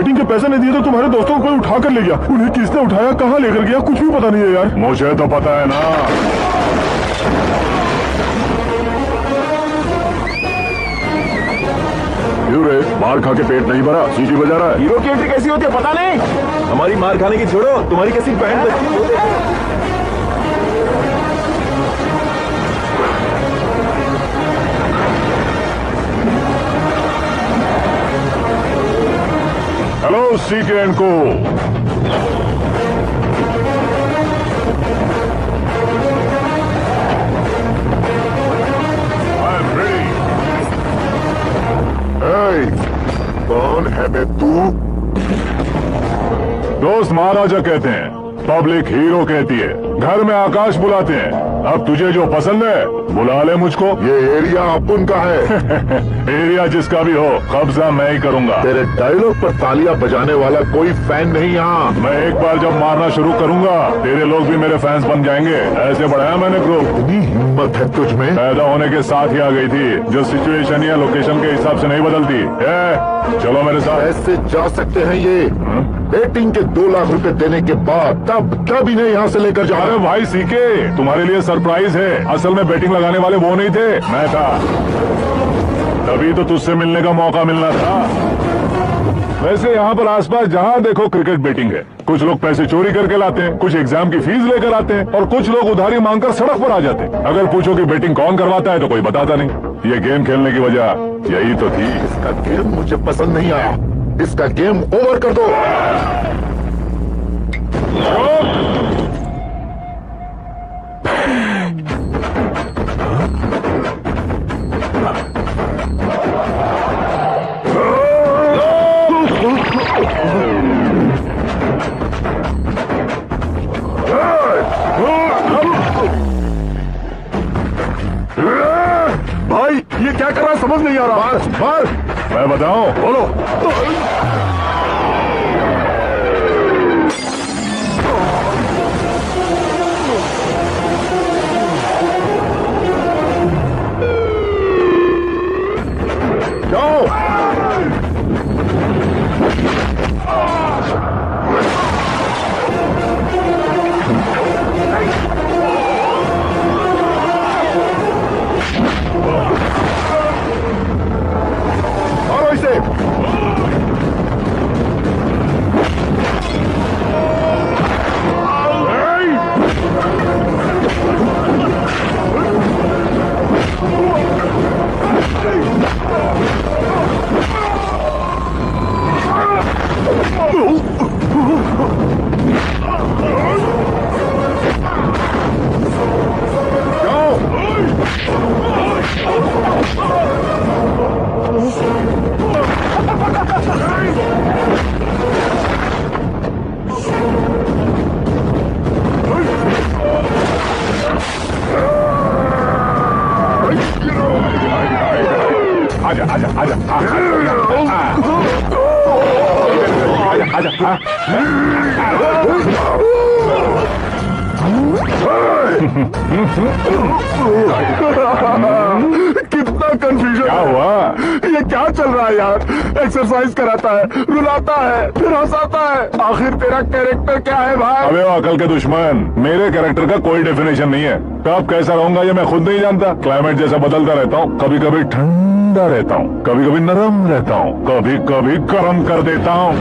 Batting के पैसे नहीं दिए तो तुम्हारे दोस्तों को कोई उठा कर ले गया। उन्हें किसने उठाया, कहाँ लेकर गया, कुछ भी पता नहीं है यार। मुझे तो पता है ना। क्यों रे, मार खा के पेट नहीं भरा, सीटी बजा रहा है। हीरो की एंट्री कैसी होती है पता नहीं। हमारी मार खाने की छोड़ो, तुम्हारी कैसी बहन। हेलो सीके एंड को। कौन है बे तू? दोस्त महाराजा कहते हैं, पब्लिक हीरो कहती है, घर में आकाश बुलाते हैं। अब तुझे जो पसंद है बुला ले मुझको। ये एरिया अपन का है। एरिया जिसका भी हो, कब्जा मैं ही करूंगा। तेरे डायलॉग पर तालियां बजाने वाला कोई फैन नहीं यहाँ। मैं एक बार जब मारना शुरू करूंगा, तेरे लोग भी मेरे फैंस बन जाएंगे। ऐसे बढ़ाया मैंने ग्रुप। इतनी हिम्मत है तुझ में? पैदा होने के साथ ही आ गई थी, जो सिचुएशन या लोकेशन के हिसाब से नहीं बदलती। चलो मेरे साथ। ऐसे जा सकते हैं ये बेटिंग के 2 लाख रुपए देने के बाद, तब इन्हें यहाँ से लेकर जा। अरे भाई सीके, तुम्हारे लिए सरप्राइज है। असल में बैटिंग लगाने वाले वो नहीं थे, मैं था। तभी तो तुझसे मिलने का मौका मिलना था। वैसे यहाँ पर आसपास जहाँ देखो क्रिकेट बैटिंग है। कुछ लोग पैसे चोरी करके लाते हैं, कुछ एग्जाम की फीस लेकर आते हैं, और कुछ लोग उधारी मांगकर सड़क पर आ जाते हैं। अगर पूछो कि बैटिंग कौन करवाता है तो कोई बताता नहीं। ये गेम खेलने की वजह यही तो थी। इसका गेम मुझे पसंद नहीं आया। इसका गेम ओवर कर दो। भाई ये क्या कर रहा है, समझ नहीं आ रहा। मार। मैं बताऊं, बोलो। कितना कंफ्यूजन। क्या हुआ? ये क्या चल रहा है यार? एक्सरसाइज कराता है, रुलाता है, फिर हंसाता है। आखिर तेरा कैरेक्टर क्या है भाई? अबे अकल के दुश्मन, मेरे कैरेक्टर का कोई डेफिनेशन नहीं है। कब कैसा रहूंगा ये मैं खुद नहीं जानता। क्लाइमेट जैसा बदलता रहता हूँ। कभी कभी ठंडा रहता हूँ, कभी कभी नरम रहता हूँ, कभी कभी गर्म कर देता हूँ।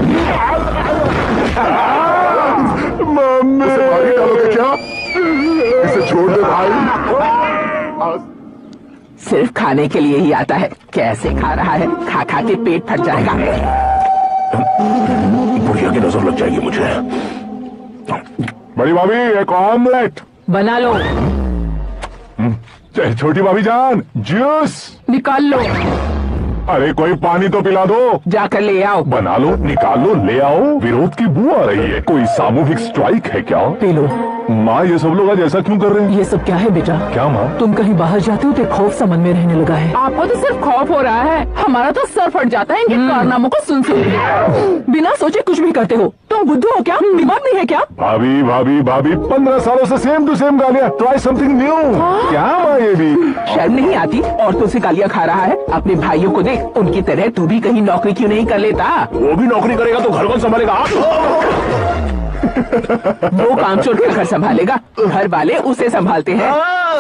मम्मी डालोगे क्या? इसे छोड़ दे भाई। सिर्फ खाने के लिए ही आता है। कैसे खा रहा है, खा खा के पेट फट जाएगा। बुढ़िया की नजर लग जाएगी मुझे। बड़ी भाभी एक ऑमलेट बना लो। छोटी भाभी जान जूस निकाल लो। अरे कोई पानी तो पिला दो। जाकर ले आओ। बना लो, निकाल लो, ले आओ। विरोध की बू आ रही है। कोई सामूहिक स्ट्राइक है क्या? P low. माँ ये सब लोग आज ऐसा क्यों कर रहे हैं? ये सब क्या है बेटा? क्या माँ? तुम कहीं बाहर जाते हो तो खौफ सा मन में रहने लगा है। आपको तो सिर्फ खौफ हो रहा है, हमारा तो सर फट जाता है इनके कारनामों को सुन सुन। बिना सोचे कुछ भी करते हो। तुम तुम बुद्धू हो क्या? दिमाग नहीं है क्या? भाभी भाभी भाभी 15 सालों से सेम टू सेम गालियाँ। Try something new. क्या माँ ये भी? शर्म नहीं आती? औरतों से गालियाँ खा रहा है। अपने भाइयों को देख, उनकी तरह तू भी कहीं नौकरी क्यों नहीं कर लेता? वो भी नौकरी करेगा तो घर कौन संभालेगा? आप वो काम छोड़ कर घर संभालेगा, घर वाले उसे संभालते हैं।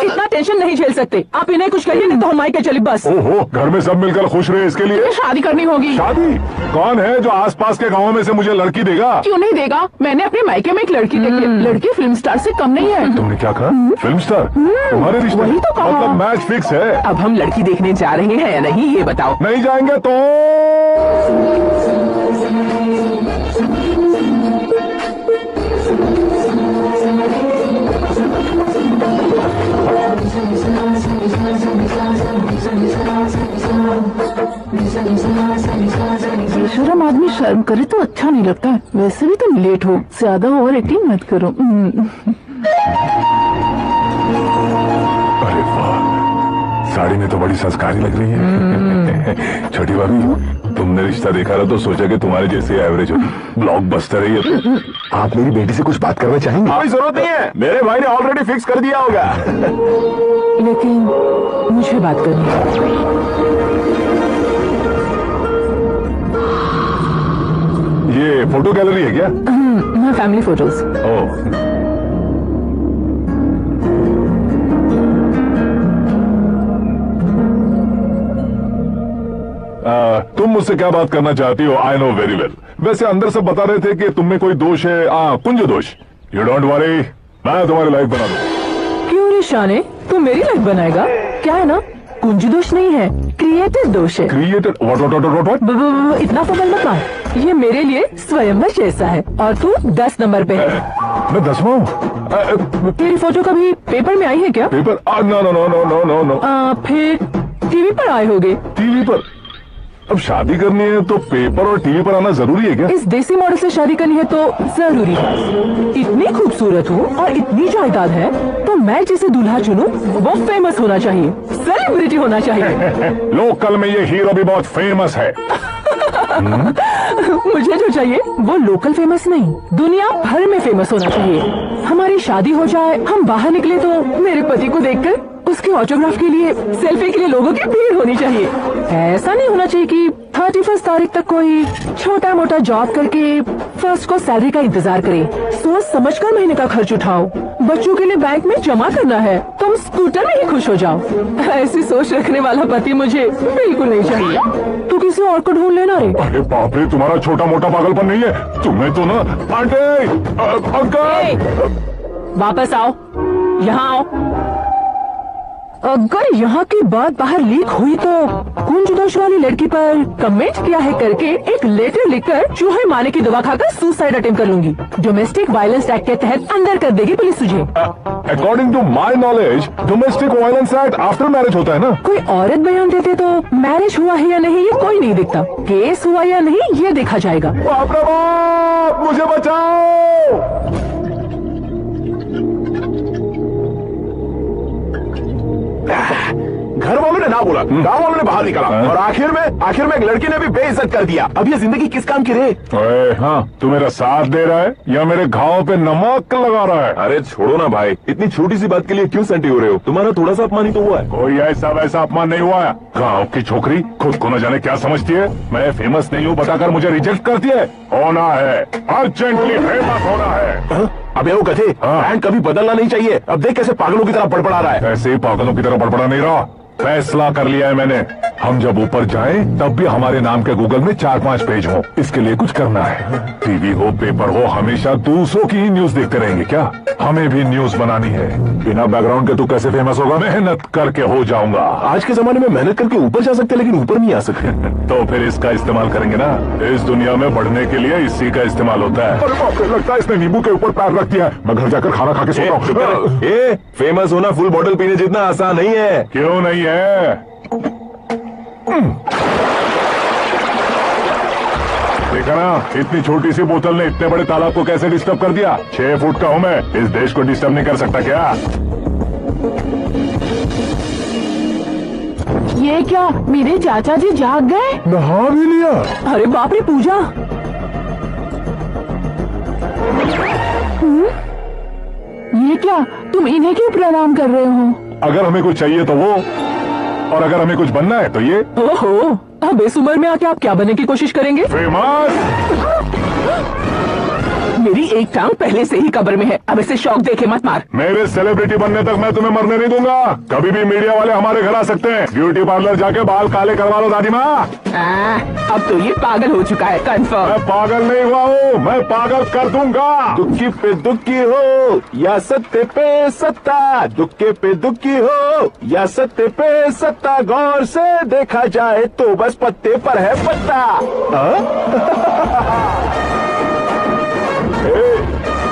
इतना टेंशन नहीं झेल सकते आप। इन्हें कुछ करिए नहीं तो हम मायके चले बस। ओहो, घर में सब मिलकर खुश रहे इसके लिए शादी करनी होगी। शादी? कौन है जो आसपास के गांवों में से मुझे लड़की देगा? क्यों नहीं देगा? मैंने अपने मायके में एक लड़की देखी। लड़की फिल्म स्टार से कम नहीं है। तुमने क्या कहा? Film star? तुम्हारे रिश्ते? वही तो कहा। मतलब मैच फिक्स है। अब हम लड़की देखने जा रहे हैं या नहीं ये बताओ। नहीं जाएंगे तो बेशरम आदमी शर्म करे तो अच्छा नहीं लगता है। वैसे भी तुम लेट हो, ज्यादा ओवर एक्टिंग मत करो। अरे वाह, साड़ी में तो बड़ी संस्कारी लग रही है। छोटी भाभी, तुमने रिश्ता देखा था तो सोचा कि तुम्हारे जैसे एवरेज हो, ब्लॉकबस्टर है ये। आप मेरी बेटी से कुछ बात करना चाहेंगे? कोई जरूरत नहीं है, मेरे भाई ने ऑलरेडी फिक्स कर दिया होगा। लेकिन मुझे बात करनी है। ये फोटो गैलरी है क्या? हाँ, फैमिली फोटोज। ओह, तुम मुझसे क्या बात करना चाहती हो? I know very well. वैसे अंदर से बता रहे थे कि तुम में कोई दोष है, कुंज दोष। यू डोंट वरी, मैं तुम्हारी लाइफ बना दूं। क्यों रे शाने, तू मेरी लाइफ बनाएगा? क्या है ना, कुंज दोष नहीं है, क्रिएटेड दोष है। क्रिएटेड? व्हाट? इतना फबल मत मार। ये मेरे लिए स्वयंवर जैसा है और तू 10 नंबर पे है। मैं 10वां हूँ? तेरी फोटो कभी पेपर में आई है क्या? Paper? No no no no no no no. फिर टीवी पर आए होगे। टीवी पर? अब शादी करनी है तो पेपर और टीवी पर आना जरूरी है क्या? इस देसी मॉडल से शादी करनी है तो जरूरी है। इतनी खूबसूरत हूँ और इतनी जायदाद है तो मैं जिसे दूल्हा चुनूं वो फेमस होना चाहिए, सेलिब्रिटी होना चाहिए। लोकल में ये हीरो भी बहुत फेमस है। मुझे जो चाहिए वो लोकल फेमस नहीं, दुनिया भर में फेमस होना चाहिए। हमारी शादी हो जाए, हम बाहर निकले तो मेरे पति को देखकर उसके ऑटोग्राफ के लिए, सेल्फी के लिए लोगों की भीड़ होनी चाहिए। ऐसा नहीं होना चाहिए कि 31 तारीख तक कोई छोटा मोटा जॉब करके फर्स्ट को सैलरी का इंतजार करे। सोच समझकर महीने का खर्च उठाओ। बच्चों के लिए बैंक में जमा करना है, तुम स्कूटर में ही खुश हो जाओ। ऐसी सोच रखने वाला पति मुझे बिल्कुल नहीं चाहिए। तू किसी और को ढूंढ लेना रे। अरे बाप रे, तुम्हारा छोटा मोटा पागलपन नहीं है। तुम्हें तो ना आंटी, अंकल, वापस आओ, यहाँ आओ। अगर यहाँ की बात बाहर लीक हुई तो कुंज दोष वाली लड़की पर कमेंट किया है करके एक लेटर लिखकर चूहे मारने की दवा खाकर सुसाइड अटेम्प्ट कर लूंगी। डोमेस्टिक वायलेंस एक्ट के तहत अंदर कर देगी पुलिस तुझे। According to my knowledge domestic violence act after marriage होता है ना? कोई औरत बयान देते तो मैरिज हुआ है या नहीं ये कोई नहीं दिखता, केस हुआ या नहीं ये देखा जाएगा। बाप रे बाप, मुझे बचाओ। घर वालों ने ना बोला, गांव वालों ने बाहर निकाला और आखिर में एक लड़की ने भी बेइज्जत कर दिया। अब ये जिंदगी किस काम की रे? ओए, हाँ, तू मेरा साथ दे रहा है या मेरे घाव पे नमक लगा रहा है? अरे छोड़ो ना भाई, इतनी छोटी सी बात के लिए क्यों सैंटी हो रहे हो? तुम्हारा थोड़ा सा अपमान ही तो हुआ है। कोई ऐसा वैसा अपमान नहीं हुआ है। गाँव की छोकरी खुद को न जाने क्या समझती है। मैं फेमस नहीं हूँ बताकर मुझे रिजेक्ट करती है। होना है, अर्जेंटली फेमस होना है। अबे वो गधे, ब्रांड कभी बदलना नहीं चाहिए। अब देख कैसे पागलों की तरह बड़बड़ा रहा है। ऐसे ही पागलों की तरह बड़बड़ा नहीं रहा। फैसला कर लिया है मैंने, हम जब ऊपर जाएं तब भी हमारे नाम के गूगल में 4-5 पेज हो। इसके लिए कुछ करना है। टीवी हो, पेपर हो, हमेशा दूसरों की ही न्यूज देखते रहेंगे क्या? हमें भी न्यूज बनानी है। बिना बैकग्राउंड के तू कैसे फेमस होगा? मेहनत करके हो जाऊंगा। आज के जमाने में मेहनत करके ऊपर जा सकते लेकिन ऊपर नहीं आ सकते। तो फिर इसका इस्तेमाल करेंगे ना। इस दुनिया में बढ़ने के लिए इसी का इस्तेमाल होता है। अरे बाप रे, लगता है इसने नींबू के ऊपर पैर रख दिया। मैं घर जाकर खाना खा के सोता हूँ। फेमस होना फुल बॉटल पीने जितना आसान नहीं है। क्यों नहीं है? देखा ना, इतनी छोटी सी बोतल ने इतने बड़े तालाब को कैसे डिस्टर्ब कर दिया। 6 फुट का हूँ मैं, इस देश को डिस्टर्ब नहीं कर सकता क्या? ये क्या, मेरे चाचा जी जाग गए? नहा भी लिया? अरे बाप रे पूजा, ये क्या, तुम इन्हें क्यों प्रणाम कर रहे हो? अगर हमें कुछ चाहिए तो वो, और अगर हमें कुछ बनना है तो ये। ओहो, अब इस उम्र में आके आप क्या बनने की कोशिश करेंगे? फेमस। मेरी एक टांग पहले से ही कब्र में है, अब इसे शौक देके मत मार। मेरे सेलिब्रिटी बनने तक मैं तुम्हें मरने नहीं दूंगा। कभी भी मीडिया वाले हमारे घर आ सकते हैं। ब्यूटी पार्लर जाके बाल काले करवा लो दादी माँ। अब तो ये पागल हो चुका है, कंफर्म। मैं पागल नहीं हुआ हूँ, मैं पागल कर दूंगा। दुखी पे दुखी हो या सत्य पे सत्ता, दुखे पे दुखी हो या सत्य पे सत्ता, गौर से देखा जाए तो बस पत्ते पर है पत्ता।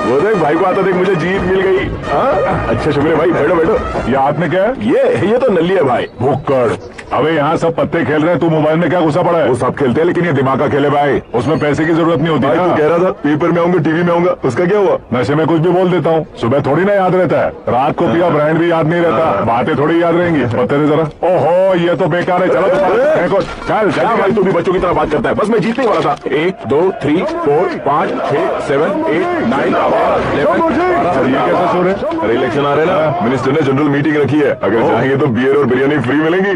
वो देख भाई को आता देख, मुझे जीत मिल गई। अच्छा शुक्र है भाई, बैठो बैठो। ये हाथ में क्या है? ये तो नल्ली है भाई। भुक्कड़। अबे यहाँ सब पत्ते खेल रहे हैं, तू मोबाइल में क्या घुसा पड़ा है? वो सब खेलते हैं लेकिन ये दिमाग का खेल है भाई। उसमें पैसे की जरूरत नहीं होती भाई ना। तू कह रहा था पेपर में आऊंगा, टीवी में आऊंगा, उसका क्या हुआ? नशे में कुछ भी बोल देता हूँ, सुबह थोड़ी ना याद रहता है। रात को पिया ब्रांड भी याद नहीं रहता, बातें थोड़ी याद रहेंगी। पत्ते दे जरा। ओहो ये तो बेकार है, चलो चल क्या भाई तू भी बच्चों की तरह बात करता है? बस मैं जीतने वाला था। 1 2 3 4 5 6 7 8 9 ये कैसे सो रहे? अरे इलेक्शन आ रहे हैं ना, मिनिस्टर ने जनरल मीटिंग रखी है, अगर जाएंगे तो बियर और बिरयानी फ्री मिलेंगी।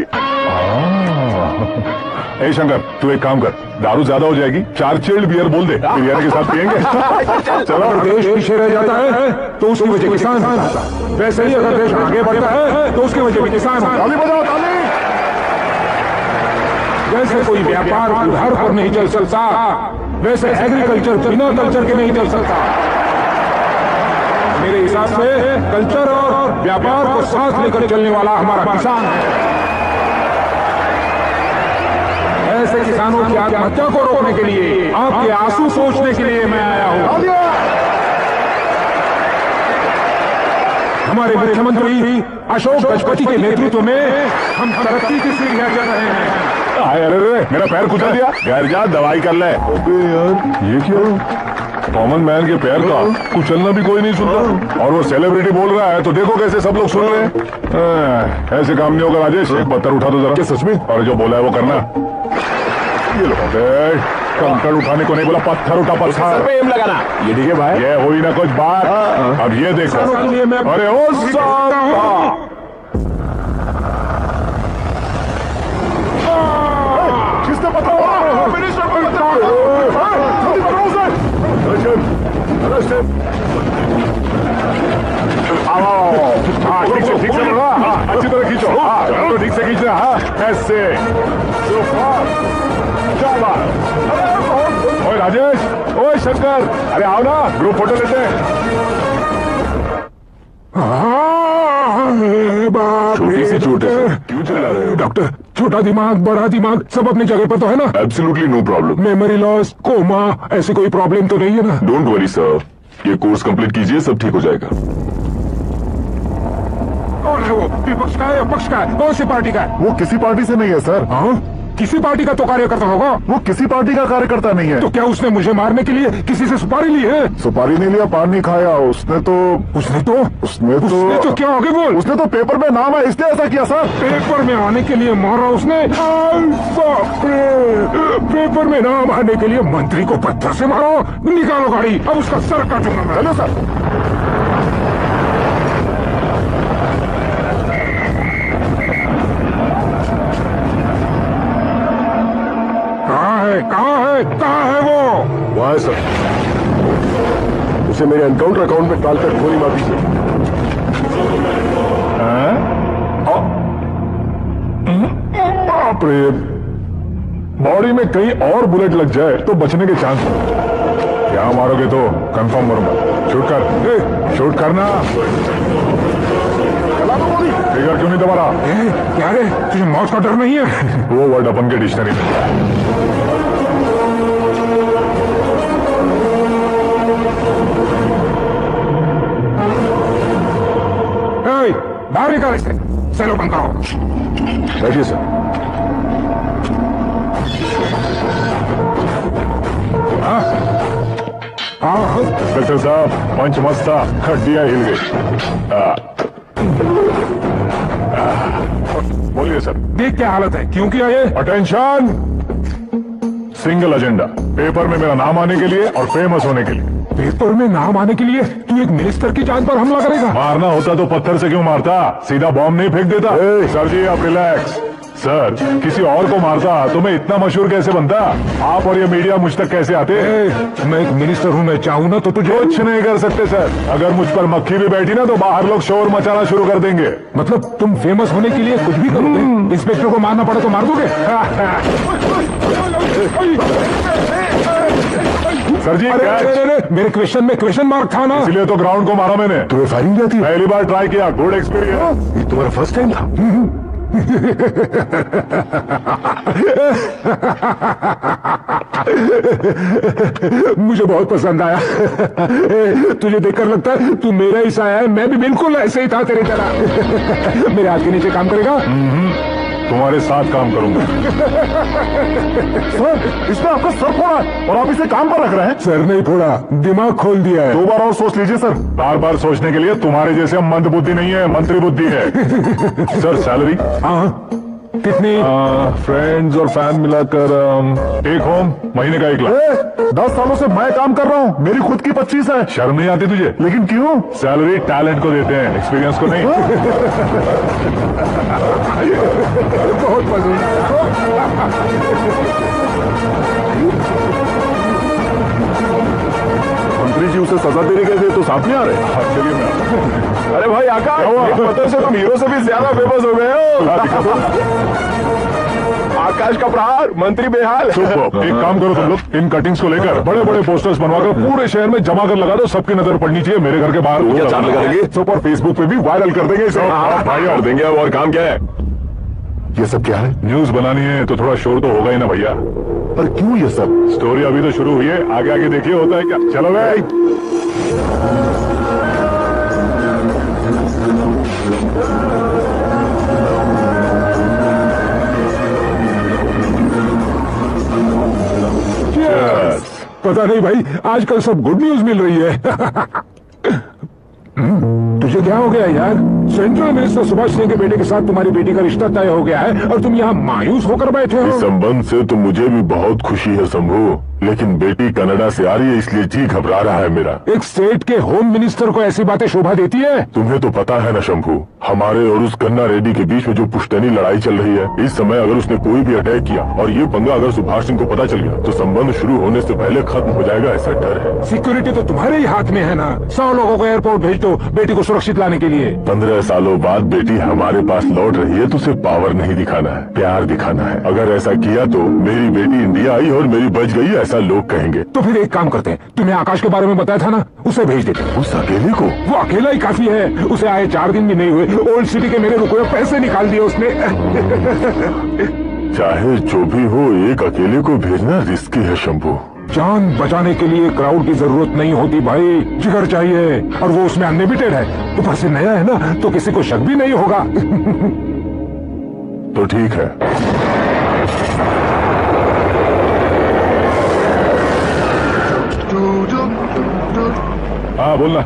ए शंकर, तू एक काम कर, दारू ज्यादा हो जाएगी, 4 चिल्ड बियर बोल दे, बिरयानी के साथ पियेंगे। चलो, अगर देश पीछे रह जाता है तो उसकी वजह किसान होता है। वैसे ही अगर देश आगे बढ़ता है तो उसकी वजह भी किसान होता है। ताली बजाओ, ताली। जैसे कोई व्यापार उधार पर नहीं चल सकता, वैसे एग्रीकल्चर बिना कल्चर के नहीं चल सकता। मेरे हिसाब से कल्चर और व्यापार को साथ लेकर चलने वाला हमारा किसान है। ऐसे किसानों की आत्महत्या को रोकने के लिए, आपके आंसू सोचने के लिए मैं आया हूँ। हमारे मुख्यमंत्री अशोक गजपति के नेतृत्व में हम तरक्की की सीढ़ियां चढ़ रहे हैं। अरे मेरा पैर कुचल दिया। घर जा दवाई कर ले। यार ये क्या? कॉमन मैन के पैर का कुचलना भी कोई नहीं सुनता, और वो सेलिब्रिटी बोल रहा है तो देखो कैसे सब लोग सुन रहे हैं। ऐसे काम नहीं होगा राजेश, एक पत्थर उठा दो जरा। क्या सच में? और जो बोला है वो करना। ये लो कंकड़ उठाने को नहीं बोला, पत्थर उठा, सर पत्थर। पे एम लगाना। ये ठीक है भाई। ये हुई ना कुछ बात। अब ये देखो। अरे ओ साहब, किसने पता? मिनिस्टर को ठीक से बोला, अच्छी तरह खींचो। तो ठीक से खींच रहा। हाँ ऐसे। क्या बात? ओए राजेश, ओए शंकर, अरे आओ ना, ग्रुप फोटो लेते हैं। छोटी सी चोट है, क्यों चिल्ला रहे हो? डॉक्टर, छोटा दिमाग बड़ा दिमाग सब अपनी जगह पर तो है ना? Absolutely no problem. Memory loss, coma, ऐसी कोई प्रॉब्लम तो नहीं है ना? डोंट वरी सर, ये कोर्स कंप्लीट कीजिए, सब ठीक हो जाएगा। कौन है वो? विपक्ष का है या पक्ष का है? कौन सी पार्टी का है? वो किसी पार्टी से नहीं है सर। हाँ, किसी पार्टी का तो कार्यकर्ता होगा। वो किसी पार्टी का कार्यकर्ता नहीं है। तो क्या उसने मुझे मारने के लिए किसी से सुपारी ली है? सुपारी नहीं लिया, पान नहीं खाया। उसने तो क्या आगे बोल? उसने तो पेपर में नाम है इसलिए ऐसा किया सर। पेपर में आने के लिए मारा उसने? बाप रे! पेपर में नाम आने के लिए मंत्री को पत्थर से मारो? निकालो गाड़ी, अब उसका सर काटूंगा मैं। चलो सर। कहाँ है वो? वहाँ है सर, उसे मेरे एनकाउंटर अकाउंट में डालकर गोली मार दीजिए। बाप रे, बॉडी में कहीं और बुलेट लग जाए तो बचने के चांस हैं। क्या मारोगे तो कंफर्म मरूंगा। शूट कर, शूट करना। ट्रिगर क्यों नहीं दबा रहा? क्या रे, तुझे मौत का डर नहीं है? वो वर्ड अपन के डिक्शनरी में। बाहर निकाल इसे, चलो बंद करो। बैठिए सर। हाँ, इंस्पेक्टर साहब, पंच मस्त था, हड्डियां हिल गई। बोलिए सर। देख क्या हालत है, क्यों किया ये? अटेंशन, सिंगल एजेंडा, पेपर में मेरा नाम आने के लिए और फेमस होने के लिए। पेपर में नाम आने के लिए तू एक मिनिस्टर की जान पर हमला करेगा? मारना होता तो पत्थर से क्यों मारता, सीधा बॉम्ब नहीं फेंक देता। सर जी आप रिलैक्स। सर किसी और को मारता तो मैं इतना मशहूर कैसे बनता? आप और ये मीडिया मुझ तक कैसे आते? मैं एक मिनिस्टर हूँ, मैं चाहूँ ना तो तुझे कुछ नहीं कर सकते सर। अगर मुझ पर मक्खी भी बैठी ना तो बाहर लोग शोर मचाना शुरू कर देंगे। मतलब तुम फेमस होने के लिए कुछ भी करोगे? इंस्पेक्टर को मारना पड़े तो मार दोगे? सर जी मेरे क्वेश्चन में क्वेश्चन मार्क था ना, इसलिए तो ग्राउंड को मारा मैंने। तुम्हें फायरिंग भी आती है? पहली बार ट्राई किया, गुड एक्सपीरियंस। ये तुम्हारा फर्स्ट टाइम था? मुझे बहुत पसंद आया। तुझे देखकर लगता है तू मेरा ही साया है। मैं भी बिल्कुल ऐसे ही था तेरी तरह। मेरे हाथ के नीचे काम करेगा? तुम्हारे साथ काम करूंगा। सर, इसने आपका सर फोड़ा है और आप इसे काम पर रख रहे हैं? सर नहीं फोड़ा, दिमाग खोल दिया है। 2 बार और सोच लीजिए सर। बार बार सोचने के लिए तुम्हारे जैसे मंद बुद्धि नहीं है, मंत्री बुद्धि है। Sir salary? हाँ कितनी? फ्रेंड्स और फैन मिलाकर टेक होम महीने का 1 लाख। 10 सालों से मैं काम कर रहा हूँ, मेरी खुद की 25 है। शर्म नहीं आती तुझे? लेकिन क्यों? सैलरी टैलेंट को देते हैं, एक्सपीरियंस को नहीं। बहुत पसंद। मंत्री जी उसे सजा देने के लिए तो साथ में आ रहे हैं। चलिए मैं अरे भाई आकाश, एक पत्थर से तुम हीरो से भी ज्यादा फेमस हो गए हो। आकाश का प्रहार, मंत्री बेहाल। एक काम करो तुम लोग, इन कटिंग्स को लेकर बड़े बड़े पोस्टर्स बनवाकर पूरे शहर में जमा कर लगा दो। सबकी नजर पड़नी चाहिए मेरे घर के बाहर। क्या चार्ज लगा देंगे? सब और फेसबुक पे भी वायरल कर देंगे इसे। भाई और देंगे। और काम क्या है? ये सब क्या है? न्यूज बनानी है तो थोड़ा शोर तो होगा ही ना भैया। पर क्यों ये सब? स्टोरी अभी तो शुरू हुई है, आगे आगे देखिए होता है क्या। चलो भाई। पता नहीं भाई, आजकल सब गुड न्यूज मिल रही है। तुझे क्या हो गया यार? सेंट्रल मिनिस्टर सुभाष सिंह के बेटे के साथ तुम्हारी बेटी का रिश्ता तय हो गया है और तुम यहाँ मायूस होकर बैठे हो। इस संबंध से तो मुझे भी बहुत खुशी है शंभू, लेकिन बेटी कनाडा से आ रही है इसलिए जी घबरा रहा है मेरा। एक स्टेट के होम मिनिस्टर को ऐसी बातें शोभा देती है? तुम्हें तो पता है ना शंभू, हमारे और उस गन्ना रेड्डी के बीच में जो पुश्तैनी लड़ाई चल रही है। इस समय अगर उसने कोई भी अटैक किया और ये पंगा अगर सुभाष सिंह को पता चल गया तो संबंध शुरू होने से पहले खत्म हो जाएगा, ऐसा डर है। सिक्योरिटी तो तुम्हारे ही हाथ में है ना। 100 लोगों को एयरपोर्ट भेज दो बेटी को सुरक्षित लाने के लिए। 15 सालों बाद बेटी हमारे पास लौट रही है तो उसे पावर नहीं दिखाना है, प्यार दिखाना है। अगर ऐसा किया तो मेरी बेटी इंडिया आई और मेरी बच गई, ऐसा लोग कहेंगे। तो फिर एक काम करते हैं, तुम्हें आकाश के बारे में बताया था ना, उसे भेज देते हैं। उस अकेले को? वो अकेला ही काफी है। उसे आए 4 दिन भी नहीं हुए, ओल्ड सिटी के मेरे रुपए पैसे निकाल दिए उसने। चाहे जो भी हो, एक अकेले को भेजना रिस्की है शंभू। जान बचाने के लिए क्राउड की जरूरत नहीं होती भाई, जिगर चाहिए, और वो उसमें अनलिमिटेड है। ऊपर से नया है ना तो किसी को शक भी नहीं होगा। तो ठीक है। हाँ बोलना।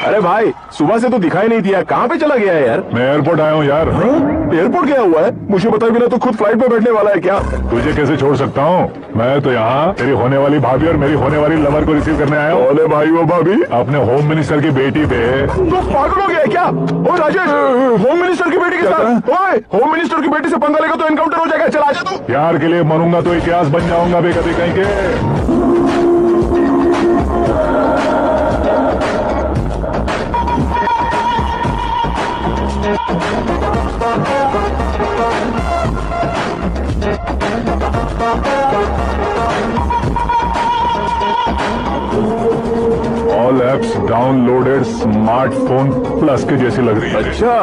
अरे भाई सुबह से तो दिखाई नहीं दिया, कहाँ पे चला गया है यार? मैं एयरपोर्ट आया हूँ यार। एयरपोर्ट गया हुआ है? मुझे बताए बिना तो खुद फ्लाइट पे बैठने वाला है क्या? तुझे कैसे छोड़ सकता हूँ? मैं तो यहाँ तेरी होने वाली भाभी और मेरी होने वाली लवर को रिसीव करने आया हूँ। बोले भाई वो भाभी अपने होम मिनिस्टर की बेटी पे। तो पागल हो गया है क्या? ओ राजेश, होम मिनिस्टर की बेटी के साथ? ओए, होम मिनिस्टर की बेटी से पंगा लेगा तो एनकाउंटर हो जाएगा। चला जा तू। प्यार के लिए मरूंगा तो इतिहास बन जाऊंगा बे कभी कहीं के। All apps downloaded smartphone plus के जैसी लग रही है। अच्छा,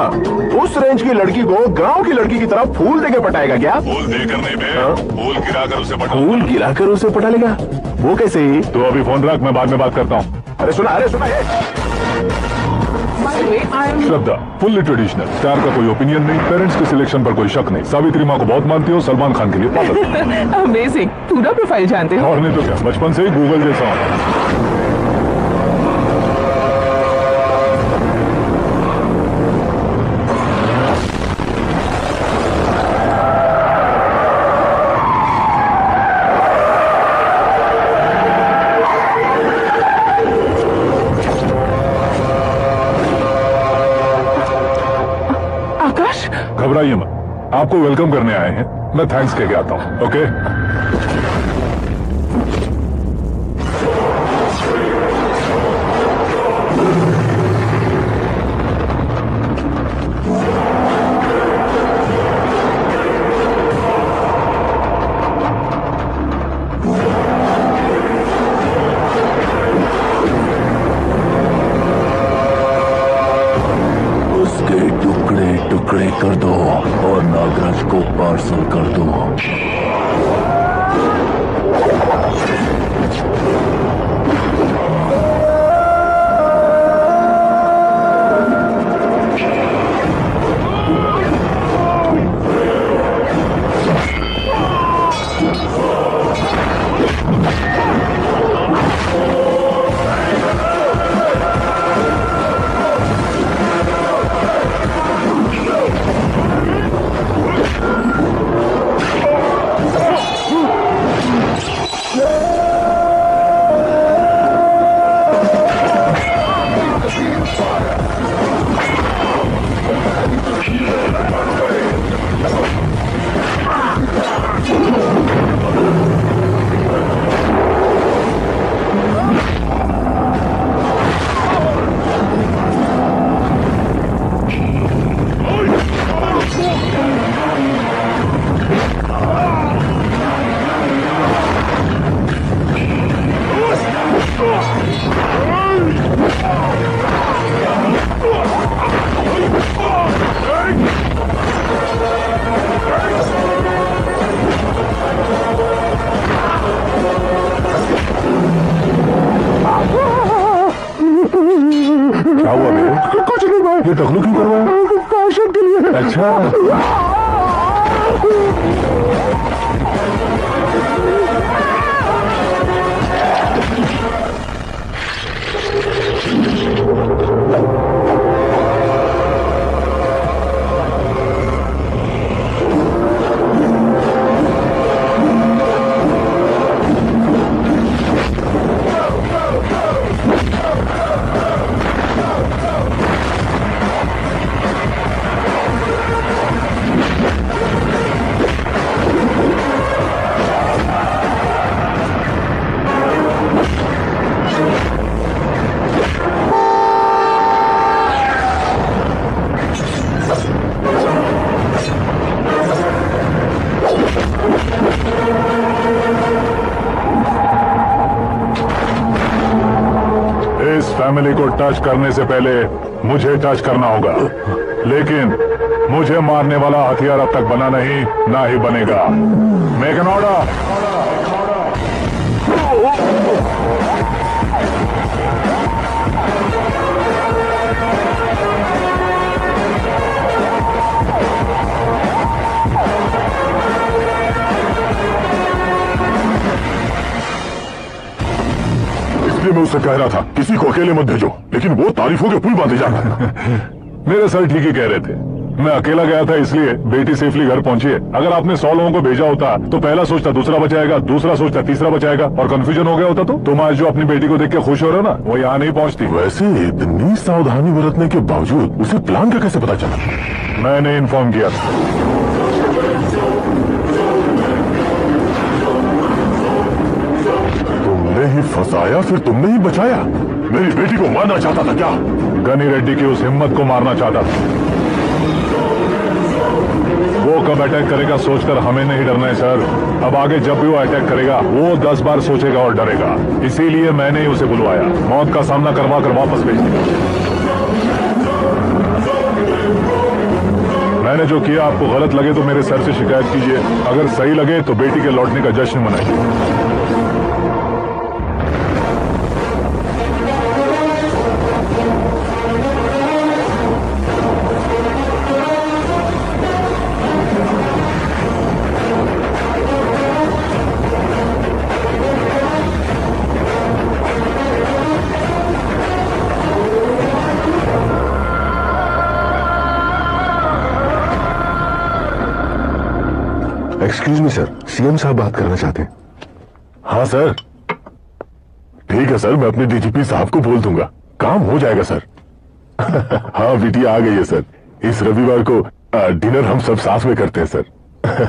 उस रेंज की लड़की को गांव की लड़की की तरह फूल देके पटाएगा क्या? फूल देकर नहीं बे, फूल गिराकर उसे पटा। फूल गिराकर उसे पटा लेगा? वो कैसे? तो अभी फोन रख, मैं बाद में बात करता हूँ। अरे सुना श्रद्धा फुल्ली ट्रेडिशनल, स्टार का कोई ओपिनियन नहीं, पेरेंट्स के सिलेक्शन पर कोई शक नहीं, सावित्री माँ को बहुत मानती हो, सलमान खान के लिए पागल। अमेजिंग, पूरा प्रोफाइल जानते हो। और नहीं तो क्या, बचपन से ही गूगल जैसा हूँ। घबराइए मत, आपको वेलकम करने आए हैं। मैं थैंक्स कह के आता हूँ। ओके? टुकड़े कर दो और नागराज को पार्सल कर दो। क्या हुआ मेरे? कुछ नहीं भाई। ये टकलू क्यों करवाया? कौशल के लिए। अच्छा, फैमिली को टच करने से पहले मुझे टच करना होगा, लेकिन मुझे मारने वाला हथियार अब तक बना नहीं, ना ही बनेगा। Make an order. मैं उससे कह रहा था किसी को अकेले मत भेजो, लेकिन वो तारीफों के पुल बांधे जा रहा है। मेरे सर ठीक ही कह रहे थे। मैं अकेला गया था इसलिए बेटी सेफली घर पहुंची है। अगर आपने 100 लोगों को भेजा होता तो पहला सोचता दूसरा बचाएगा, दूसरा सोचता तीसरा बचाएगा, और कंफ्यूजन हो गया होता तो तुम आज जो अपनी बेटी को देख के खुश हो रहे हो ना, वो यहाँ नहीं पहुंचती। वैसे इतनी सावधानी बरतने के बावजूद उसे प्लान का कैसे पता चला? मैंने इन्फॉर्म किया था। तुमने ही फंसाया, फिर तुमने ही बचाया। मेरी बेटी को मारना चाहता था क्या? गनी रेड्डी की उस हिम्मत को मारना चाहता था। वो कब अटैक करेगा सोचकर हमें नहीं डरना है सर। अब आगे जब भी वो अटैक करेगा वो 10 बार सोचेगा और डरेगा। इसीलिए मैंने ही उसे बुलवाया, मौत का सामना करवा कर वापस भेज दिया। मैंने जो किया आपको गलत लगे तो मेरे सर से शिकायत कीजिए, अगर सही लगे तो बेटी के लौटने का जश्न मनाइए। एक्सक्यूज मी सर, सीएम साहब बात करना चाहते हैं। हाँ सर। ठीक है सर, मैं अपने डीजीपी साहब को बोल दूंगा, काम हो जाएगा सर। हाँ बिटिया आ गई है सर। इस रविवार को डिनर हम सब साथ में करते हैं सर।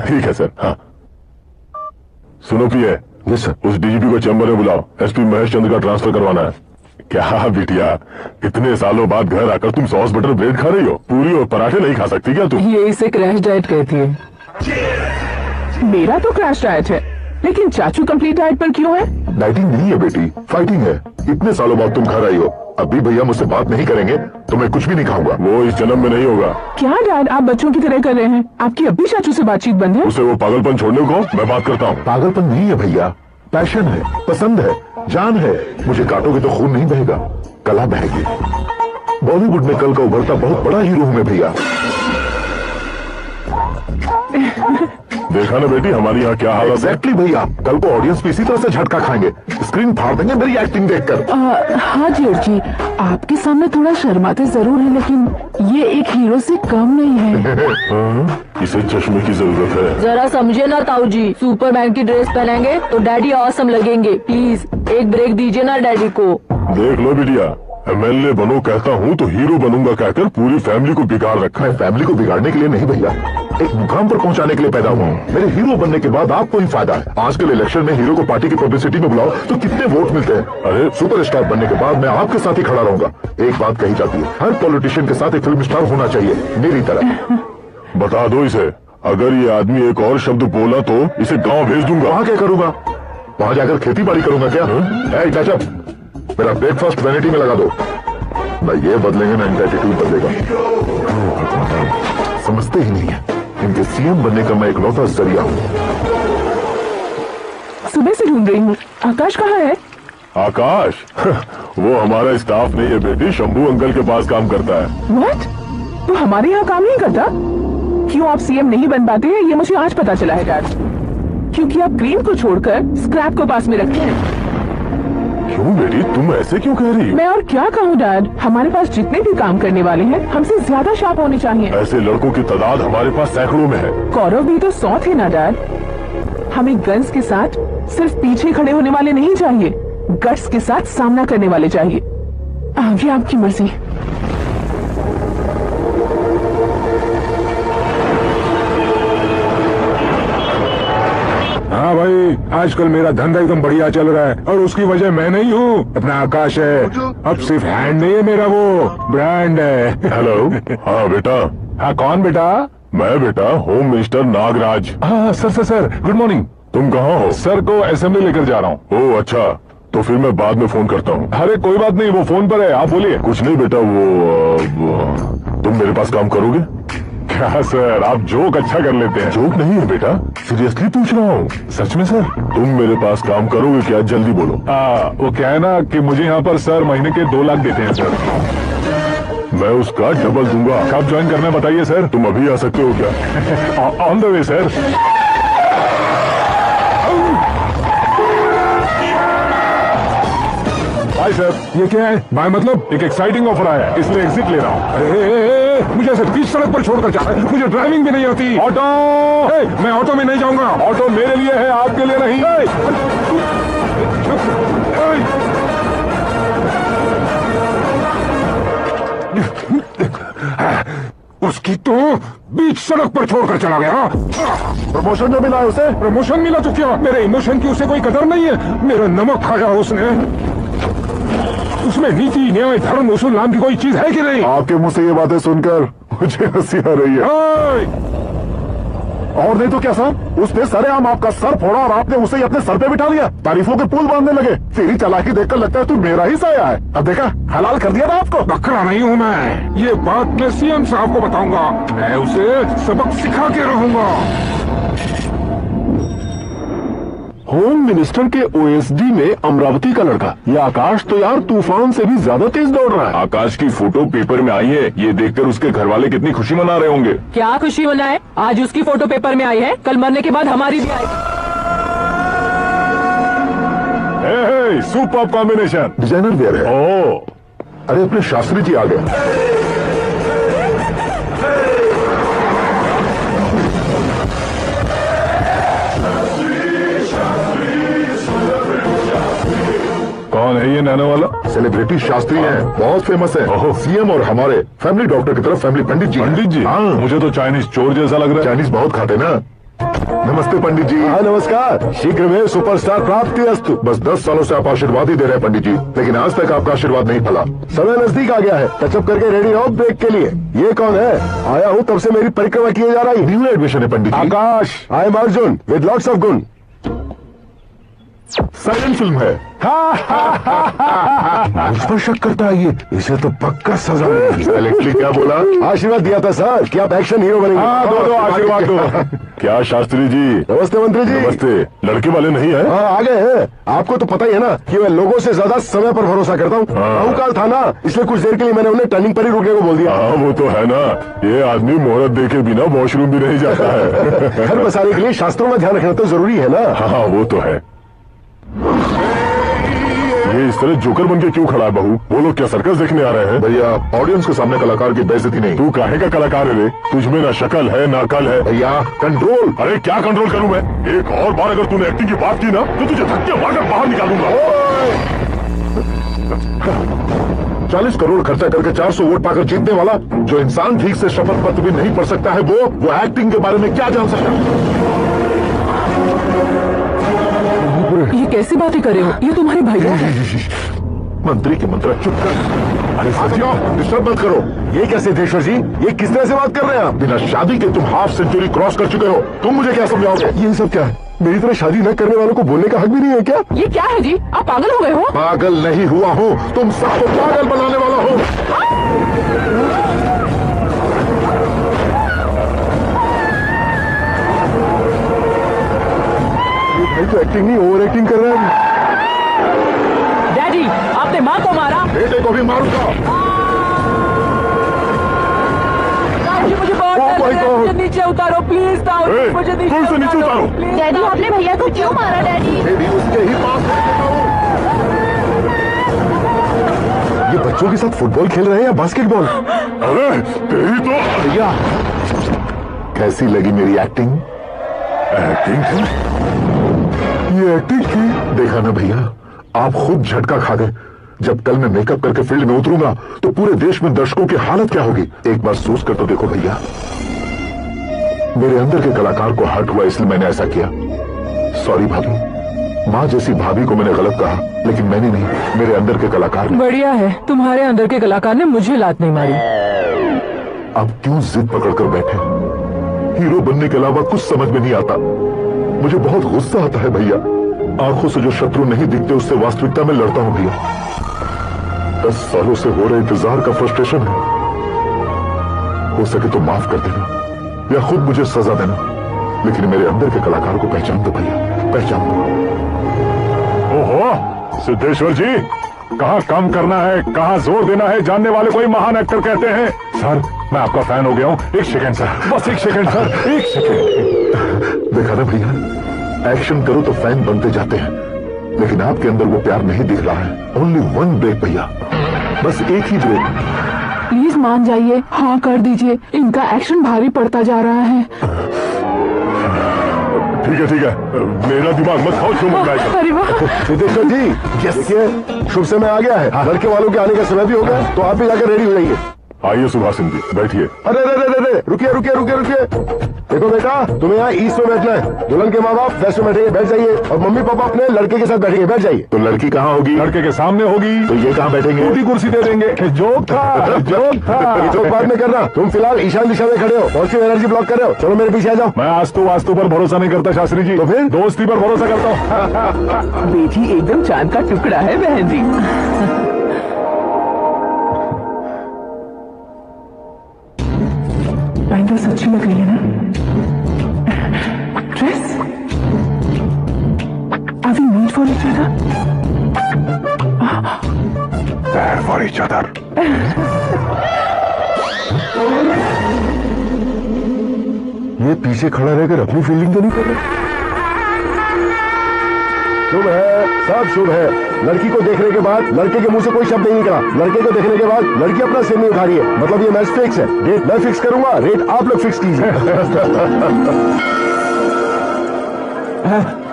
ठीक है सर। हाँ सुनो पिए, यस सर। उस डीजीपी को चैम्बर में बुलाओ, एसपी महेश चंद्र का ट्रांसफर करवाना है। क्या बिटिया, इतने सालों बाद घर आकर तुम सॉस बटर ब्रेड खा रही हो? पूरी और पराठे नहीं खा सकती क्या तुम? ये इसे क्रैश डाइट कहती है। मेरा तो क्रैश डाइट है, लेकिन चाचू कंप्लीट डाइट पर क्यों है? डाइटिंग नहीं है बेटी, फाइटिंग है। इतने सालों बाद तुम घर आई हो, अभी भैया मुझसे बात नहीं करेंगे तो मैं कुछ भी नहीं खाऊंगा। वो इस जन्म में नहीं होगा। क्या डैड, आप बच्चों की तरह कर रहे हैं? आपकी अभी चाचू से बातचीत बंद है? उसे वो पागलपन छोड़ने को मैं बात करता हूँ। पागलपन नहीं है भैया, पैशन है, पसंद है, जान है। मुझे काटोगे तो खून नहीं बहेगा, कला बहेगी। बॉलीवुड में कल का उभरता बहुत बड़ा हीरो हूँ मैं भैया। देखा ना बेटी हमारी यहाँ क्या हालत है। एग्जैक्टली भैया, कल को ऑडियंस भी इसी तरह से झटका खाएंगे, स्क्रीन फाड़ देंगे मेरी एक्टिंग देखकर। हाँ जियोर जी, आपके सामने थोड़ा शर्माते जरूर है, लेकिन ये एक हीरो से कम नहीं है। इसे चश्मे की जरूरत है। जरा समझे ना ताऊ जी, सुपरमैन की ड्रेस पहनेंगे तो डैडी ऑसम लगेंगे। प्लीज एक ब्रेक दीजिए ना डैडी को। देख लो बिटिया, एमएलए बनो कहता हूँ तो हीरो बनूंगा कहकर पूरी फैमिली को बिगाड़ रखा है। मैं फैमिली को बिगाड़ने के लिए नहीं भैया, एक मुकाम पर पहुंचाने के लिए पैदा हुआ हूँ। मेरे हीरो बनने के बाद आपको ही फायदा है। आजकल इलेक्शन में हीरो को पार्टी की पब्लिसिटी में बुलाओ तो कितने वोट मिलते हैं। अरे सुपरस्टार बनने के बाद मैं आपके साथ ही खड़ा रहूंगा। एक बात कही जाती है, हर पॉलिटिशियन के साथ एक फिल्म स्टार होना चाहिए, मेरी तरह। बता दो इसे, अगर ये आदमी एक और शब्द बोला तो इसे गांव भेज दूंगा। वहाँ क्या करूंगा? वहाँ जाकर खेती बाड़ी करूंगा क्या? चाचा, मेरा ब्रेकफास्ट वैनिटी में लगा दो। ना ये बदलेंगे ना इनका एटीट्यूड बदलेगा। समझते ही नहीं है, इनके सीएम बनने का मैं इकलौता जरिया हूँ। सुबह से ढूंढ रही हूँ, आकाश कहाँ है? आकाश वो हमारा स्टाफ नहीं है बेटी, शंभू अंकल के पास काम करता है। व्हाट? तो हमारे यहाँ काम नहीं करता? क्यों आप सीएम नहीं बन पाते हैं, ये मुझे आज पता चला है डैड। क्योंकि आप ग्रीन को छोड़कर स्क्रैप को पास में रखते हैं। क्यों बेटी, तुम ऐसे क्यों कह रही हो? मैं और क्या कहूँ डैड, हमारे पास जितने भी काम करने वाले हैं हमसे ज्यादा शार्प होने चाहिए। ऐसे लड़कों की तादाद हमारे पास सैकड़ों में है। कौरव भी तो 100 थे ना डैड। हमें गन्स के साथ सिर्फ पीछे खड़े होने वाले नहीं चाहिए, गट्स के साथ सामना करने वाले चाहिए। आगे आपकी मर्जी। हाँ भाई, आजकल मेरा धंधा एकदम बढ़िया चल रहा है और उसकी वजह मैं नहीं हूँ, अपना आकाश है। अब सिर्फ हैंड नहीं है मेरा, वो ब्रांड है। हेलो। हाँ बेटा। हाँ कौन बेटा? मैं बेटा होम मिनिस्टर नागराज। हाँ सर गुड मॉर्निंग। तुम कहाँ हो? सर को असेंबली लेकर जा रहा हूँ। ओह अच्छा, तो फिर मैं बाद में फोन करता हूँ। अरे कोई बात नहीं, वो फोन पर है, आप बोलिए। कुछ नहीं बेटा, वो तुम मेरे पास काम करोगे? क्या सर, आप जोक अच्छा कर लेते हैं। जोक नहीं है बेटा, सीरियसली पूछ रहा हूँ। सच में सर? तुम मेरे पास काम करोगे क्या? जल्दी बोलो। वो क्या है ना कि मुझे यहाँ पर सर महीने के 2 लाख देते हैं सर। मैं उसका डबल दूंगा। कब ज्वाइन करना बताइए सर। तुम अभी आ सकते हो क्या? On the way sir. भाई सर, ये क्या है? भाई मतलब एक एक्साइटिंग ऑफर आया है, इसलिए एग्जिट ले रहा हूँ। मुझे ऐसे बीच सड़क पर छोड़कर जा रहा है, मुझे ड्राइविंग भी नहीं आती। ऑटो! मैं ऑटो में नहीं जाऊंगा। ऑटो मेरे लिए है, आपके लिए नहीं। उसकी तो बीच सड़क पर छोड़कर चला गया। प्रमोशन जो मिला है उसे? प्रमोशन मिला तो क्या, मेरे इमोशन की उसे कोई कदर नहीं है। मेरा नमक खाया उसने। उसमें नीति, न्याय, धर्म, उसूल नाम की कोई चीज है कि नहीं? आपके मुंह से ये बातें सुनकर मुझे हंसी आ रही है। और नहीं तो क्या साहब, उसने सरेआम आपका सर फोड़ा और आपने उसे ही अपने सर पे बिठा लिया। तारीफों के पुल बांधने लगे। तेरी चालाकी देखकर लगता है तू मेरा ही साया है। अब देखा, हलाल कर दिया था आपको। बकरा नहीं हूँ मैं, ये बात मैं सीएम साहब को बताऊंगा। मैं उसे सबक सिखा के रहूंगा। होम मिनिस्टर के ओएसडी में अमरावती का लड़का, ये आकाश तो यार तूफान से भी ज्यादा तेज दौड़ रहा है। आकाश की फोटो पेपर में आई है, ये देखकर उसके घर वाले कितनी खुशी मना रहे होंगे। क्या खुशी मनाए? आज उसकी फोटो पेपर में आई है, कल मरने के बाद हमारी भी आएगी। Super combination. डिजाइनर वेयर है। ओह, अरे अपने शास्त्री जी आ गए। कौन है ये ये नैनो वाला? सेलिब्रिटी शास्त्री हैं, बहुत फेमस है। ओहो। सीएम और हमारे फैमिली डॉक्टर की तरफ फैमिली पंडित जी हैं। पंडित जी? हाँ, मुझे तो चाइनीज चोर जैसा लग रहा है। चाइनीज बहुत खाते ना। नमस्ते पंडित जी। हाँ नमस्कार, शीघ्र में सुपरस्टार प्राप्ति अस्तु। बस 10 सालों से आप आशीर्वाद ही दे रहे हैं पंडित जी, लेकिन आज तक आपका आशीर्वाद नहीं फला। समय नजदीक आ गया है, टचअप करके रेडी रहो ब्रेक के लिए। ये कौन है? आया हूँ तब से मेरी परिक्रमा किए जा रही। न्यू एडमिशन है Pandit ji. Akash, I am Arjun with lots of गुण। साइलेंट फिल्म है। मुझ पर शक करता है ये, इसे तो पक्का सजा मिलेगी। साइलेंटली क्या बोला? आशीर्वाद दिया था सर कि आप एक्शन हीरो बनेंगे। हाँ, दो आशीर्वाद दो। क्या शास्त्री जी? नमस्ते मंत्री जी। नमस्ते। लड़के वाले नहीं है? हाँ आ गए हैं। आपको तो पता ही है ना कि मैं लोगों से ज्यादा समय पर भरोसा करता हूँ। राहुकाल था ना, इसलिए कुछ देर के लिए मैंने उन्हें टर्निंग पर ही रुकने को बोल दिया। हाँ वो तो है ना, ये आदमी मुहूर्त देखे बिना वॉशरूम भी नहीं जाता है। घर बसाने के लिए शास्त्रों में ध्यान रखना तो जरूरी है ना। हाँ वो तो है। ये इस तरह जोकर बन के क्यों खड़ा है बहू? वो लोग क्या सर्कस देखने आ रहे हैं? भैया ऑडियंस के सामने कलाकार की बेइज्जती नहीं। तू काहे का कलाकार है रे? तुझमें ना शक्ल है ना अकल है। भैया कंट्रोल। अरे क्या कंट्रोल करूं मैं? एक और बार अगर तूने एक्टिंग की बात की ना तो तुझे धक्के मारकर बाहर निकालूंगा। 40 करोड़ खर्चा करके 400 वोट पाकर जीतने वाला जो इंसान ठीक से शपथ पत्र भी नहीं पढ़ सकता है, वो एक्टिंग के बारे में क्या जान सकता है? ये कैसी बातें कर रहे हो? ये तुम्हारे भाई हैं। मंत्री की मंत्रा चुप कर। अरे साथियों डिस्टर्ब मत करो। ये क्या सिद्धेश्वर जी, ये किस तरह से बात कर रहे हैं आप? बिना शादी के तुम हाफ सेंचुरी क्रॉस कर चुके हो, तुम मुझे क्या समझाओगे? ये सब क्या है? मेरी तरह शादी न करने वालों को बोलने का हक भी नहीं है क्या? ये क्या है जी? आप पागल हो गए हो? पागल नहीं हुआ हूँ, तुम सबको पागल बनाने वाला हो। ये भाई तो एक्टिंग नहीं ओवर एक्टिंग कर रहा है। डैडी, आपने माँ को मारा। बेटे को भी मारूंगा। ताऊ, मुझे बहुत Oh my डर है। God! मुझे नीचे उतारो प्लीज। ताऊ, ए, मुझे तुम से नीचे उतारो। प्लीज। डैडी आपने भैया को क्यों मारा डैडी? मेरी उसके ही पास लेके जाओ। ये बच्चों के साथ फुटबॉल खेल रहे हैं या बास्केटबॉल? अरे तेरी तो भैया कैसी लगी मेरी एक्टिंग? एक्टिंग थी? ये एक्टिंग थी? देखा ना भैया, आप खुद झटका खा गए। जब कल मैं मेकअप करके फील्ड में उतरूंगा तो पूरे देश में दर्शकों की हालत क्या होगी? एक बार सोच कर तो देखो भैया। मेरे अंदर के कलाकार को हर्ट हुआ इसलिए मैंने ऐसा किया। सॉरी भाभी। माँ जैसी भाभी को मैंने गलत कहा, लेकिन मैंने नहीं, मेरे अंदर के कलाकार ने। बढ़िया है, तुम्हारे अंदर के कलाकार ने मुझे लात नहीं मारी। अब क्यों जिद पकड़कर बैठे? हीरो बनने के अलावा कुछ समझ में नहीं आता। मुझे बहुत गुस्सा आता है भैया। आंखों से जो शत्रु नहीं दिखते उससे वास्तविकता में लड़ता हूं भैया। 10 सालों से हो रहे इंतजार का फ्रस्ट्रेशन है। हो सके तो माफ कर देना या खुद मुझे सजा देना, लेकिन मेरे अंदर के कलाकार को पहचान दो भैया, पहचान दो। ओहो सिद्धेश्वर जी, कहाँ कम करना है, कहाँ जोर देना है, जानने वाले कोई महान एक्टर कहते हैं। सर मैं आपका फैन हो गया हूँ। एक सेकंड सर, बस एक सेकंड सर, एक सेकंड। देखा ना भैया, एक्शन करो तो फैन बनते जाते हैं, लेकिन आपके अंदर वो प्यार नहीं दिख रहा है। ओनली वन ब्रेक भैया, बस एक ही ब्रेक। प्लीज मान जाइए, हाँ कर दीजिए। इनका एक्शन भारी पड़ता जा रहा है। ठीक है, मेरा दिमाग मत खाओ, क्यों मत गाएगा। अरे वाह, सिद्धेश्वर जी, देखिए शुभ समय आ गया है। लड़के वालों के आने का समय भी हो गया, तो आप भी जाकर रेडी हो जाइए। आइए सुभाषिन जी, बैठिए। अरे रुकिए। देखो बेटा, तुम्हें यहाँ ईस्ट में बैठना है। दुल्हन के माँ बाप वेस्ट में बैठेंगे, बैठ जाइए। और मम्मी पापा अपने लड़के के साथ बैठेंगे, बैठ जाइए। तो लड़की कहाँ होगी? लड़के के सामने होगी। तो ये कहाँ बैठेंगे? छोटी कुर्सी दे देंगे। जोक था, जोक था। ये जोक बाद में करना। तुम फिलहाल ईशान दिशा में खड़े हो, पॉजिटिव एनर्जी ब्लॉक कर रहे हो। चलो मेरे पीछे आ जाओ। मैं वास्तु पर भरोसा नहीं करता शास्त्री जी, तो फिर? दोस्ती पर भरोसा करता हूँ। बेटी एकदम चांद का टुकड़ा है बहन जी। ड्रेस अच्छी लग रही है ना? Dress? Are we made for each other? There for each other. ये पीछे खड़ा रहकर अपनी फील्डिंग तो नहीं कर रहा? शुभ है, सब शुभ है। लड़की को देखने के बाद लड़के के मुंह से कोई शब्द नहीं निकला। लड़के को देखने के बाद लड़की अपना सिर नहीं उठा रही है। मतलब ये मैच फिक्स है। डेट मैं फिक्स करूंगा, रेट आप लोग फिक्स कीजिए।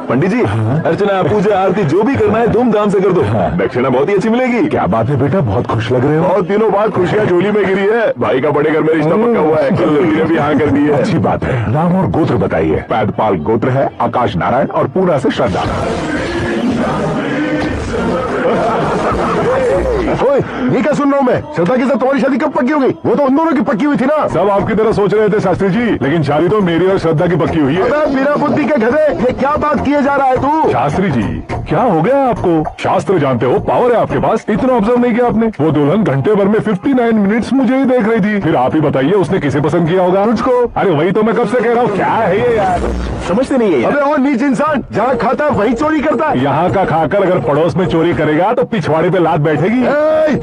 पंडित जी, अर्चना पूजा आरती जो भी करना है धूमधाम से कर दो। दक्षिणा बहुत ही अच्छी मिलेगी। क्या बात है बेटा, बहुत खुश लग रहे हो। बहुत दिनों बाद खुशियाँ झोली में गिरी है। भाई का बड़े घर में रिश्ता पक्का हुआ है। कल लड़की ने भी हाँ कर दी है। अच्छी बात है। नाम और गोत्र बताइए। पैदपाल गोत्र है, आकाश नारायण, और पूना से श्रद्धा। ओए, ये क्या सुन रहा हूँ मैं? श्रद्धा के साथ तुम्हारी शादी कब पक्की होगी? वो तो उन दोनों की पक्की हुई थी ना। सब आपकी तरह सोच रहे थे शास्त्री जी, लेकिन शादी तो मेरी और श्रद्धा की पक्की हुई है। अबे बिना बुद्धि के गधे, ये क्या बात किए जा रहा है तू? शास्त्री जी, क्या हो गया आपको? शास्त्र जानते हो, पावर है आपके पास। इतना ऑब्जर्व नहीं किया आपने? वो दुल्हन घंटे भर में 59 मिनट्स मुझे ही देख रही थी। फिर आप ही बताइए उसने किसे पसंद किया होगा? मुझको। अरे वही तो मैं कब से कह रहा हूँ, क्या है ये यार, समझते नहीं है यार। अबे और नीच इंसान, जहाँ खाता है वही चोरी करता है। यहाँ का खाकर अगर पड़ोस में चोरी करेगा तो पिछवाड़े पे लात बैठेगी।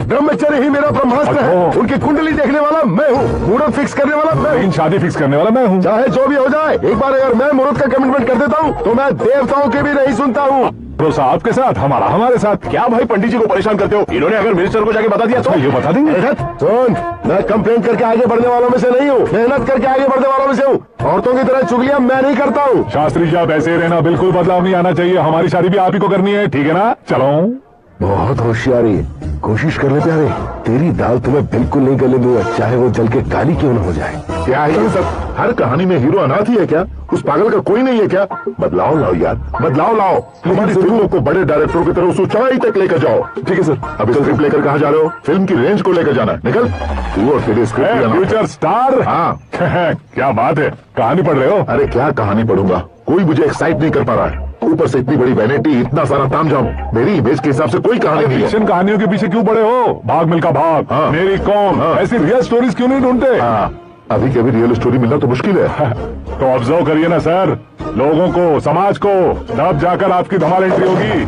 ब्रह्मचर्य ही मेरा ब्रह्मास्त्र है। उनकी कुंडली देखने वाला मैं हूँ, मुहूर्त फिक्स करने वाला मैं हूँ, लेकिन शादी फिक्स करने वाला मैं हूँ। चाहे जो भी हो जाए, एक बार अगर मैं मुहूर्त का कमिटमेंट कर देता हूँ तो मैं देवताओं के भी नहीं सुनता हूँ। भरोसा आपके साथ, हमारा हमारे साथ। क्या भाई पंडित जी को परेशान करते हो? इन्होंने अगर मिनिस्टर को जाके बता दिया तो ये बता देंगे। सुन, मैं कंप्लेंट करके आगे बढ़ने वालों में से नहीं हूँ, मेहनत करके आगे बढ़ने वालों में से हूँ। औरतों की तरह चुगलियां मैं नहीं करता हूँ। शास्त्री जी आप ऐसे ही रहना, बिल्कुल बदलाव नहीं आना चाहिए। हमारी शादी भी आप ही को करनी है, ठीक है ना? चलो। बहुत होशियारी, कोशिश कर ले प्यारे, तेरी दाल तुम्हें बिल्कुल नहीं गलने दूंगा, चाहे वो जल के काली क्यों न हो जाए। क्या है ये सब? हर कहानी में हीरो अनाथ ही है क्या? उस पागल का कोई नहीं है क्या? बदलाव लाओ यार, बदलाव लाओ। हमारी फिल्मों को बड़े डायरेक्टरों की तरह उस ऊंचाई तक लेकर जाओ। ठीक है सर। अब स्क्रिप्ट लेकर कहाँ जा रहे हो? फिल्म की रेंज को लेकर जाना। निकल तू और तेरे स्क्रिप्ट। Future star. हाँ क्या बात है, कहानी पढ़ रहे हो? अरे क्या कहानी पढ़ूंगा, कोई मुझे एक्साइट नहीं कर पा रहा है। ऊपर से इतनी बड़ी वैनिटी, इतना सारा तामझाम, मेरी इमेज के हिसाब से कोई कहानी नहीं है। फिक्शन कहानियों के पीछे क्यों पड़े हो? भाग मिल्खा भाग, हाँ। मेरी कौम, ऐसी रियल स्टोरीज क्यों नहीं ढूंढते? हाँ, अभी के अभी रियल स्टोरी मिलना तो मुश्किल है। तो ऑब्जर्व करिए ना सर, लोगों को, समाज को, तब जाकर आपकी धमाल एंट्री होगी।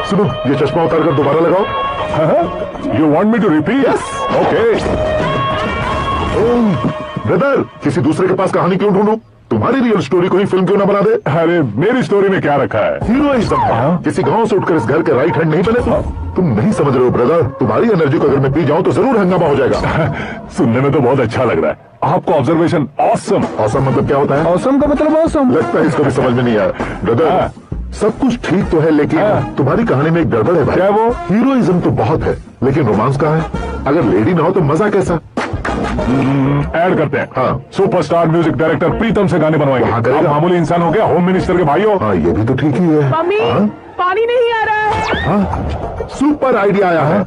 सुनो, ये चश्मा उतार कर दोबारा लगाओ। You want me to repeat? Okay. Brother, किसी दूसरे के पास कहानी क्यों ढूंढूं? तुम्हारी रियल स्टोरी को ही फिल्म क्यों ना बना दे? अरे मेरी स्टोरी में क्या रखा है? हीरोइज्म। किसी गांव से उठकर इस घर के राइट हैंड नहीं बने तुम नहीं समझ रहे हो ब्रदर। तुम्हारी एनर्जी को अगर मैं पी जाऊं तो जरूर हंगामा हो जाएगा। सुनने में तो बहुत अच्छा लग रहा है। आपको ऑब्जर्वेशन ऑसम। ऑसम मतलब क्या होता है? ऑसम का मतलब ऑसम। लगता है इसको भी समझ में नहीं आया। ब्रदर सब कुछ ठीक तो है, लेकिन तुम्हारी कहानी में एक गड़बड़ है भाई। क्या वो? हीरोइज्म तो बहुत है, लेकिन रोमांस कहाँ है? अगर लेडी ना हो तो मजा कैसा? ऐड करते हैं। हाँ। सुपरस्टार म्यूजिक डायरेक्टर प्रीतम से गाने बनवाएंगे। हाँ, करेगा। आप मामूली इंसान हो गया, होम मिनिस्टर के भाई हो। हाँ ये भी तो ठीक ही है। मम्मी, पानी नहीं आ रहा है। हाँ, सुपर आइडिया आया है।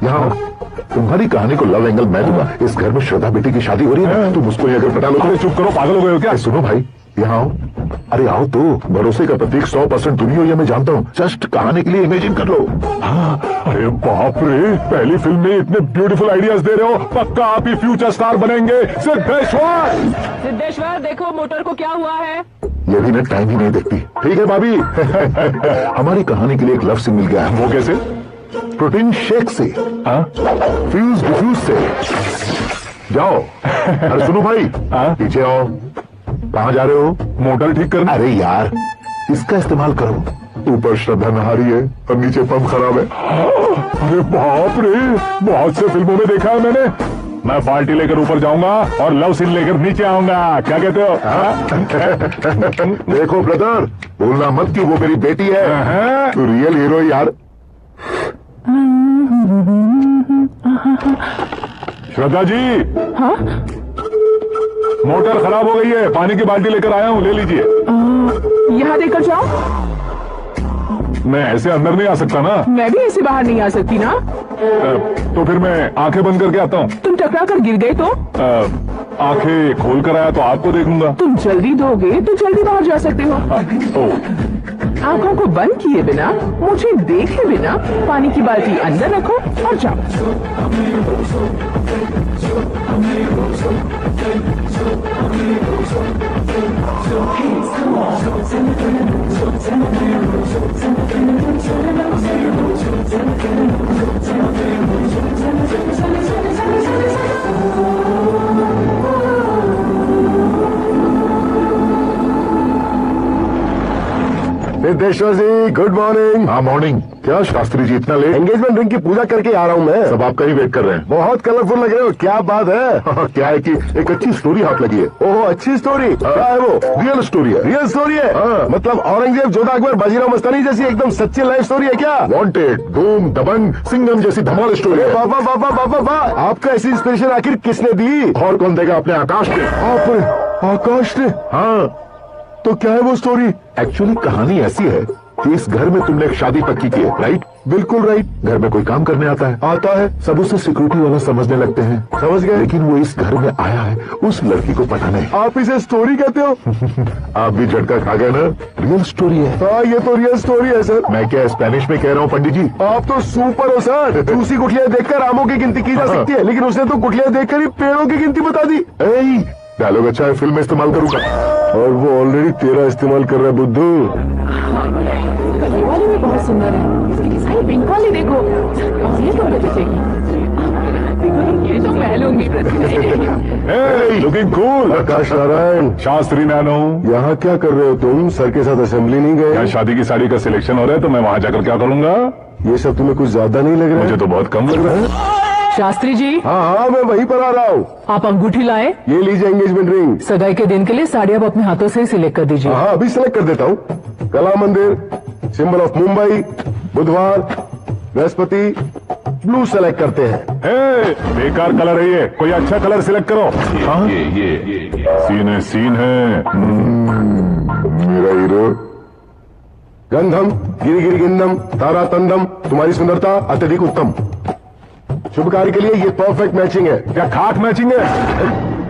यहाँ तुम्हारी कहानी को लव एंगल मैं दूंगा। इस घर में श्रद्धा बेटी की शादी हो रही है, तुम उसको ही अगर पटा लो अरे चुप करो, पागल हो गए हो क्या? सुनो भाई, यहाँ आओ। अरे आओ तो, भरोसे का प्रतीक 100% तुम ही हो, ये मैं जानता हूँ। जस्ट कहानी के लिए इमेजिन कर लो। अरे बाप रे, पहली फिल्म में इतने ब्यूटीफुल आइडियाज दे रहे हो, पक्का आप ही फ्यूचर स्टार बनेंगे। सिद्धेश्वर, सिद्धेश्वर देखो मोटर को क्या हुआ है। ये भी ना टाइम ही नहीं देखती। ठीक है भाभी। हमारी कहानी के लिए एक लव सीन मिल गया है। वो कैसे? प्रोटीन शेक से, फ्यूज डिफ्यूज से। जाओ। अरे सुनो भाई, पीछे आओ। कहाँ जा रहे हो? मोटर ठीक करना। अरे यार, इसका इस्तेमाल करो। ऊपर श्रद्धा नहा रही है और नीचे पंप खराब है। अरे बाप रे, बहुत से फिल्मों में देखा है मैंने। मैं बाल्टी लेकर ऊपर जाऊंगा और लव सीन लेकर नीचे आऊंगा। क्या कहते हो? देखो ब्रदर, बोलना मत कि वो मेरी बेटी है। तू रियल हीरो यार। श्रद्धा जी, हाँ? मोटर खराब हो गई है, पानी की बाल्टी लेकर आया हूँ, ले लीजिए। यहाँ देकर जाओ। मैं ऐसे अंदर नहीं आ सकता ना। मैं भी ऐसे बाहर नहीं आ सकती ना। तो फिर मैं आंखें बंद करके आता हूँ। तुम टकरा कर गिर गए तो? आंखें खोल कर आया तो आपको देखूंगा। तुम जल्दी दोगे तो जल्दी बाहर जा सकते हो। आंखों को बंद किए बिना, मुझे देखे बिना पानी की बाल्टी अंदर रखो और जाओ। कोटेश्वर जी, गुड मॉर्निंग। हाँ मॉर्निंग। क्या शास्त्री जी इतना लेट? एंगेजमेंट रिंग की पूजा करके आ रहा हूँ मैं। सब आपका ही वेट कर रहे हैं। बहुत कलरफुल लग रहे हो, क्या बात है? क्या है कि एक अच्छी स्टोरी हाथ लगी है। ओह, अच्छी स्टोरी। क्या है वो? रियल स्टोरी है। रियल स्टोरी है? हाँ। मतलब औरंगजेब, जोधा अकबर, बाजीराव मस्तानी जैसी एकदम सच्ची लाइफ स्टोरी है क्या? वांटेड, धूम, दबंग, सिंघम जैसी धमाल स्टोरी है। बाबा बाबा बाबा बाबा, आपको ऐसी इंस्पिरेशन आखिर किसने दी? और कौन देगा? अपने आकाश ने। आकाश ने? हाँ, तो क्या है वो स्टोरी? एक्चुअली कहानी ऐसी है कि इस घर में तुमने एक शादी पक्की की है, राइट? बिल्कुल राइट। घर में कोई काम करने आता है। आता है। सब उसे सिक्योरिटी वाला समझने लगते हैं। समझ गए। लेकिन वो इस घर में आया है उस लड़की को पटाने। आप इसे स्टोरी कहते हो? आप भी झटका खा गए ना? रियल स्टोरी है। हाँ, ये तो रियल स्टोरी है सर। मैं क्या स्पेनिश में कह रहा हूँ पंडित जी? आप तो सुपर हो सर। दूसरी गुठलियां देखकर आमों की गिनती की जा सकती है, लेकिन उसने तो गुठलियां देखकर ही पेड़ों की गिनती बता दी। डायलॉग अच्छा है, फिल्म में इस्तेमाल करूंगा। और वो ऑलरेडी तेरा इस्तेमाल कर रहा है बुद्धू। ये वाली भी बहुत सुंदर है। इसकी डिजाइन पिंक वाली देखो। ये तो मुझे चाहिए। ये तो मैं लूंगी। Looking cool. Akash Narayan, Shastri nano, यहाँ क्या कर रहे हो तुम? सर के साथ असेंबली नहीं यहाँ गए? शादी की साड़ी का सिलेक्शन हो रहा है तो मैं वहाँ जाकर क्या करूँगा? ये सब तुम्हें कुछ ज्यादा नहीं लग रहा मुझे है? तो बहुत कम लग रहा है। शास्त्री जी, हाँ, मैं वहीं पर आ रहा हूँ। आप अंगूठी लाए। ये लीजिए एंगेजमेंट रिंग। सगाई के दिन के लिए साड़ी आप अपने हाथों से ही सिलेक्ट कर दीजिए। हाँ, अभी सेलेक्ट कर देता हूँ। कला मंदिर, सिंबल ऑफ मुंबई, बुधवार, बृहस्पति, ब्लू सेलेक्ट करते हैं। बेकार कलर है ये, कोई अच्छा कलर सिलेक्ट करो। हाँ? ये सीन है। मेरा हीरो। गंधम गिरी गिरी गिंदम तारा तंदम, तुम्हारी सुंदरता अत्यधिक उत्तम। शुभ कार्य के लिए ये परफेक्ट मैचिंग है। क्या खाक मैचिंग है?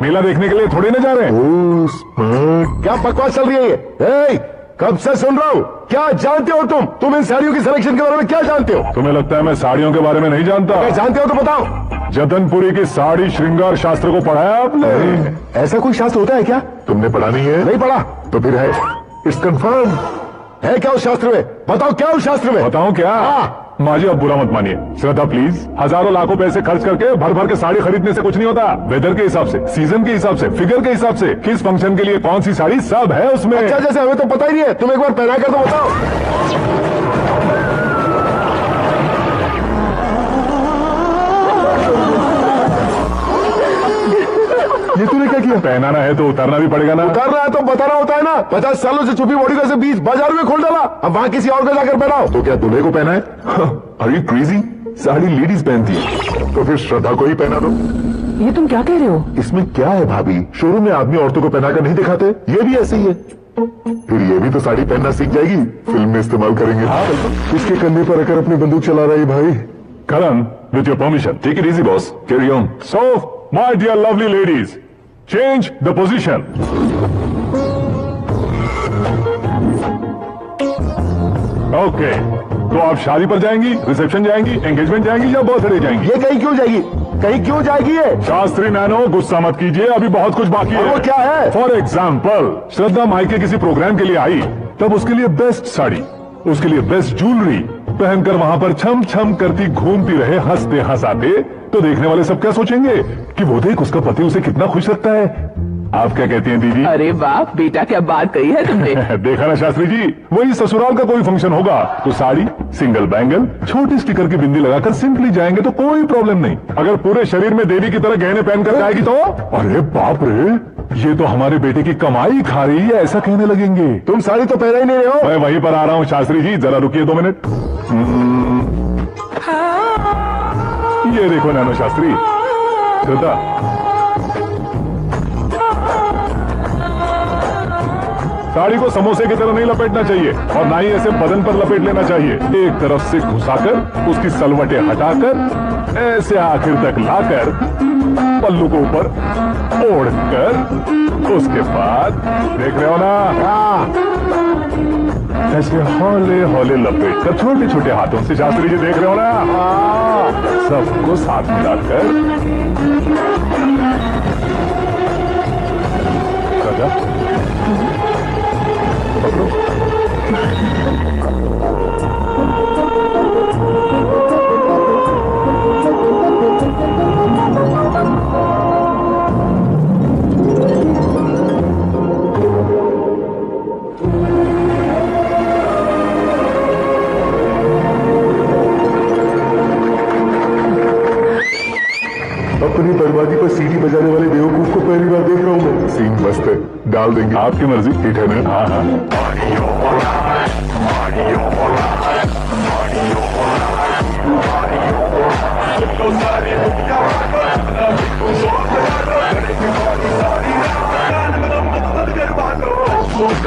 मेला देखने के लिए थोड़ी ना जा रहे हैं। क्या बकवास चल रही है ये? कब से सुन रहा हूँ। क्या जानते हो तुम इन साड़ियों की सिलेक्शन के बारे में क्या जानते हो? तुम्हें लगता है मैं साड़ियों के बारे में नहीं जानता? अगर जानते हो तो बताओ। जतनपुरी की साड़ी श्रृंगार शास्त्र को पढ़ाया आपने? ऐसा कोई शास्त्र होता है क्या? तुमने पढ़ा नहीं है? नहीं पढ़ा। तो फिर है, इट्स कंफर्म। है क्या उस शास्त्र में? बताओ क्या उस शास्त्र में? बताऊं क्या? माजी, अब बुरा मत मानिए। श्रद्धा प्लीज, हजारों लाखों पैसे खर्च करके भर भर के साड़ी खरीदने से कुछ नहीं होता। वेदर के हिसाब से, सीजन के हिसाब से, फिगर के हिसाब से, किस फंक्शन के लिए कौन सी साड़ी, सब है उसमें। अच्छा, जैसे हमें तो पता ही नहीं है, तुम एक बार पहना कर तो बताओ। ये तूने क्या किया? पहनाना है तो उतारना भी पड़ेगा ना। उतारना है तो बताना होता है ना। 50 सालों से छुपी बॉडी को ऐसे 20 बाजार में खोल डाला, अब वहाँ किसी और को जाकर पहनाओ। तो क्या दूल्हे को पहना है? अरे क्रेजी, साड़ी लेडीज पहनती है, तो फिर श्रद्धा को ही पहना दो। ये तुम क्या कह रहे हो? इसमें क्या है भाभी? शोरूम में आदमी औरतों को पहनाकर नहीं दिखाते? ये भी ऐसे ही है। फिर ये भी तो साड़ी पहनना सीख जाएगी, फिल्म में इस्तेमाल करेंगे। इसके कंधे पर रखकर अपनी बंदूक चला रही भाई। करण, with your permission, take it easy, boss. Carry on. So, my dear lovely ladies, change the position. Okay. तो आप शादी पर जाएंगी, रिसेप्शन जाएंगी, एंगेजमेंट जाएंगी या बर्थडे जाएंगी? ये कहीं क्यों जाएगी? कहीं क्यों जाएगी ये? शास्त्री नैनो, गुस्सा मत कीजिए, अभी बहुत कुछ बाकी है। वो क्या है? फॉर एग्जाम्पल, श्रद्धा मायके किसी प्रोग्राम के लिए आई, तब उसके लिए बेस्ट साड़ी, उसके लिए बेस्ट ज्वेलरी पहनकर वहां पर छम छम करती घूमती रहे हंसते हंसाते, तो देखने वाले सब क्या सोचेंगे कि वो देख उसका पति उसे कितना खुश रखता है। आप क्या कहती हैं दीदी? अरे वाह बेटा, क्या बात कही है तुमने। देखा ना शास्त्री जी, वही ससुराल का कोई फंक्शन होगा तो साड़ी, सिंगल बैंगल, छोटी स्टिकर की बिंदी लगाकर सिंपली जाएंगे तो कोई प्रॉब्लम नहीं। अगर पूरे शरीर में देवी की तरह गहने पहनकर जाएगी तो अरे बाप रे, ये तो हमारे बेटे की कमाई खा रही है, ऐसा कहने लगेंगे। तुम साड़ी तो पहना ही नहीं रहे हो। मैं वहीं पर आ रहा हूँ शास्त्री जी, जरा रुकिए 2 मिनट। ये देखो नैनो शास्त्री, श्रद्धा, साड़ी को समोसे की तरह नहीं लपेटना चाहिए और ना ही ऐसे बदन पर लपेट लेना चाहिए। एक तरफ से घुसाकर, उसकी सलवटें हटाकर, ऐसे आखिर तक लाकर, पल्लू को ऊपर ओढ़कर, उसके बाद देख रहे हो ना, ऐसे हौले हौले लपेट कर छोटे छोटे हाथों से, शास्त्री जी देख रहे हो ना, सबको साथ मिलाकर पकड़ो। अपनी बर्बादी पर सीढ़ी बजाने वाले बेवकूफ को पहली बार देख रहा हूँ मैं। सीन मस्त है, डाल देंगे। आपकी मर्जी। ठीक है ना? हाँ हाँ।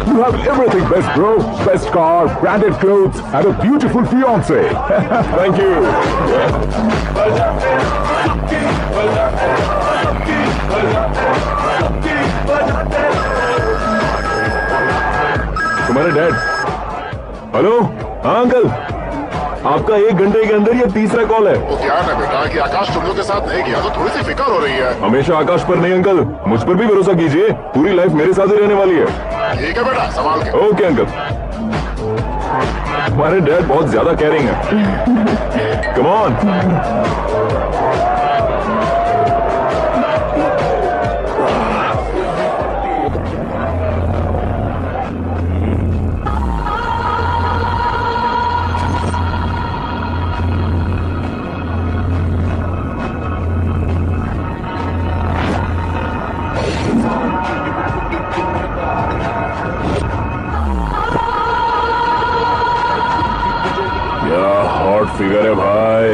You have everything best, bro. Best car, branded clothes, and a beautiful fiance. Thank you. तुम्हारे डैड। हेलो, हाँ अंकल, आपका 1 घंटे के अंदर ये तीसरा कॉल है। वो क्या है बेटा कि आकाश तुम लोग के साथ नहीं गया तो थोड़ी सी फिक्र हो रही है। हमेशा आकाश पर नहीं अंकल, मुझ पर भी भरोसा कीजिए, पूरी लाइफ मेरे साथ ही रहने वाली है। ठीक है बेटा, संभाल के। Okay uncle. हमारे डैड बहुत ज्यादा केयरिंग है। Come on. क्या हॉट फिगर है भाई।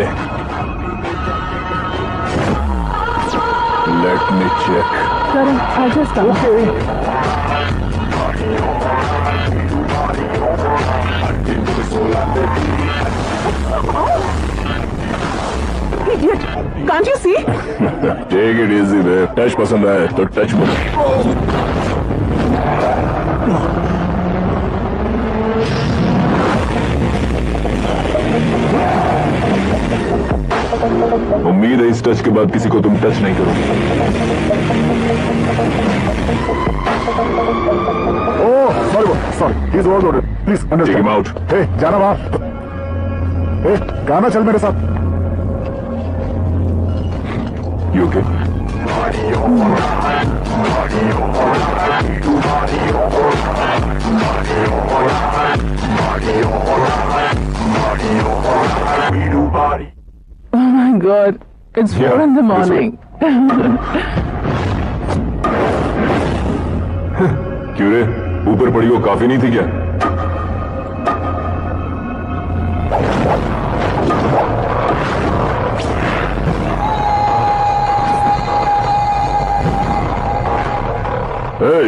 Let me check. Karan, I just Idiot! Can't you see? Take it easy बे। टच पसंद है तो टच करो। उम्मीद है इस टच के बाद किसी को तुम टच नहीं करोगे। Oh, sorry. He's overloaded. Please understand. Take him out. Hey, जाना बाहर। Hey, गाना चल मेरे साथ। You okay? Oh my God! It's 4 in the morning. क्यों रे, ऊपर पड़ी हो काफी नहीं थी क्या? Hey,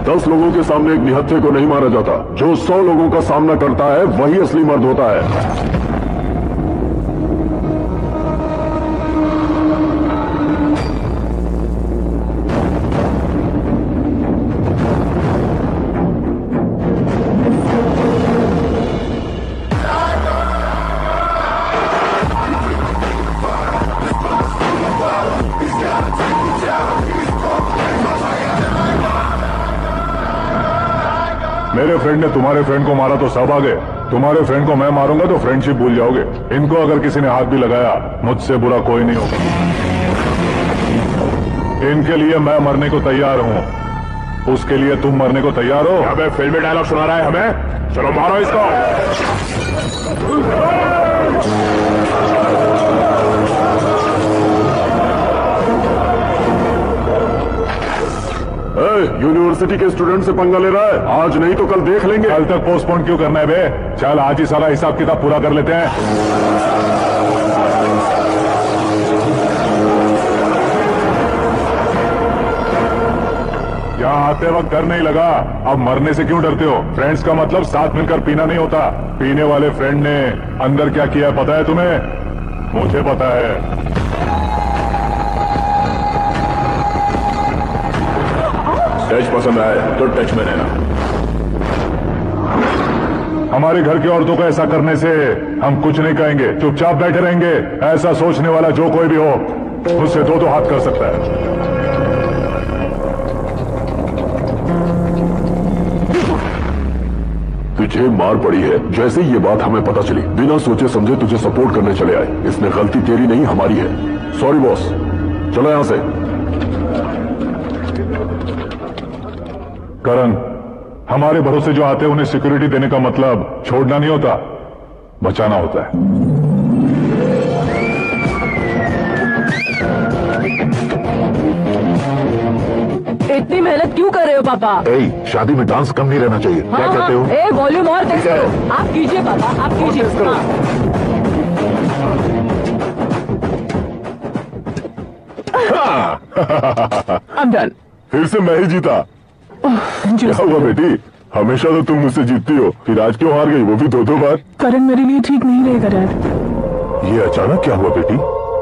10 लोगों के सामने एक निहत्थे को नहीं मारा जाता। जो 100 लोगों का सामना करता है वही असली मर्द होता है। मेरे फ्रेंड ने तुम्हारे फ्रेंड को मारा तो सब आ गए। तुम्हारे फ्रेंड को मैं मारूंगा तो फ्रेंडशिप भूल जाओगे। इनको अगर किसी ने हाथ भी लगाया, मुझसे बुरा कोई नहीं होगा। इनके लिए मैं मरने को तैयार हूं, उसके लिए तुम मरने को तैयार हो? अबे फिल्मी डायलॉग सुना रहा है हमें। चलो मारो इसको। यूनिवर्सिटी के स्टूडेंट से पंगा ले रहा है। आज नहीं तो कल देख लेंगे। कल तक पोस्टपोन क्यों करना है बे? चल आज ही सारा हिसाब किताब पूरा कर लेते हैं। यहाँ आते वक्त डर नहीं लगा, अब मरने से क्यों डरते हो? फ्रेंड्स का मतलब साथ मिलकर पीना नहीं होता। पीने वाले फ्रेंड ने अंदर क्या किया पता है तुम्हें? मुझे पता है। टच पसंद आए तो टच में रहना। हमारे घर की औरतों को ऐसा करने से हम कुछ नहीं कहेंगे, चुपचाप बैठे रहेंगे। ऐसा सोचने वाला जो कोई भी हो, उससे दो हाथ कर सकता है। तुझे मार पड़ी है। जैसे ये बात हमें पता चली, बिना सोचे समझे तुझे सपोर्ट करने चले आए। इसमें गलती तेरी नहीं हमारी है। सॉरी बॉस, चलो यहां से। करण, हमारे भरोसे जो आते हैं उन्हें सिक्योरिटी देने का मतलब छोड़ना नहीं होता, बचाना होता है। क्यों कर रहे हो पापा? शादी में डांस कम नहीं रहना चाहिए, क्या कहते हो? ए वॉल्यूम और तेज करो। आप कीजिए पापा, आप कीजिए। I'm done. फिर से मैं ही जीता। क्या हुआ बेटी? हमेशा तो तुम मुझसे जीतती हो, फिर आज क्यों हार गई, वो भी 2-2 बार? करण मेरे लिए ठीक नहीं रहेगा डैड। ये अचानक क्या हुआ बेटी?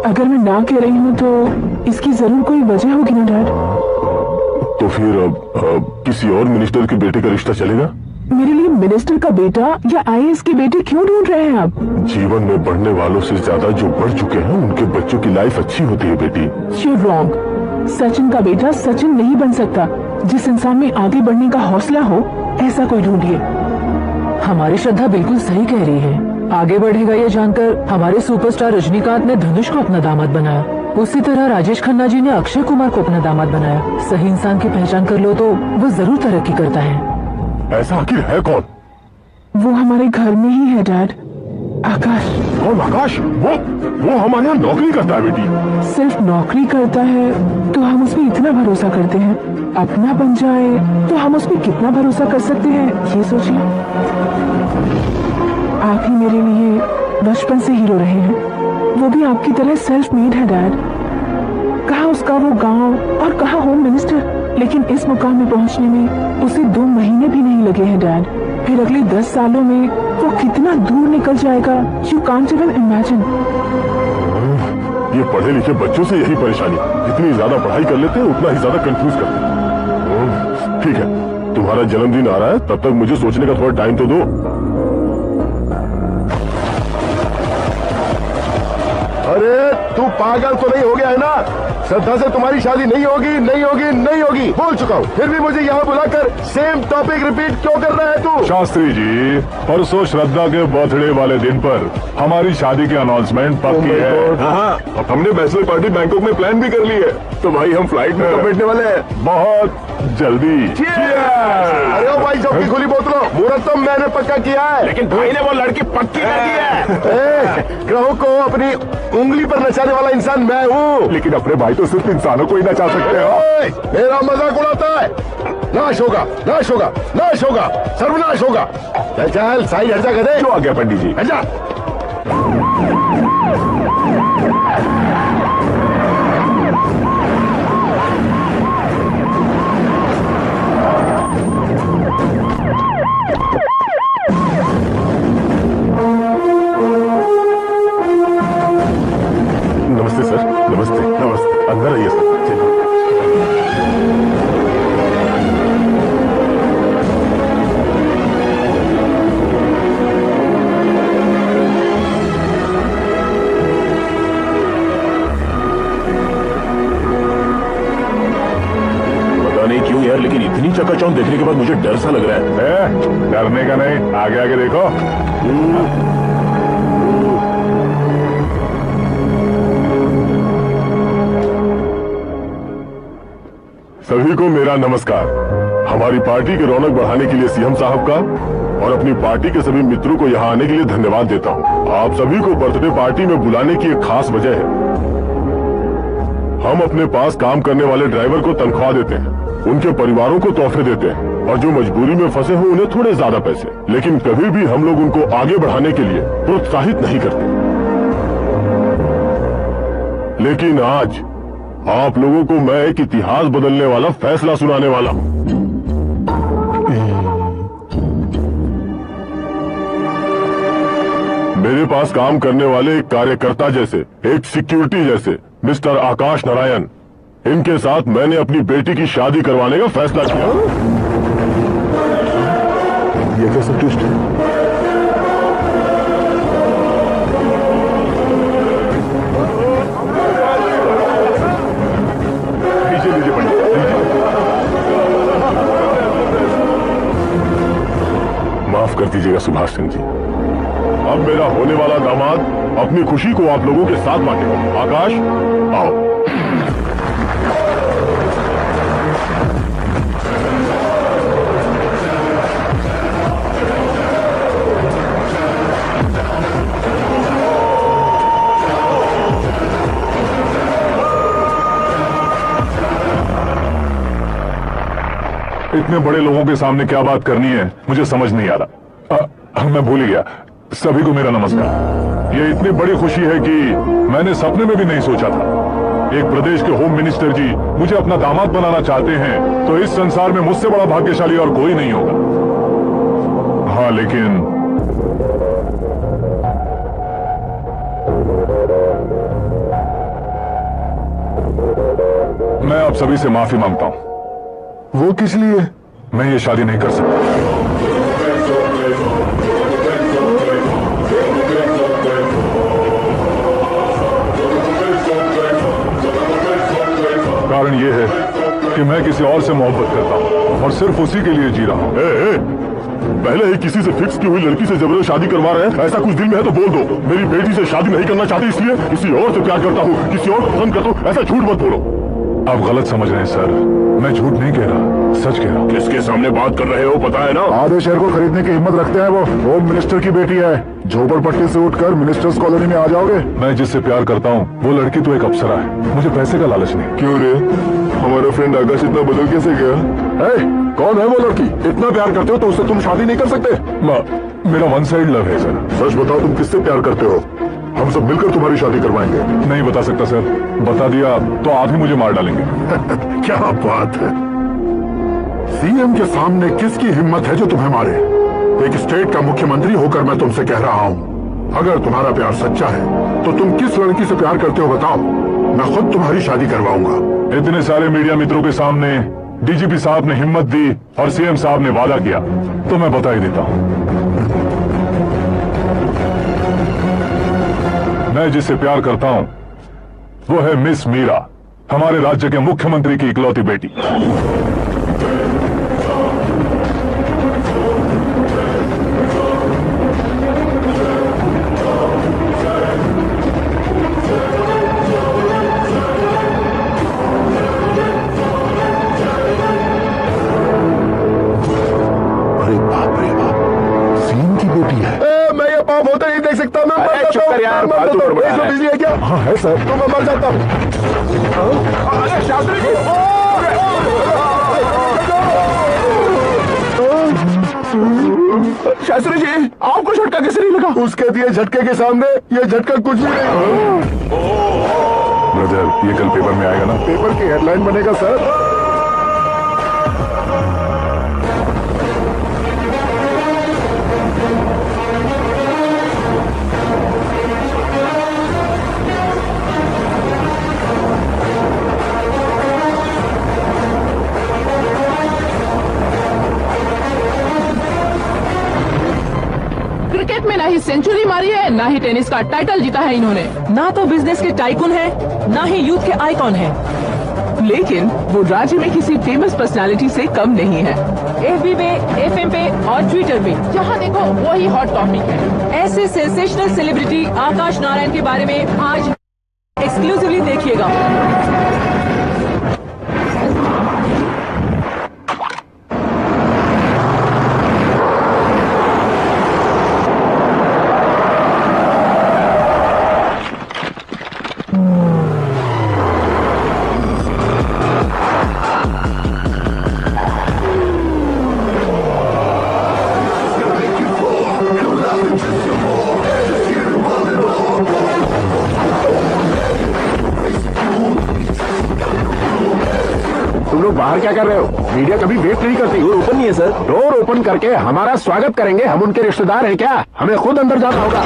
अगर मैं ना कह रही हूँ तो इसकी जरूर कोई वजह होगी ना डैड। तो फिर किसी और मिनिस्टर के बेटे का रिश्ता चलेगा? मेरे लिए मिनिस्टर का बेटा या IAS के बेटे क्यों ढूंढ रहे हैं आप? जीवन में बढ़ने वालों से ज्यादा जो बढ़ चुके हैं उनके बच्चों की लाइफ अच्छी होती है बेटी। You're wrong. सचिन का बेटा सचिन नहीं बन सकता। जिस इंसान में आगे बढ़ने का हौसला हो ऐसा कोई ढूंढिए। हमारी श्रद्धा बिल्कुल सही कह रही है। आगे बढ़ेगा ये जानकर हमारे सुपरस्टार रजनीकांत ने धनुष को अपना दामाद बनाया। उसी तरह राजेश खन्ना जी ने अक्षय कुमार को अपना दामाद बनाया। सही इंसान की पहचान कर लो तो वो जरूर तरक्की करता है। ऐसा आखिर है कौन? वो हमारे घर में ही है डैड। आकाश। कौन आकाश? वो हमारे यहाँ नौकरी करता है बेटी। सिर्फ नौकरी करता है तो हम उस पर इतना भरोसा करते हैं, अपना बन जाए तो हम उस पर कितना भरोसा कर सकते हैं ये सोचिए। आप ही मेरे लिए बचपन से हीरो रहे हैं, वो भी आपकी तरह सेल्फ मेड है डैड। कहाँ उसका वो गांव और कहाँ होम मिनिस्टर, लेकिन इस मुकाम में पहुंचने में उसे 2 महीने भी नहीं लगे हैं डैड। फिर अगले 10 सालों में वो कितना दूर निकल जाएगा, यू कांट इवन इमेजिन। ये पढ़े लिखे बच्चों से यही परेशानी, जितनी ज्यादा पढ़ाई कर लेते हैं उतना ही ज्यादा कंफ्यूज करते हैं। ठीक है, तुम्हारा जन्मदिन आ रहा है, तब तक मुझे सोचने का थोड़ा टाइम तो दो। अरे तू पागल तो नहीं हो गया है ना? श्रद्धा से तुम्हारी शादी नहीं होगी, नहीं होगी, नहीं होगी, बोल चुका हूँ। फिर भी मुझे यहाँ बुलाकर सेम टॉपिक रिपीट क्यों कर रहा है तू? शास्त्री जी, परसों श्रद्धा के बर्थडे वाले दिन पर हमारी शादी की अनाउंसमेंट पक्की है। हाँ, अब हमने बैचलर पार्टी बैंकॉक में प्लान भी कर ली है, तो भाई हम फ्लाइट में कब बैठने वाले हैं? बहुत जल्दी। अरे ओ भाई साहब की खुली बोतलों, मुहूर्त तो मैंने पक्का किया है। लेकिन भाई ने वो लड़की पक्की कर दी है। ग्रहों को अपनी उंगली पर नचाने वाला इंसान मैं हूँ। लेकिन अपने भाई तो सिर्फ इंसानों को ही नचा सकते हो। मेरा मजाक उड़ाता है। नाश होगा, नाश होगा, नाश होगा, सर्वनाश होगा। चल चल साई हट जा गधे। जो आ गया पंडित जी। हट जा। नमस्ते सर, नमस्ते नमस्ते, अंदर आइए सर। चलिए। पता नहीं क्यों यार, लेकिन इतनी चकाचौंध देखने के बाद मुझे डर सा लग रहा है। डरने का नहीं, आगे आगे देखो। सभी को मेरा नमस्कार। हमारी पार्टी की रौनक बढ़ाने के लिए सीएम साहब का और अपनी पार्टी के सभी मित्रों को यहाँ आने के लिए धन्यवाद देता हूँ। आप सभी को बर्थडे पार्टी में बुलाने की एक खास वजह है। हम अपने पास काम करने वाले ड्राइवर को तनख्वाह देते हैं, उनके परिवारों को तोहफे देते हैं और जो मजबूरी में फंसे हो उन्हें थोड़े ज्यादा पैसे। लेकिन कभी भी हम लोग उनको आगे बढ़ाने के लिए प्रोत्साहित नहीं करते। लेकिन आज आप लोगों को मैं एक इतिहास बदलने वाला फैसला सुनाने वाला हूं। मेरे पास काम करने वाले एक कार्यकर्ता जैसे, एक सिक्योरिटी जैसे मिस्टर आकाश नारायण, इनके साथ मैंने अपनी बेटी की शादी करवाने का फैसला किया। ये कैसा ट्विस्ट है? माफ कर दीजिएगा सुभाष सिंह जी। अब मेरा होने वाला दामाद अपनी खुशी को आप लोगों के साथ बांटेगा। आकाश, आओ। इतने बड़े लोगों के सामने क्या बात करनी है मुझे समझ नहीं आ रहा। मैं भूल ही गया। सभी को मेरा नमस्कार। ये इतनी बड़ी खुशी है कि मैंने सपने में भी नहीं सोचा था। एक प्रदेश के होम मिनिस्टर जी मुझे अपना दामाद बनाना चाहते हैं तो इस संसार में मुझसे बड़ा भाग्यशाली और कोई नहीं होगा। हाँ, लेकिन मैं आप सभी से माफी मांगता हूं। वो किस लिए? मैं ये शादी नहीं कर सकता। कारण ये है कि मैं किसी और से मोहब्बत करता हूं और सिर्फ उसी के लिए जी रहा हूं। पहले ही किसी से फिक्स की हुई लड़की से जबरदस्त शादी करवा रहे हैं। ऐसा कुछ दिल में है तो बोल दो। मेरी बेटी से शादी नहीं करना चाहती इसलिए किसी और से प्यार करता हूँ, किसी और पसंद करता हूँ, ऐसा झूठ मत बोलो। आप गलत समझ रहे हैं सर। मैं झूठ नहीं कह रहा, सच कह रहा हूँ। किसके सामने बात कर रहे हो पता है ना? आधे शहर को खरीदने की हिम्मत रखते हैं वो। होम मिनिस्टर की बेटी है। झोपड़पट्टी से उठकर मिनिस्टर्स कॉलोनी में आ जाओगे। मैं जिससे प्यार करता हूँ वो लड़की तो एक अप्सरा है। मुझे पैसे का लालच नहीं। क्यों रे? हमारा फ्रेंड आकाश इतना बदल कैसे गया? कौन है वो लड़की? इतना प्यार करते हो तो उससे तुम शादी नहीं कर सकते? मेरा वन साइड लव है सर। सच बताओ, तुम किससे प्यार करते हो? हम सब मिलकर तुम्हारी शादी करवाएंगे। नहीं बता सकता सर। बता दिया तो आप ही मुझे मार डालेंगे। क्या बात है। सीएम के सामने किसकी हिम्मत है जो तुम्हें मारे? एक स्टेट का मुख्यमंत्री होकर मैं तुमसे कह रहा हूँ, अगर तुम्हारा प्यार सच्चा है तो तुम किस लड़की से प्यार करते हो बताओ। मैं खुद तुम्हारी शादी करवाऊंगा। इतने सारे मीडिया मित्रों के सामने डीजीपी साहब ने हिम्मत दी और सीएम साहब ने वादा किया तो मैं बता ही देता हूँ। मैं जिससे प्यार करता हूं वो है मिस मीरा, हमारे राज्य के मुख्यमंत्री की इकलौती बेटी। अरे बाप रे बाप, सीएम की बेटी है। मैं ये पाप होते नहीं देख सकता। मैं मर जाता हूं यार। बिजली है क्या? हाँ है सर। तो मैं मर जाता हूँ। शास्त्री जी, शास्त्री जी, आपको झटका कैसे नहीं लगा? उसके दिए झटके के सामने ये झटका कुछ भी नहीं। ब्रदर, ये कल पेपर में आएगा ना? पेपर की हेडलाइन बनेगा सर। में ना ही सेंचुरी मारी है, ना ही टेनिस का टाइटल जीता है इन्होंने। ना तो बिजनेस के टाइकून है, ना ही यूथ के आइकॉन है, लेकिन वो राज्य में किसी फेमस पर्सनालिटी से कम नहीं है। एफबी पे, एफएम पे और ट्विटर पे जहाँ देखो वही हॉट टॉपिक है। ऐसे सेंसेशनल सेलिब्रिटी आकाश नारायण के बारे में आज एक्सक्लूसिवली देखिएगा। बाहर क्या कर रहे हो? मीडिया कभी वेट नहीं करती। डोर ओपन नहीं है सर। डोर ओपन करके हमारा स्वागत करेंगे। हम उनके रिश्तेदार हैं क्या? हमें खुद अंदर जाना होगा।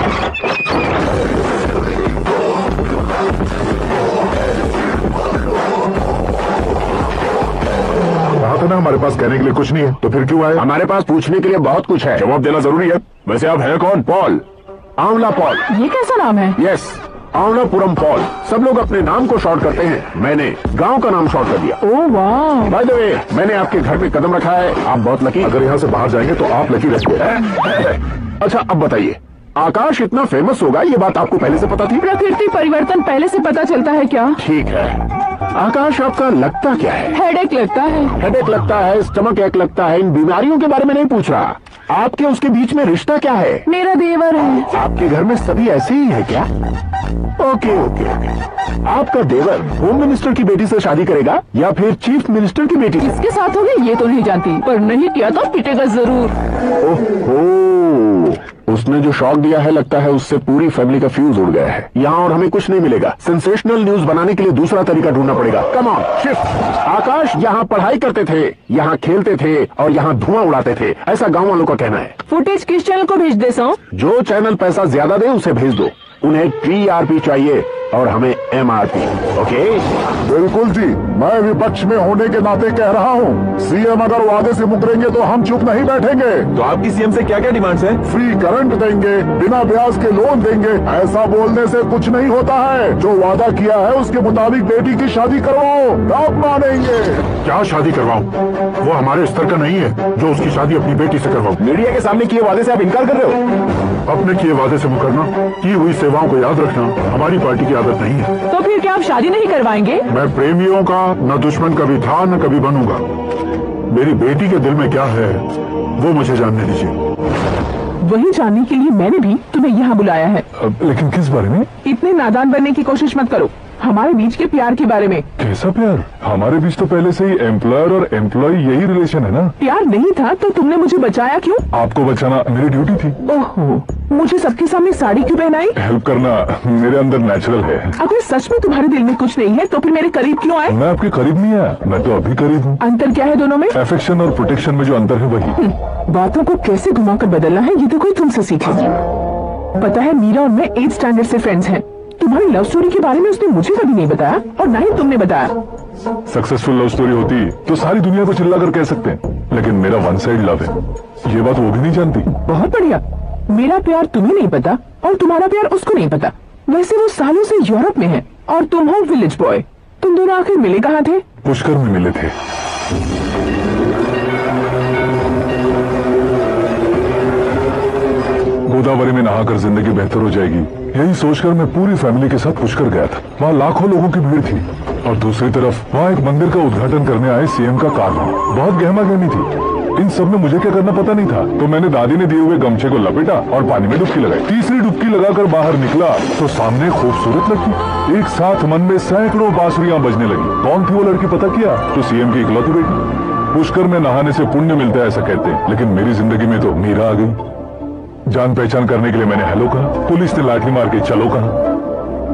कहा था ना हमारे पास कहने के लिए कुछ नहीं है, तो फिर क्यों आए? हमारे पास पूछने के लिए बहुत कुछ है। जवाब देना जरूरी है। वैसे आप हैं कौन? पॉल, आंवला पॉल। ये कैसा नाम है? Yes, Aonlapuram Paul. सब लोग अपने नाम को शॉर्ट करते हैं, मैंने गांव का नाम शॉर्ट कर दिया। ओह वाह। बाय द वे, मैंने आपके घर पे कदम रखा है। आप बहुत लकी। अगर यहाँ से बाहर जाएंगे तो आप लकी रहेंगे। अच्छा अब बताइए, आकाश इतना फेमस होगा ये बात आपको पहले से पता थी? प्रकृति परिवर्तन पहले से पता चलता है क्या? ठीक है। आकाश आपका लगता क्या है? हेडेक लगता है। हेडेक लगता है, स्टमक एक लगता है। इन बीमारियों के बारे में नहीं पूछ रहा। आपके उसके बीच में रिश्ता क्या है? मेरा देवर है। आपके घर में सभी ऐसे ही है क्या? Okay okay okay. आपका देवर होम मिनिस्टर की बेटी से शादी करेगा या फिर चीफ मिनिस्टर की बेटी से? किसके साथ होगी ये तो नहीं जानती, पर नहीं किया तो पिटेगा जरूर। ओहो, उसने जो शॉक दिया है लगता है उससे पूरी फैमिली का फ्यूज उड़ गया है। यहाँ और हमें कुछ नहीं मिलेगा। सेंसेशनल न्यूज बनाने के लिए दूसरा तरीका ढूंढना पड़ेगा। Come on shift. आकाश यहाँ पढ़ाई करते थे, यहाँ खेलते थे और यहाँ धुआं उड़ाते थे, ऐसा गाँव वालों का कहना है। फुटेज किस चैनल को भेज दे सो? जो चैनल पैसा ज्यादा दे उसे भेज दो। उन्हें TRP चाहिए और हमें MRP। ओके? बिल्कुल जी, मैं विपक्ष में होने के नाते कह रहा हूँ, सीएम अगर वादे से मुकरेंगे तो हम चुप नहीं बैठेंगे। तो आपकी सीएम से क्या क्या डिमांड्स हैं? फ्री करंट देंगे, बिना ब्याज के लोन देंगे। ऐसा बोलने से कुछ नहीं होता है। जो वादा किया है उसके मुताबिक बेटी की शादी करवाओ, तब मानेंगे। क्या शादी करवाऊं? वो हमारे स्तर का नहीं है जो उसकी शादी अपनी बेटी से करवाऊं। मीडिया के सामने किए वादे से आप इनकार कर रहे हो? अपने किए वादे से मुकरना, की हुई सेवाओं को याद रखना हमारी पार्टी की आदत नहीं है। तो फिर क्या आप शादी नहीं करवाएंगे? मैं प्रेमियों का न दुश्मन कभी था न कभी बनूंगा। मेरी बेटी के दिल में क्या है वो मुझे जानने दीजिए। वही जानने के लिए मैंने भी तुम्हें यहाँ बुलाया है। लेकिन किस बारे में? इतने नादान बनने की कोशिश मत करो। हमारे बीच के प्यार के बारे में। कैसा प्यार? हमारे बीच तो पहले से ही एम्प्लॉयर और एम्प्लॉय यही रिलेशन है ना। प्यार नहीं था तो तुमने मुझे बचाया क्यों? आपको बचाना मेरी ड्यूटी थी। ओहो, मुझे सबके सामने साड़ी क्यों पहनाई? हेल्प करना मेरे अंदर नेचुरल है। अगर सच में तुम्हारे दिल में कुछ नहीं है तो फिर मेरे करीब क्यों आए? मैं आपके करीब नहीं आया, मैं तो अभी करीब हूँ। अंतर क्या है दोनों में? अफेक्शन और प्रोटेक्शन में जो अंतर है वही। बातों को कैसे घुमाकर बदलना है ये तो कोई तुमसे सीखे। पता है मीरा और मैं 8th स्टैंडर्ड से फ्रेंड्स हैं। तुम्हारी लव स्टोरी के बारे में उसने मुझे कभी नहीं बताया और ना ही तुमने बताया। सक्सेसफुल लव स्टोरी होती तो सारी दुनिया को चिल्ला कर कह सकते हैं, लेकिन मेरा वन साइड लव है, ये बात वो भी नहीं जानती। बहुत बढ़िया। मेरा प्यार तुम्हें नहीं पता और तुम्हारा प्यार उसको नहीं पता। वैसे वो सालों से यूरोप में है और तुम हो विलेज बॉय। तुम दोनों आखिर मिले कहाँ थे? पुष्कर में मिले थे। गोदावरी में नहाकर जिंदगी बेहतर हो जाएगी, यही सोचकर मैं पूरी फैमिली के साथ पुष्कर गया था। वहाँ लाखों लोगों की भीड़ थी और दूसरी तरफ वहाँ एक मंदिर का उद्घाटन करने आए सीएम का कार था। बहुत गहमा गहमी थी। इन सब में मुझे क्या करना पता नहीं था, तो मैंने दादी ने दिए हुए गमछे को लपेटा और पानी में डुबकी लगाई। तीसरी डुबकी लगाकर बाहर निकला तो सामने खूबसूरत लड़की। एक साथ मन में सैकड़ों बांसुरियां बजने लगी। कौन थी वो लड़की पता किया? तो सीएम की इकलौती बेटी। पुष्कर में नहाने से पुण्य मिलता है ऐसा कहते हैं, लेकिन मेरी जिंदगी में तो मीरा आ गई। जान पहचान करने के लिए मैंने हेलो कहा, पुलिस ने लाठी मार के चलो कहा।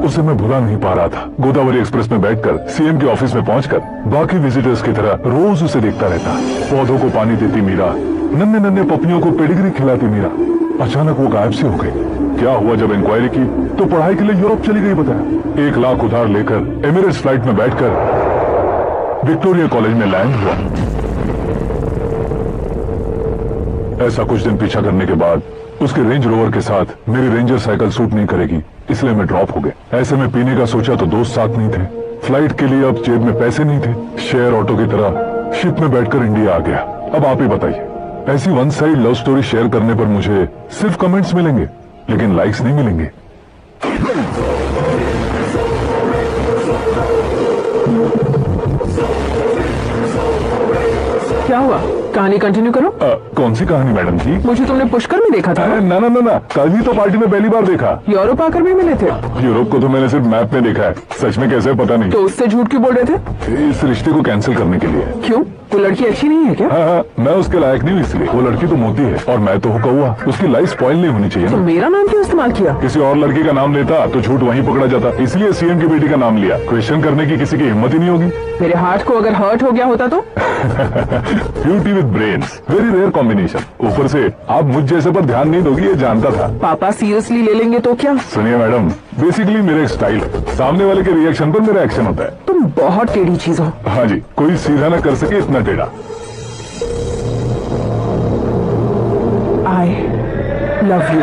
उसे मैं भुला नहीं पा रहा था। गोदावरी एक्सप्रेस में बैठकर सीएम के ऑफिस में पहुंचकर बाकी विजिटर्स की तरह रोज उसे देखता रहता। पौधों को पानी देती मीरा, नन्हे नन्हे पपियों को पेडिग्री खिलाती मीरा। अचानक वो गायब सी हो गई। क्या हुआ? जब इंक्वायरी की तो पढ़ाई के लिए यूरोप चली गई बताया। 1 लाख उधार लेकर एमिरेट्स फ्लाइट में बैठकर विक्टोरिया कॉलेज में लैंड हुआ। ऐसा कुछ दिन पीछा करने के बाद उसके रेंज रोवर के साथ मेरी रेंजर साइकिल सूट नहीं करेगी, इसलिए मैं ड्रॉप हो गया। ऐसे में पीने का सोचा तो दोस्त साथ नहीं थे। फ्लाइट के लिए अब जेब में पैसे नहीं थे। शेयर ऑटो की तरह शिप में बैठकर इंडिया आ गया। अब आप ही बताइए, ऐसी one side love story share करने पर मुझे सिर्फ कमेंट्स मिलेंगे लेकिन लाइक्स नहीं मिलेंगे। क्या हुआ? कहानी कंटिन्यू करो। कौन सी कहानी मैडम जी? मुझे तुमने पुष्कर में देखा था। ना ना ना ना, कल ही तो पार्टी में पहली बार देखा। यूरोप आकर भी मिले थे? यूरोप को तो मैंने सिर्फ मैप में देखा है, सच में कैसे पता नहीं। तो उससे झूठ क्यों बोल रहे थे? इस रिश्ते को कैंसिल करने के लिए। क्यों? वो लड़की अच्छी नहीं है क्या? हाँ, मैं उसके लायक नहीं हूँ इसलिए। वो लड़की तो मोती है और मैं तो कौवा। उसकी लाइफ स्पॉइल नहीं होनी चाहिए तो ना। मेरा नाम क्यों इस्तेमाल किया? किसी और लड़की का नाम लेता तो झूठ वहीं पकड़ा जाता, इसलिए सीएम की बेटी का नाम लिया। क्वेश्चन करने की किसी की हिम्मत ही नहीं होगी। मेरे हार्ट को अगर हर्ट हो गया होता तो? Beauty with brains, very rare combination. ऊपर से आप मुझ जैसे पर ध्यान नहीं दोगी ये जानता था। पापा सीरियसली ले लेंगे तो क्या? सुनिए मैडम, बेसिकली मेरा एक स्टाइल है, सामने वाले के रिएक्शन पर मेरा एक्शन होता है। तुम बहुत टेढ़ी चीज हो। हाँ जी, कोई सीधा न कर सके इतना टेढ़ा। I love you।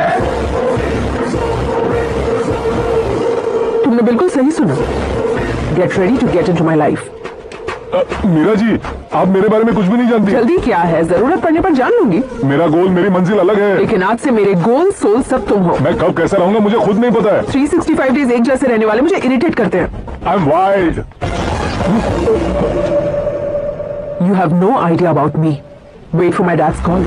तुमने बिल्कुल सही सुना। Get ready to get into my life। Meera ji, आप मेरे बारे में कुछ भी नहीं जानती। जल्दी क्या है, जरूरत पड़ने पर जान लूंगी। मेरा गोल, मेरी मंजिल अलग है। लेकिन आज से मेरे गोल सोल सब तुम हो। मैं कब कैसा रहूंगा मुझे खुद नहीं पता है। 365 डेज एक जैसे रहने वाले मुझे इरिटेट करते हैं। I am wild. You have no idea about me. Wait for my dad's call।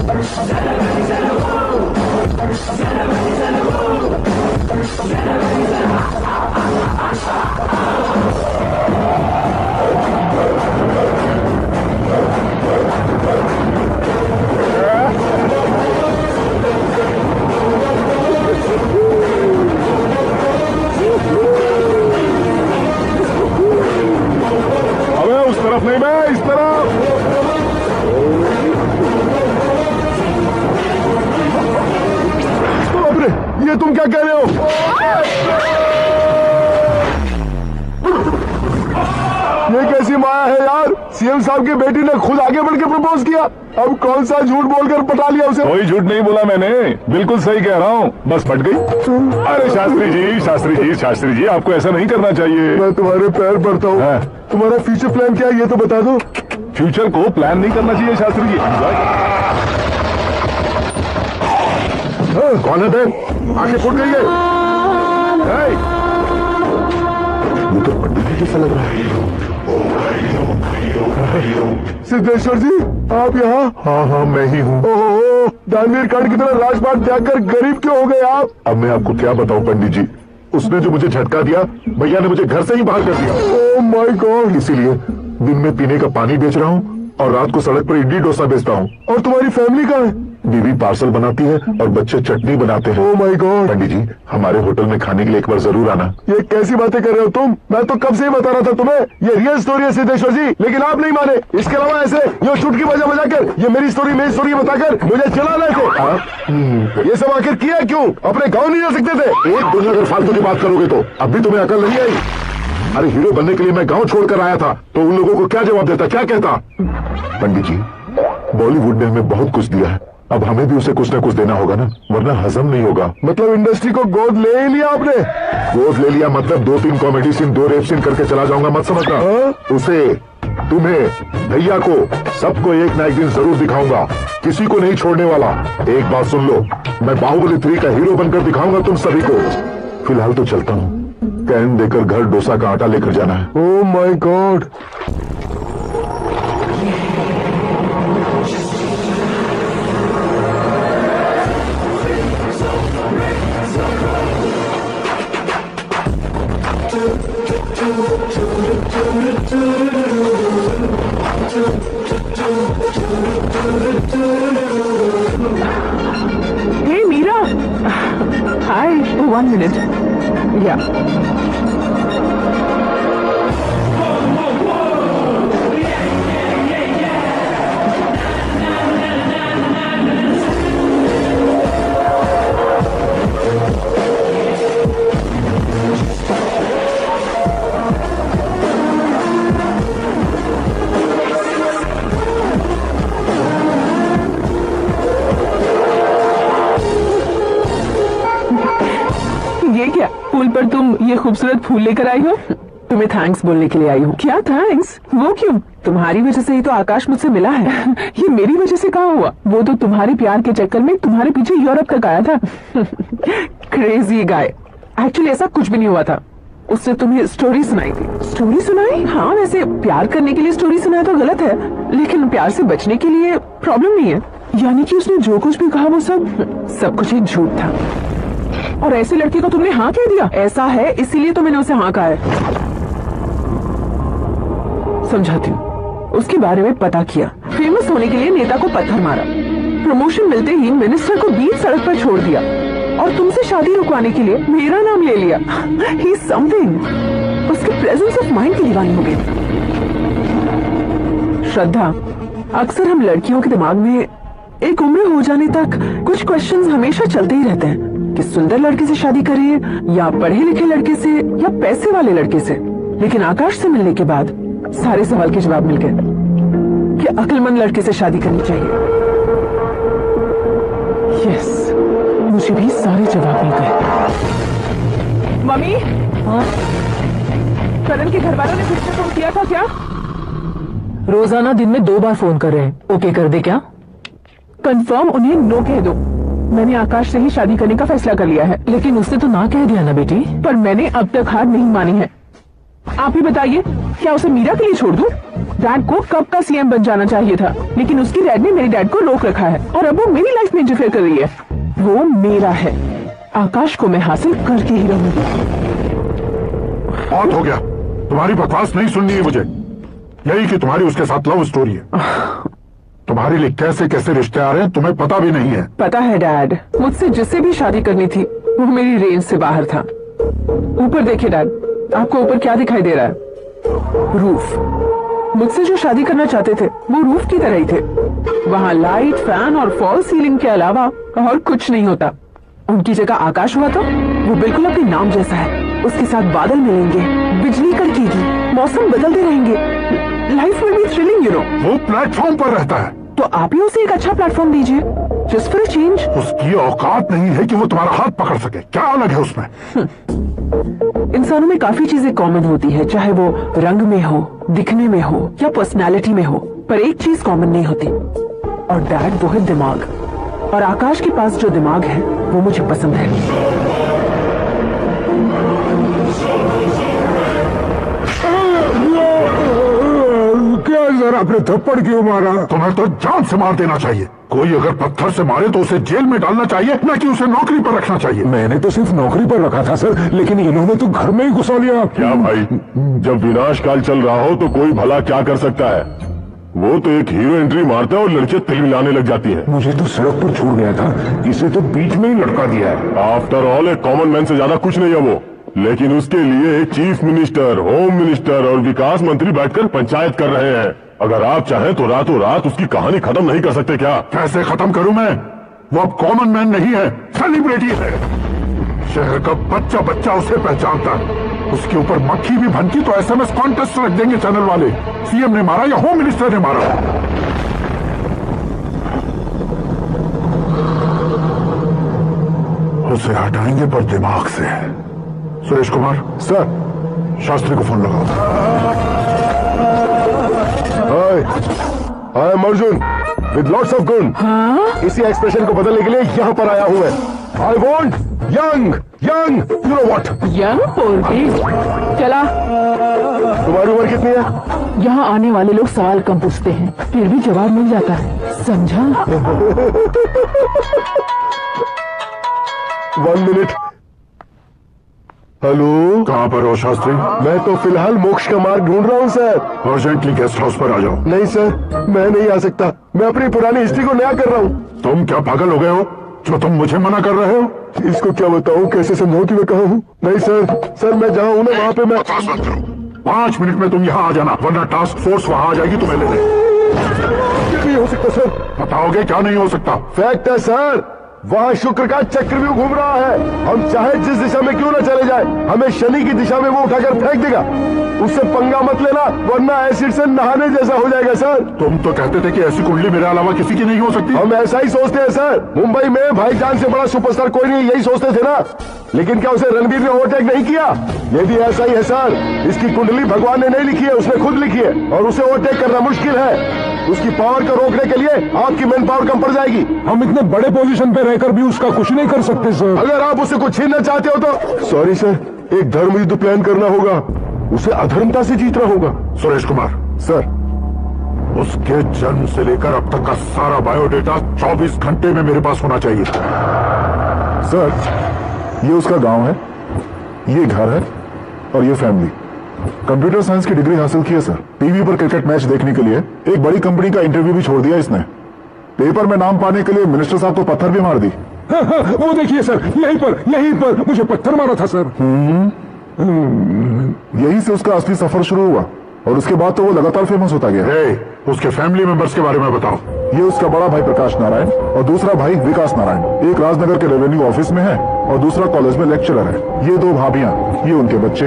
अबे उस तरफ नहीं, मैं इस तरफ। बाप रे, ये तुम क्या कह रहे हो? ये कैसी माया है यार? सीएम साहब की बेटी ने खुद आगे बढ़ के प्रपोज किया, अब कौन सा झूठ बोलकर पटा लिया उसे? कोई झूठ नहीं बोला मैंने, बिल्कुल सही कह रहा हूँ, बस फट गई। अरे शास्त्री जी, शास्त्री जी, शास्त्री जी, आपको ऐसा नहीं करना चाहिए। मैं तुम्हारे पैर पड़ता हूँ। हाँ। तुम्हारा फ्यूचर प्लान क्या है ये तो बता दो। फ्यूचर को प्लान नहीं करना चाहिए शास्त्री जी। कौन है बे? आंखें फूट गई है। ये तो पंडित जी जैसा लग रहा है। सिद्धेश्वर जी, आप यहाँ? हाँ, मैं ही हूँ। ओहो, दानवीर कर्ण की तरह राजपाट त्याग कर गरीब क्यों हो गए आप? अब मैं आपको क्या बताऊं पंडित जी, उसने जो मुझे झटका दिया, भैया ने मुझे घर से ही बाहर कर दिया। Oh my God. इसीलिए दिन में पीने का पानी बेच रहा हूँ और रात को सड़क पर इडली डोसा बेचता हूँ। और तुम्हारी फैमिली कहाँ है? बीवी पार्सल बनाती है और बच्चे चटनी बनाते हैं। Oh my God. पंडित जी, हमारे होटल में खाने के लिए एक बार जरूर आना। ये कैसी बातें कर रहे हो तुम? मैं तो कब से ही बता रहा था तुम्हें, ये रियल स्टोरी है सिद्धेश्वर जी, लेकिन आप नहीं माने। इसके अलावा ऐसे ये चुटकी बजा कर ये मेरी स्टोरी बताकर मुझे चला रहे थे। ये सब आखिर किया क्यों? अपने गाँव नहीं जा सकते थे? एक दुनिया अगर फालतू की बात करोगे तो अभी तुम्हें अकल नहीं आई। अरे हीरो बनने के लिए मैं गांव छोड़कर आया था, तो उन लोगों को क्या जवाब देता, क्या कहता? पंडित जी, बॉलीवुड ने हमें बहुत कुछ दिया है, अब हमें भी उसे कुछ न कुछ देना होगा ना, वरना हजम नहीं होगा। मतलब इंडस्ट्री को गोद ले ही लिया आपने? गोद ले लिया मतलब 2-3 कॉमेडी सीन, 2 रेप सीन करके चला जाऊंगा मत समझना। उसे, तुम्हें, भैया को, सबको एक ना एक दिन जरूर दिखाऊंगा, किसी को नहीं छोड़ने वाला। एक बात सुन लो, मैं बाहुबली 3 का हीरो बनकर दिखाऊंगा तुम सभी को। फिलहाल तो चलता हूँ, कैन देकर घर डोसा का आटा लेकर जाना है। Oh my God. Hey Meera. Hi. Oh, 1 minute. Yeah. ये क्या, पुल पर तुम ये खूबसूरत फूल लेकर आई हो? तुम्हें थैंक्स बोलने के लिए आई हूँ। क्या थैंक्स? वो क्यों? तुम्हारी वजह से ही तो आकाश मुझसे मिला है। ये मेरी वजह से कहाँ हुआ? वो तो तुम्हारे प्यार के चक्कर में तुम्हारे पीछे यूरोप तक आया था। Crazy guy. एक्चुअली ऐसा कुछ भी नहीं हुआ था, उसने तुम्हें स्टोरी सुनाई थी। स्टोरी सुनाई? हाँ, वैसे प्यार करने के लिए स्टोरी सुनाया तो गलत है, लेकिन प्यार से बचने के लिए प्रॉब्लम नहीं है। यानी कि उसने जो कुछ भी कहा वो सब कुछ एक झूठ था। और ऐसे लड़के को तुमने हाँ कह दिया? ऐसा है, इसीलिए तो मैंने उसे हाँ कहा है। समझाती हूँ। उसके बारे में पता किया, फेमस होने के लिए नेता को पत्थर मारा, प्रमोशन मिलते ही मिनिस्टर को बीच सड़क पर छोड़ दिया और तुमसे शादी रुकवाने के लिए मेरा नाम ले लिया। He is something. उसके प्रेजेंस ऑफ माइंड की दीवानी हो गई। श्रद्धा, अक्सर हम लड़कियों के दिमाग में एक उम्र हो जाने तक कुछ क्वेश्चंस हमेशा चलते ही रहते हैं कि सुंदर लड़के से शादी करें या पढ़े लिखे लड़के से या पैसे वाले लड़के से। लेकिन आकाश से मिलने के बाद सारे सवाल के जवाब मिल गए कि अक्लमंद लड़के से शादी करनी चाहिए। यस, मुझे भी सारे जवाब मिल गए। मम्मी, करण के घर वालों ने फिर से फोन किया था क्या? रोजाना दिन में 2 बार फोन कर रहे हैं। ओके कर दे क्या? कंफर्म उन्हें नो कह दो। मैंने आकाश से ही शादी करने का फैसला कर लिया है। लेकिन उसने तो ना कह दिया ना बेटी। पर मैंने अब तक हार नहीं मानी है। आप ही बताइए, क्या उसे मीरा के लिए छोड़ दूं? डैड को कब का सीएम बन जाना चाहिए था, लेकिन उसकी डैड ने मेरी डैड को रोक रखा है और अब वो मेरी लाइफ में इंटरफेयर कर रही है। वो मेरा है, आकाश को मैं हासिल करके ही रहूंगी। बहुत हो गया, तुम्हारी बकवास नहीं सुननी है मुझे। यही कि तुम्हारी उसके साथ लव स्टोरी है। तुम्हारे लिए कैसे कैसे रिश्ते आ रहे हैं तुम्हें पता भी नहीं है। पता है डैड, मुझसे जिससे भी शादी करनी थी वो मेरी रेंज से बाहर था। ऊपर देखिए डैड, आपको ऊपर क्या दिखाई दे रहा है? रूफ। मुझसे जो शादी करना चाहते थे वो रूफ की तरह ही थे। वहाँ लाइट, फैन और फॉल सीलिंग के अलावा और कुछ नहीं होता। उनकी जगह आकाश हुआ तो वो बिल्कुल अपने नाम जैसा है। उसके साथ बादल मिलेंगे, बिजली कड़केगी, मौसम बदलते रहेंगे, लाइफ में भी थ्रिलिंग, यू नो। वो प्लेटफॉर्म पर रहता है तो आप ही उसे एक अच्छा प्लेटफॉर्म दीजिए, जस्ट फॉर अ चेंज। उसकी औकात नहीं है कि वो तुम्हारा हाथ पकड़ सके। क्या अलग है उसमें? इंसानों में काफी चीजें कॉमन होती है, चाहे वो रंग में हो, दिखने में हो या पर्सनालिटी में हो, पर एक चीज कॉमन नहीं होती, और डैड वो है दिमाग। और आकाश के पास जो दिमाग है वो मुझे पसंद है। क्या सर, आपने थप्पड़ क्यों मारा? तुम्हें तो जान से मार देना चाहिए। कोई अगर पत्थर से मारे तो उसे जेल में डालना चाहिए, न कि उसे नौकरी पर रखना चाहिए। मैंने तो सिर्फ नौकरी पर रखा था सर, लेकिन इन्होंने तो घर में ही घुसा लिया। क्या भाई, जब विनाश काल चल रहा हो तो कोई भला क्या कर सकता है? वो तो एक हीरो एंट्री मारता है और लड़कियां तिल मिलाने लग जाती हैं। मुझे तो सड़क पर छूट गया था, इसे तो बीच में ही लटका दिया है। आफ्टर ऑल एक कॉमन मैन से ज्यादा कुछ नहीं है वो, लेकिन उसके लिए एक चीफ मिनिस्टर, होम मिनिस्टर और विकास मंत्री बैठकर पंचायत कर रहे हैं। अगर आप चाहें तो रातों रात उसकी कहानी खत्म नहीं कर सकते क्या? कैसे खत्म करूं मैं? वो अब कॉमन मैन नहीं है, सेलिब्रिटी है। शहर का बच्चा बच्चा उसे पहचानता है। उसके ऊपर मक्खी भी भनकी तो एसएमएस कॉन्टेस्ट रख देंगे चैनल वाले। सीएम ने मारा या होम मिनिस्टर ने मारा। उसे हटाएंगे पर दिमाग से। सुरेश कुमार सर, शास्त्री को फोन लगाओ। आई am Arjun with lots of गुण। इसी एक्सप्रेशन को बदलने के लिए यहाँ पर आया हूँ मैं। I want young young, you know what? Young पोर्टी चला। तुम्हारी उम्र कितनी है? यहाँ आने वाले लोग सवाल कम पूछते हैं, फिर भी जवाब मिल जाता है, समझा? 1 मिनट। हेलो, कहाँ पर हो शास्त्री? मैं तो फिलहाल मोक्ष का मार्ग ढूंढ रहा हूँ सर। अर्जेंटली गेस्ट हाउस पर आ जाओ। नहीं सर, मैं नहीं आ सकता। मैं अपनी पुरानी हिस्ट्री को नया कर रहा हूँ। तुम क्या पागल हो गए हो जो तुम मुझे मना कर रहे हो? इसको क्या बताऊँ, कैसे समझाऊँ कि मैं कहाँ हूँ? नहीं सर मैं जहाँ हूँ ना वहाँ पे मैं। 5 मिनट में तुम यहाँ आ जाना, वरना टास्क फोर्स वहाँ आ जाएगी तुम्हें लेने। नहीं हो सकता सर। बताओगे क्या नहीं हो सकता? फैक्ट है सर, वहाँ शुक्र का चक्रव्यूह घूम रहा है। हम चाहे जिस दिशा में क्यों न चले जाए, हमें शनि की दिशा में वो उठाकर फेंक देगा। उससे पंगा मत लेना, वरना एसिड से नहाने जैसा हो जाएगा सर। तुम तो कहते थे कि ऐसी कुंडली मेरे अलावा किसी की नहीं हो सकती। हम ऐसा ही सोचते हैं सर। मुंबई में भाईजान से बड़ा सुपरस्टार कोई नहीं, यही सोचते थे ना। लेकिन क्या उसे रणबीर ने ओवरटेक नहीं किया? ये भी ऐसा ही है सर। इसकी कुंडली भगवान ने नहीं लिखी है, उसने खुद लिखी है, और उसे ओवरटेक करना मुश्किल है। उसकी पावर को रोकने के लिए आपकी मैन पावर कम पड़ जाएगी। हम इतने बड़े पोजीशन पे रहकर भी उसका कुछ नहीं कर सकते सर। अगर आप उसे कुछ छीनना चाहते हो तो सॉरी सर, एक धर्म युद्ध प्लान करना होगा। उसे अधर्मता से जीतना होगा। सुरेश कुमार सर, उसके जन्म से लेकर अब तक का सारा बायोडेटा 24 घंटे में मेरे पास होना चाहिए। सर, ये उसका गांव है, ये घर है और ये फैमिली। कंप्यूटर साइंस की डिग्री हासिल की है सर। टीवी पर क्रिकेट मैच देखने के लिए एक बड़ी कंपनी का इंटरव्यू भी छोड़ दिया इसने। पेपर में नाम पाने के लिए मिनिस्टर साहब को पत्थर भी मार दी। वो देखिए सर, यहीं पर मुझे पत्थर मारा था सर। यहीं से उसका असली सफर शुरू हुआ और उसके बाद तो वो लगातार फेमस होता गया। उसके फैमिली मेंबर्स के बारे में बताओ। ये उसका बड़ा भाई प्रकाश नारायण और दूसरा भाई विकास नारायण। एक राजनगर के रेवेन्यू ऑफिस में है और दूसरा कॉलेज में लेक्चरर है। ये 2 भाभियां, ये उनके बच्चे,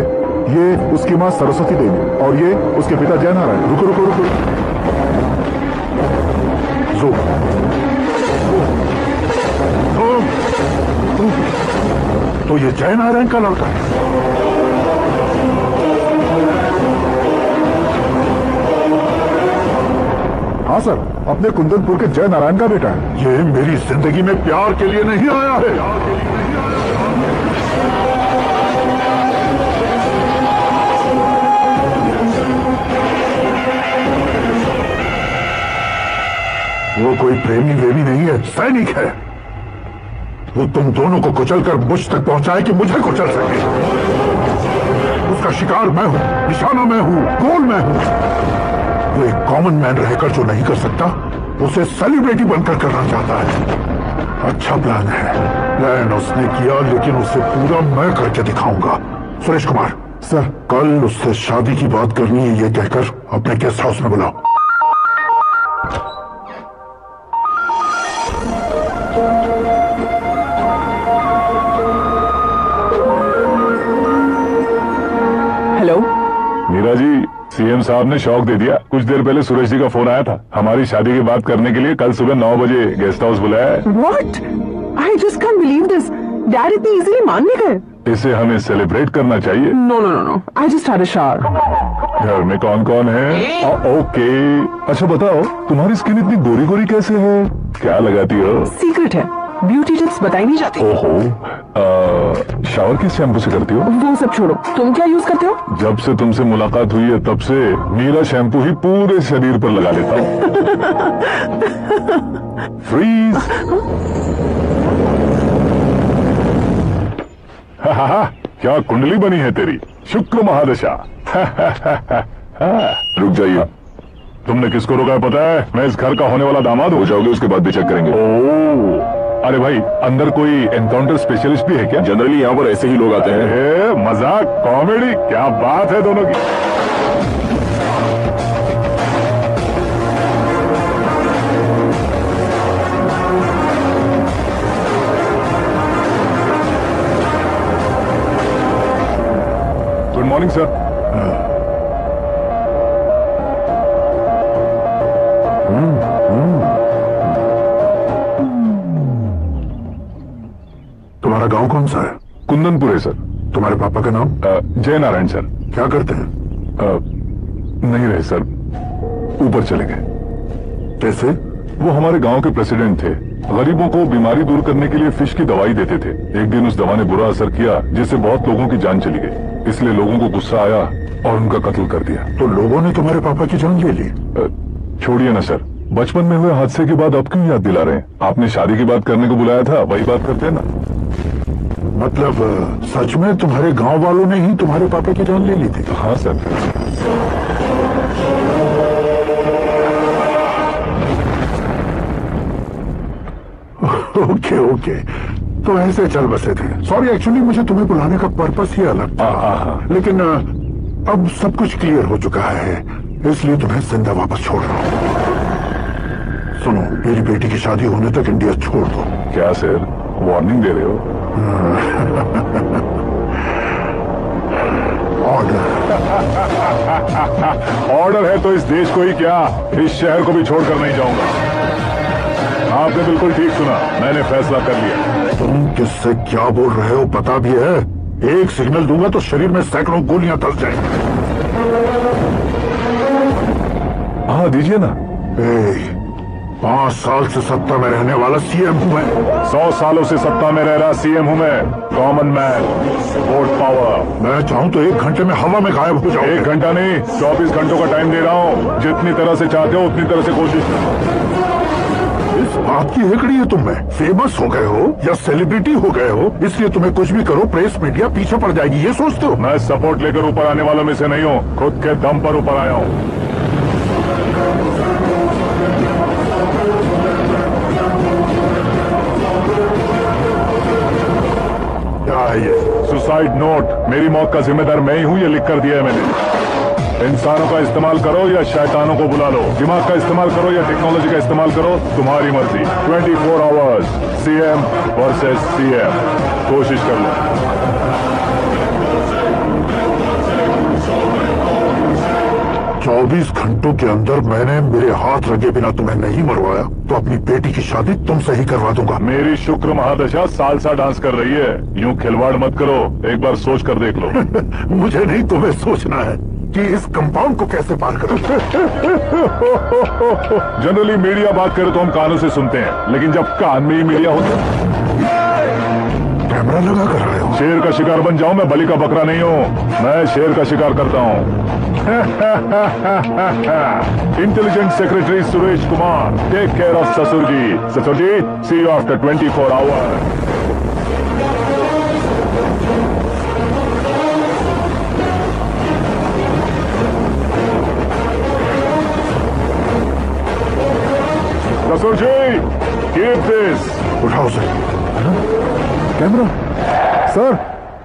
ये उसकी माँ सरस्वती देवी और ये उसके पिता जय नारायण। रुको रुको रुको, तो ये जय नारायण का लड़का है। हाँ सर, अपने कुंदनपुर के जय नारायण का बेटा है। ये मेरी जिंदगी में प्यार के लिए नहीं आया है। प्रेमी वेमी नहीं है, सैनिक है। वो तुम दोनों को कुचलकर मुझ तक पहुंचाए कि मुझे कुचल सके। उसका शिकार मैं हूं, निशाना मैं हूं, गोल मैं हूं। वो एक कॉमन मैन रहकर जो नहीं कर सकता, उसे सेलिब्रिटी बनकर करना चाहता है। अच्छा प्लान है, प्लान उसने किया, लेकिन उसे पूरा मैं करके दिखाऊंगा। सुरेश कुमार सर, कल उससे शादी की बात करनी है, ये कहकर अपने गेस्ट हाउस में बुलाओ। हेलो मीरा जी, सीएम साहब ने शौक दे दिया। कुछ देर पहले सुरेश जी का फोन आया था, हमारी शादी की बात करने के लिए कल सुबह 9 बजे गेस्ट हाउस बुलाया है। What? I just can't believe this. Dad इतनी इजीली मान नहीं गए। इसे हमें सेलिब्रेट करना चाहिए। No no no no, I just had a shower. घर में कौन कौन है? ओके, अच्छा बताओ, तुम्हारी स्किन इतनी गोरी गोरी कैसे है? क्या लगाती हो? सीक्रेट है, ब्यूटी टिप्स बताई नहीं जाती। ओहो, शावर किस शैम्पू से करती हो? वो सब छोड़ो, तुम क्या यूज करते हो? जब से तुमसे मुलाकात हुई है तब से मीरा शैम्पू ही पूरे शरीर पर लगा लेता हूँ। फ्रीज। क्या कुंडली बनी है तेरी, शुक्र महादशा। रुक जाइए, तुमने किसको रोका है पता है? मैं इस घर का होने वाला दामाद हो जाओगे, उसके बाद भी चेक करेंगे। ओह, अरे भाई, अंदर कोई एनकाउंटर स्पेशलिस्ट भी है क्या? जनरली यहाँ पर ऐसे ही लोग आते हैं। मजाक, कॉमेडी, क्या बात है दोनों की। Good morning sir. तुम्हारा गांव कौन सा है? कुंदनपुर है सर। तुम्हारे पापा का नाम? जय नारायण सर। क्या करते हैं? नहीं रहे सर, ऊपर चले गए। कैसे? वो हमारे गांव के प्रेसिडेंट थे। गरीबों को बीमारी दूर करने के लिए फिश की दवाई देते थे। एक दिन उस दवा ने बुरा असर किया, जिससे बहुत लोगों की जान चली गई। इसलिए लोगों को गुस्सा आया और उनका कत्ल कर दिया। तो लोगों ने तुम्हारे पापा की जान ले ली? छोड़िए ना सर, बचपन में हुए हादसे के बाद अब क्यों याद दिला रहे हैं? आपने शादी की बात करने को बुलाया था, वही बात करते हैं ना। मतलब सच में तुम्हारे गांव वालों ने ही तुम्हारे पापा की जान ले ली थी? हाँ सर। ओके ओके, तो ऐसे चल बसे थे। सॉरी, एक्चुअली मुझे तुम्हें बुलाने का पर्पस ही अलग था। लेकिन अब सब कुछ क्लियर हो चुका है, इसलिए तुम्हें जिंदा वापस छोड़ रहा हूँ। सुनो, मेरी बेटी की शादी होने तक इंडिया छोड़ दो। क्या सर, वार्निंग दे रहे हो? ऑर्डर। ऑर्डर है तो इस देश को ही क्या, इस शहर को भी छोड़कर नहीं जाऊंगा। आपने बिल्कुल ठीक सुना, मैंने फैसला कर लिया। तुम किससे क्या बोल रहे हो पता भी है? एक सिग्नल दूंगा तो शरीर में सैकड़ों गोलियां धस जाएंगी। हाँ दीजिए ना। 5 साल से सत्ता में रहने वाला सीएम हूं मैं। 100 सालों से सत्ता में रह रहा सीएम हूं मैं। Common man, vote power. मैं चाहूं तो 1 घंटे में हवा में गायब हो जाऊं। 1 घंटा नहीं, 24 घंटों का टाइम दे रहा हूं। जितनी तरह से चाहते हो उतनी तरह से कोशिश करो। इस बात की हेकड़ी है तुम में। फेमस हो गए हो या सेलिब्रिटी हो गए हो, इसलिए तुम्हें कुछ भी करो प्रेस मीडिया पीछे पड़ जाएगी, ये सोचते हो? मैं सपोर्ट लेकर ऊपर आने वालों में से नहीं हूँ, खुद के दम पर ऊपर आया हूँ। क्या है ये? Suicide note. मेरी मौत का जिम्मेदार मैं ही हूँ, ये लिख कर दिया है मैंने। इंसानों का इस्तेमाल करो या शैतानों को बुला लो, दिमाग का इस्तेमाल करो या टेक्नोलॉजी का इस्तेमाल करो, तुम्हारी मर्जी। 24 आवर्स सीएम वर्सेस सीएम, कोशिश कर लो। 24 घंटों के अंदर मैंने मेरे हाथ रगे बिना तुम्हें नहीं मरवाया तो अपनी बेटी की शादी तुमसे ही करवा दूंगा। मेरी शुक्र महादशा सालसा डांस कर रही है, यूं खिलवाड़ मत करो, एक बार सोच कर देख लो। मुझे नहीं, तुम्हें सोचना है कि इस कंपाउंड को कैसे पार करो। जनरली मीडिया बात करे तो हम कानों से सुनते हैं, लेकिन जब कान में ही मीडिया होता है। कैमरा लगा कर आए हो? शेर का शिकार बन जाऊं, मैं बलि का बकरा नहीं हूँ, मैं शेर का शिकार करता हूँ। Intelligence secretary Suresh Kumar, take care of ससुर जी। ससुर जी, सी यू आफ्टर 24 आवर्स। ससुर जी, कीप दिस। उठाओ उसे। कैमरा? सर,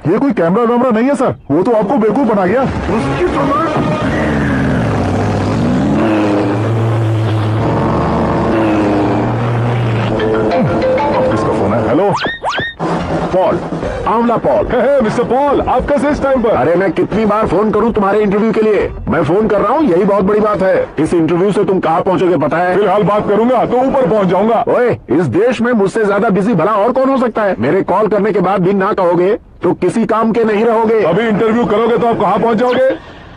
ये कोई कैमरा वैमरा नहीं है सर, वो तो आपको बेवकूफ बना गया। उसकी किसका फोन है? हेलो पॉल, आंवला पॉल। मिस्टर पॉल, आप कैसे इस टाइम पर? अरे मैं कितनी बार फोन करूं तुम्हारे इंटरव्यू के लिए? मैं फोन कर रहा हूं, यही बहुत बड़ी बात है। इस इंटरव्यू से तुम कहां पहुंचोगे पता है? फिलहाल बात करूंगा तो ऊपर पहुंच जाऊंगा। ओए, इस देश में मुझसे ज्यादा बिजी भला और कौन हो सकता है? मेरे कॉल करने के बाद भी ना कहोगे तो किसी काम के नहीं रहोगे। अभी इंटरव्यू करोगे तो आप कहाँ पहुंच जाओगे?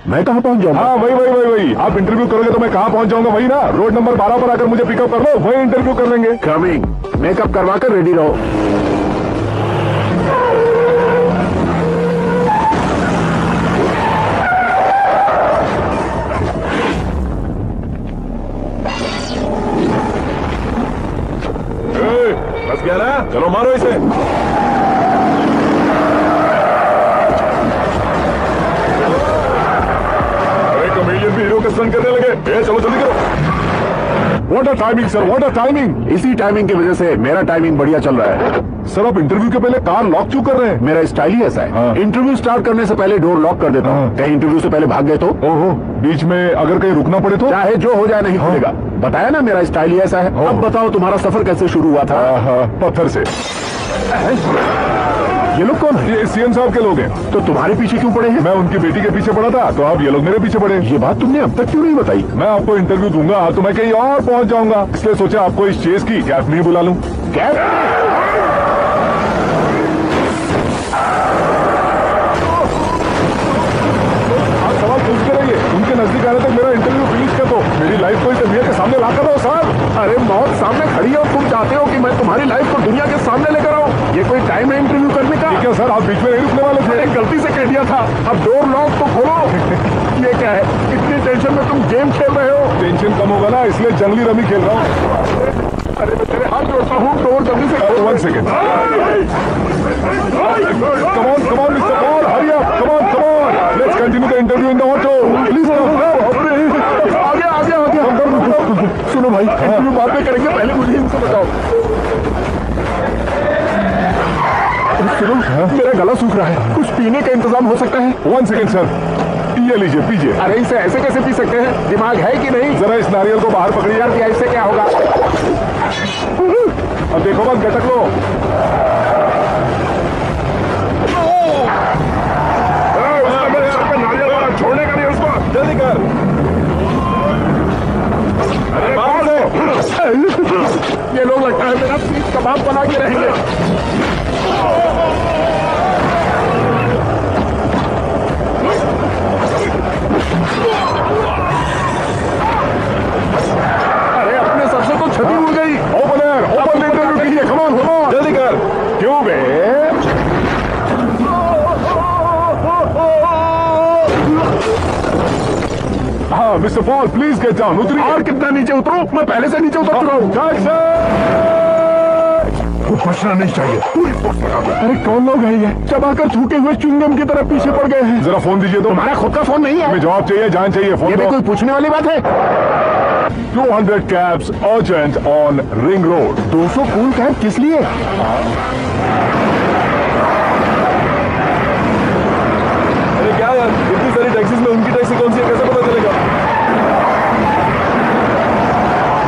मैं कहां पहुंच जाऊंगा? हाँ, वही। आप इंटरव्यू करोगे तो मैं कहाँ पहुंच जाऊंगा? वही ना, रोड नंबर 12 पर आकर मुझे पिकअप कर लो, वही इंटरव्यू कर लेंगे। कमिंग। मेकअप करवा कर रेडी रहो। बस गया ना, चलो मारो इसे। अरे कमेडियन भी हीरो के स्टंट करने लगे। चलो जल्दी करो। What a timing sir, what a timing. इसी टाइमिंग की वजह से मेरा टाइमिंग बढ़िया चल रहा है। सर, आप इंटरव्यू के पहले कार लॉक क्यों कर रहे हैं? मेरा स्टाइल ही ऐसा है। हाँ। इंटरव्यू स्टार्ट करने से पहले डोर लॉक कर देता हूँ। कहीं इंटरव्यू से पहले भाग गए तो? ओहो, बीच में अगर कहीं रुकना पड़े तो? चाहे जो हो जाए नहीं खुलेगा। बताया ना, मेरा स्टाइल ही ऐसा है। अब बताओ तुम्हारा सफर कैसे शुरू हुआ था? पत्थर से। ये लोग कौन है? ये सीएम साहब के लोग हैं। तो तुम्हारे पीछे क्यों पड़े हैं? मैं उनकी बेटी के पीछे पड़ा था, तो अब ये लोग मेरे पीछे पड़े। ये बात तुमने अब तक क्यों नहीं बताई? मैं आपको इंटरव्यू दूंगा तो मैं कहीं और पहुंच जाऊंगा, इसलिए सोचा आपको इस चेस की कैप नहीं बुला लूं। कैप? आप सवाल पूछते रहिए, उनके नजदीक आने तक मेरा इंटरव्यू फिनिश कर दो। मेरी लाइफ को इस दुनिया के सामने ला कर दो सर। अरे मौत सामने खड़ी है और तुम चाहते हो कि मैं तुम्हारी लाइफ को दुनिया के सामने लेकर आऊं? ये कोई टाइम है इंटरव्यू करने का? ठीक है सर, आप बीच में नहीं रुकने वाले थे। मैंने गलती से कह दिया था। अब डोर लॉक तो खोलो। ये क्या है? इतनी टेंशन में तुम गेम खेल रहे हो? टेंशन कम होगा ना, इसलिए जंगली रमी खेल रहा हूँ। अरे मैं तेरे हाथ जोड़ता हूँ, डोर जल्दी से खोलो। 1 second. Come on, Mr. Paul, hurry up. Come on. Let's continue the interview in the auto. Please come. आ गया। सुनो भाई, इंटरव्यू बाद में करेंगे, पहले मुझे इनको बताओ। सुनो, मेरा गला सूख रहा है, कुछ पीने का इंतजाम हो सकता है? 1 सेकेंड सर, ये लीजिए, पीजिए। अरे इसे ऐसे कैसे पी सकते हैं? दिमाग है कि नहीं? जरा इस नारियल को बाहर पकड़िए। यार इससे क्या होगा? अब देखो बस, गटक लो। मेरे सर पे नारियल वाला छोड़ने का नहीं उसको। जल्दी कर। अरे बाहर से। ये लोग लगता है मेरा सीख कबाब बना के रहेंगे। अरे अपने सबसे तो छठी उड़ गई। ओपन इंटरव्यू कीजिए। कम ऑन, जल्दी कर। क्यों बे? हाँ mister Paul, please get down. उतरिए। और कितना नीचे उतरो? मैं पहले से नीचे उतर चुका हूँ। कुछ बचना नहीं चाहिए, पूरी फोर्स लगा दो। अरे कौन लोग हैं ये? चबाकर थूके हुए च्युइंगम की तरह पीछे पड़ गए हैं। जरा फोन दीजिए तो। तुम्हारा खुद का फोन नहीं है? हमें जवाब चाहिए, जान चाहिए। फोन ये भी कोई पूछने वाली बात है? 200 cabs urgent on Ring Road. 200 cool cab किस लिए? अरे क्या यार, इतनी सारी टैक्सीज में उनकी टैक्सी कौन सी है, कैसे पता चलेगा?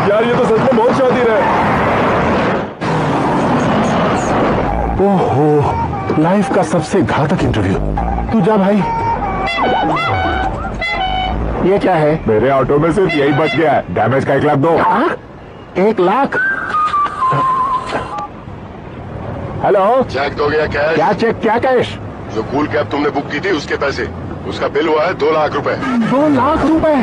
यार ये तो सच में बहुत शातिर है। ओहो, लाइफ का सबसे घातक इंटरव्यू। तू जा भाई। ये क्या है? मेरे ऑटो में सिर्फ यही बच गया है, डैमेज का 1 लाख दो। 1 लाख? हेलो, चेक तो गया कैश। क्या चेक, क्या कैश? जो कूल कैब तुमने बुक की थी उसके पैसे, उसका बिल हुआ है 2 लाख रुपए। 2 लाख रुपए?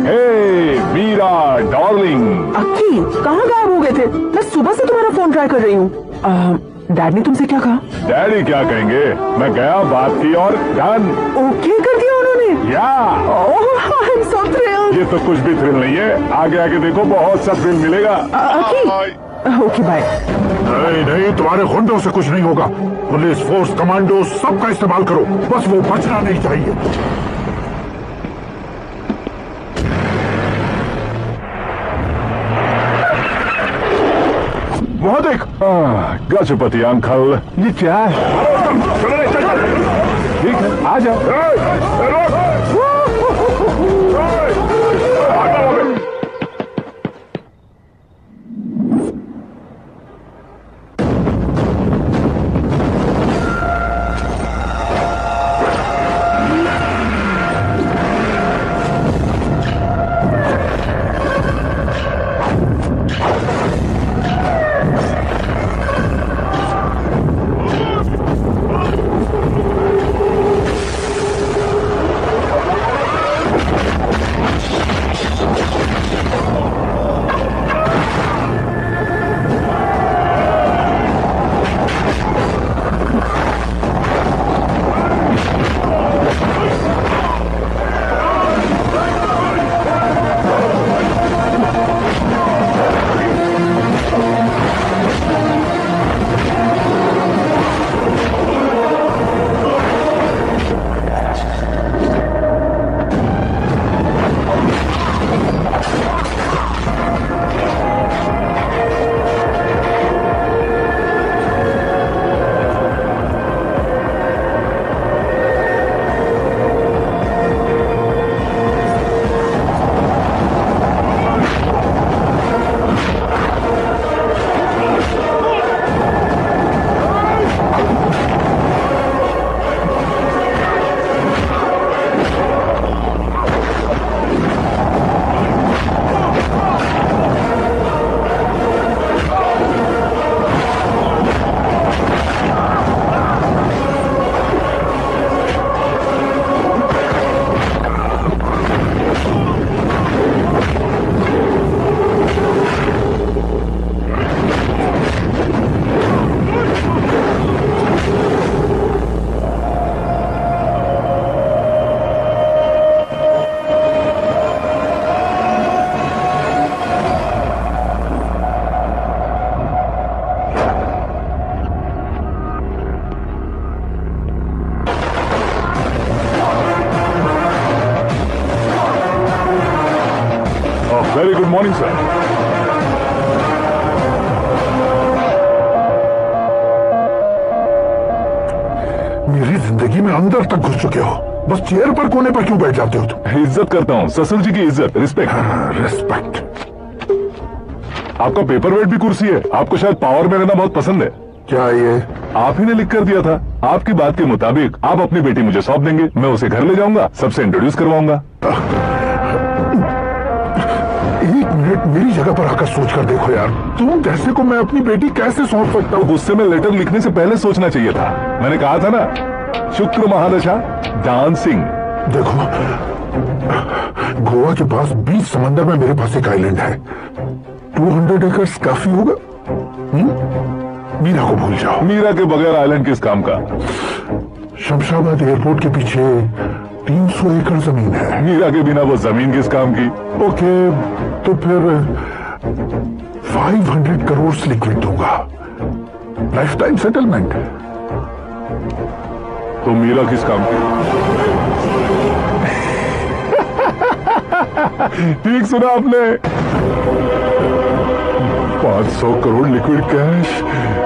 हे मीरा डार्लिंग। अक्की, कहाँ गायब हो गए थे? मैं सुबह से तुम्हारा फोन ट्राई कर रही हूँ। डैड ने तुमसे क्या कहा? डैडी क्या कहेंगे, मैं गया, बात की और डन। ओके कर दिया उन्होंने? या आई एम सो थ्रिल्ड। ये तो कुछ भी थ्रिल नहीं है, आगे आगे देखो बहुत सा थ्रिल मिलेगा। Okay bye. नहीं नहीं, तुम्हारे गुंडों से कुछ नहीं होगा। पुलिस फोर्स, कमांडो, सबका इस्तेमाल करो, बस वो बचना नहीं चाहिए। बहुत एक गजपति अंकल, ये क्या है? ठीक है, आ जाओ। Very good morning sir. मेरी जिंदगी में अंदर तक घुस चुके हो, बस चेयर पर कोने पर क्यों बैठ जाते हो तुम? इज्जत करता हूँ, ससुर जी की इज्जत, रिस्पेक्ट। रिस्पेक्ट। आपका पेपर वेट भी कुर्सी है, आपको शायद पावर में रहना बहुत पसंद है। क्या ये आप ही ने लिख कर दिया था। आपकी बात के मुताबिक आप अपनी बेटी मुझे सौंप देंगे, मैं उसे घर ले जाऊंगा, सबसे इंट्रोड्यूस करवाऊंगा। एक मिनट मेरी जगह पर आकर सोच कर देखो यार, तुम जैसे को मैं अपनी बेटी कैसे सौंप सकता हूँ? गुस्से में लेटर लिखने से पहले सोचना चाहिए था। मैंने कहा था ना, शुक्र महादशा डांसिंग। देखो, गोवा के पास बीच समंदर में मेरे पास एक आइलैंड है, 200 एकर्स काफी होगा। मीरा को भूल जाओ। मीरा के बगैर आइलैंड किस काम का? शमशाबाद एयरपोर्ट के पीछे 300 एकड़ जमीन है। मीरा के बिना वो जमीन किस काम की? ओके, तो फिर 500 करोड़ लिक्विड दूंगा, लाइफ टाइम सेटलमेंट। तो मीरा किस काम की? ठीक सुना आपने, 500 करोड़ लिक्विड कैश।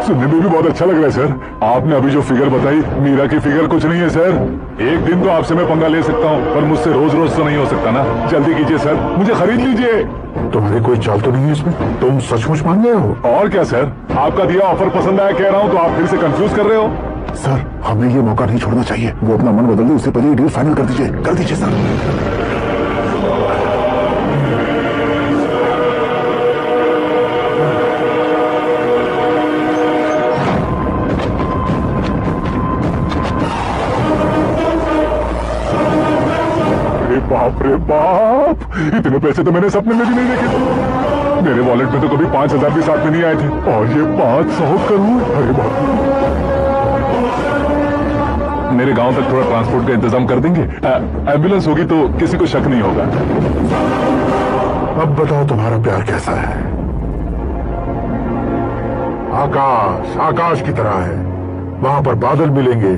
सुनने में भी बहुत अच्छा लग रहा है सर। आपने अभी जो फिगर बताई, मीरा की फिगर कुछ नहीं है सर। एक दिन तो आपसे मैं पंगा ले सकता हूँ, पर मुझसे रोज रोज तो नहीं हो सकता ना। जल्दी कीजिए सर, मुझे खरीद लीजिए। तुम्हारी कोई चाल तो नहीं है इसमें? तुम सचमुच मान गए हो? और क्या सर, आपका दिया ऑफर पसंद आया कह रहा हूँ, तो आप फिर से कंफ्यूज कर रहे हो। सर, हमें ये मौका नहीं छोड़ना चाहिए। वो अपना मन बदल दे, उससे पहले डील फाइनल कर दीजिए। कर दीजिए सर। बाप रे बाप, इतने पैसे तो मैंने सपने में भी नहीं देखे। मेरे वॉलेट में तो कभी 5,000 भी साथ में नहीं आए थे, और ये 500 करोड़। अरे बाप रे। मेरे गांव तक थोड़ा ट्रांसपोर्ट का इंतजाम कर देंगे? एम्बुलेंस होगी तो किसी को शक नहीं होगा। अब बताओ तुम्हारा प्यार कैसा है? आकाश आकाश की तरह है, वहां पर बादल मिलेंगे,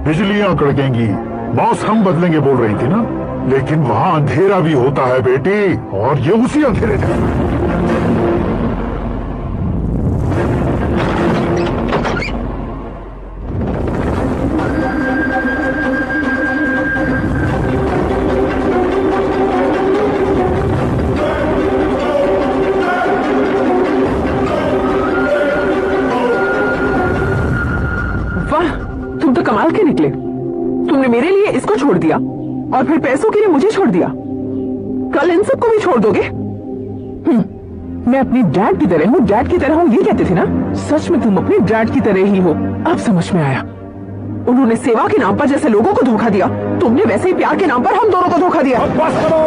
बिजलियां कड़केंगी, मौसम बदलेंगे बोल रही थी ना, लेकिन वहां अंधेरा भी होता है बेटी, और ये उसी अंधेरे जैसा। तुम तो कमाल के निकले। तुमने मेरे लिए इसको छोड़ दिया और फिर पैसों के लिए मुझे छोड़ दिया। कल इन सबको भी छोड़ दोगे? मैं अपनी डैड की तरह हूँ, डैड की तरह हूँ, ये कहते थे ना। सच में तुम अपने डैड की तरह ही हो। अब समझ में आया। उन्होंने सेवा के नाम पर जैसे लोगों को धोखा दिया, तुमने वैसे ही प्यार के नाम पर हम दोनों को धोखा दिया। बस करो।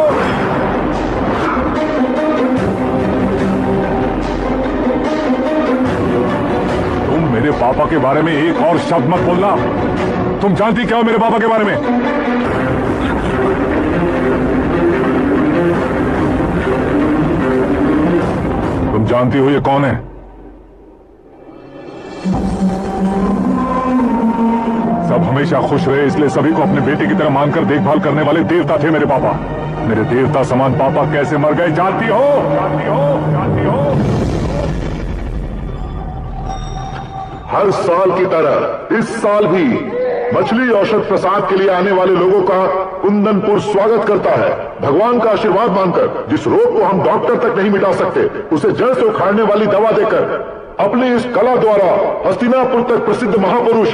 मेरे पापा के बारे में एक और शब्द मत बोलना। तुम जानती क्या हो मेरे पापा के बारे में? तुम जानती हो ये कौन है? सब हमेशा खुश रहे इसलिए सभी को अपने बेटे की तरह मानकर देखभाल करने वाले देवता थे मेरे पापा। मेरे देवता समान पापा कैसे मर गए जानती हो? जानती हो? जानती हो? हर साल की तरह इस साल भी मछली औषध प्रसाद के लिए आने वाले लोगों का कुंदनपुर स्वागत करता है। भगवान का आशीर्वाद मानकर जिस रोग को हम डॉक्टर तक नहीं मिटा सकते, उसे जड़ से उखाड़ने वाली दवा देकर अपनी इस कला द्वारा हस्तिनापुर तक प्रसिद्ध महापुरुष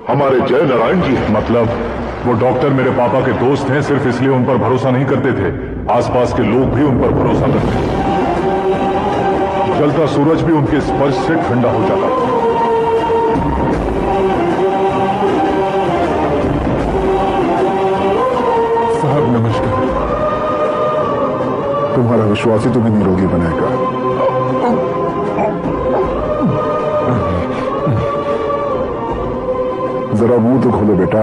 हमारे जय नारायण जी। मतलब वो डॉक्टर मेरे पापा के दोस्त हैं, सिर्फ इसलिए उन पर भरोसा नहीं करते थे, आसपास के लोग भी उन पर भरोसा करते थे। जलता सूरज भी उनके स्पर्श से ठंडा हो जाता था। नमस्कार। तुम्हारा विश्वास ही तुम्हें निरोगी बनाएगा। जरा मुंह तो खोलो बेटा।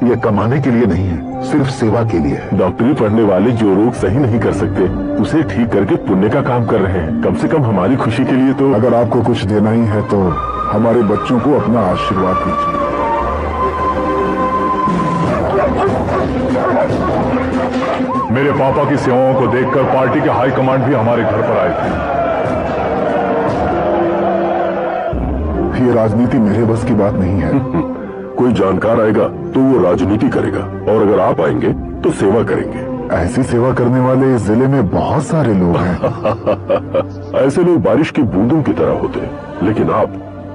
ये कमाने के लिए नहीं है, सिर्फ सेवा के लिए है। डॉक्टरी पढ़ने वाले जो रोग सही नहीं कर सकते उसे ठीक करके पुण्य का काम कर रहे हैं। कम से कम हमारी खुशी के लिए तो। अगर आपको कुछ देना ही है तो हमारे बच्चों को अपना आशीर्वाद दीजिए। मेरे पापा की सेवाओं को देखकर पार्टी के हाई कमांड भी हमारे घर पर आए थे। ये राजनीति मेरे बस की बात नहीं है। कोई जानकार आएगा तो वो राजनीति करेगा, और अगर आप आएंगे तो सेवा करेंगे। ऐसी सेवा करने वाले इस जिले में बहुत सारे लोग हैं। ऐसे लोग बारिश की बूंदों की तरह होते हैं, लेकिन आप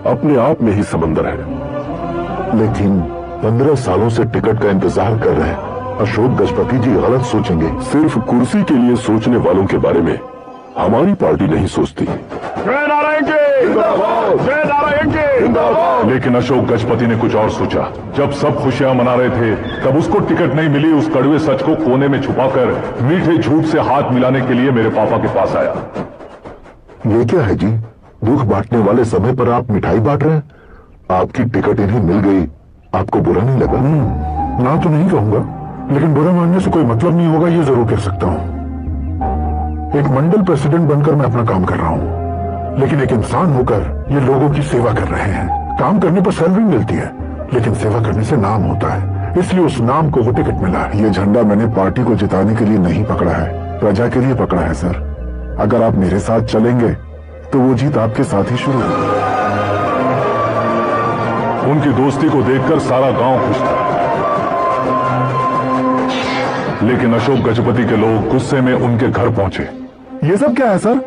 अपने आप में ही समंदर हैं। लेकिन 15 सालों से टिकट का इंतजार कर रहे हैं। अशोक गजपति जी गलत सोचेंगे। सिर्फ कुर्सी के लिए सोचने वालों के बारे में हमारी पार्टी नहीं सोचती। जय नारायण जी! जय नारायण जी! लेकिन अशोक गजपति ने कुछ और सोचा। जब सब खुशियां मना रहे थे तब उसको टिकट नहीं मिली। उस कड़वे सच को कोने में छुपाकर मीठे झूठ से हाथ मिलाने के लिए मेरे पापा के पास आया। ये क्या है जी? दुख बांटने वाले समय पर आप मिठाई बांट रहे हैं। आपकी टिकट इन्हें मिल गई, आपको बुरा नहीं लगा? ना तो नहीं कहूंगा, लेकिन बुरा मानने से कोई मतलब नहीं होगा, ये जरूर कह सकता हूं। एक मंडल प्रेसिडेंट बनकर मैं अपना काम कर रहा हूं, लेकिन एक इंसान होकर ये लोगों की सेवा कर रहे हैं। काम करने पर सैलरी मिलती है, लेकिन सेवा करने से नाम होता है, इसलिए उस नाम को वो टिकट मिला। ये झंडा मैंने पार्टी को जिताने के लिए नहीं पकड़ा है, प्रजा के लिए पकड़ा है सर। अगर आप मेरे साथ चलेंगे तो वो जीत आपके साथ ही शुरू होगी। उनकी दोस्ती को देखकर सारा गांव खुश था, लेकिन अशोक गजपति के लोग गुस्से में उनके घर पहुंचे। ये सब क्या है सर?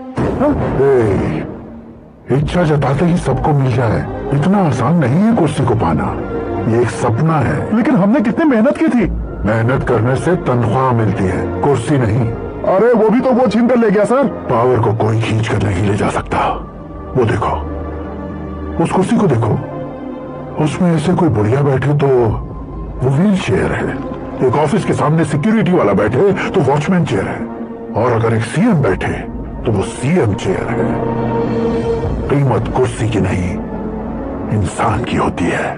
इच्छा जताते ही सबको मिल जाए, इतना आसान नहीं है कुर्सी को पाना। ये एक सपना है। लेकिन हमने कितनी मेहनत की थी। मेहनत करने से तनख्वाह मिलती है, कुर्सी नहीं। अरे वो भी तो वो छीन कर ले गया सर। पावर को कोई खींच कर नहीं ले जा सकता। वो देखो, उस कुर्सी को देखो, उसमें ऐसे कोई बुढ़िया बैठे तो वो व्हील चेयर है। एक ऑफिस के सामने सिक्योरिटी वाला बैठे तो वॉचमैन चेयर है, और अगर एक सीएम बैठे तो वो सीएम चेयर है। कीमत कुर्सी की नहीं, इंसान की होती है।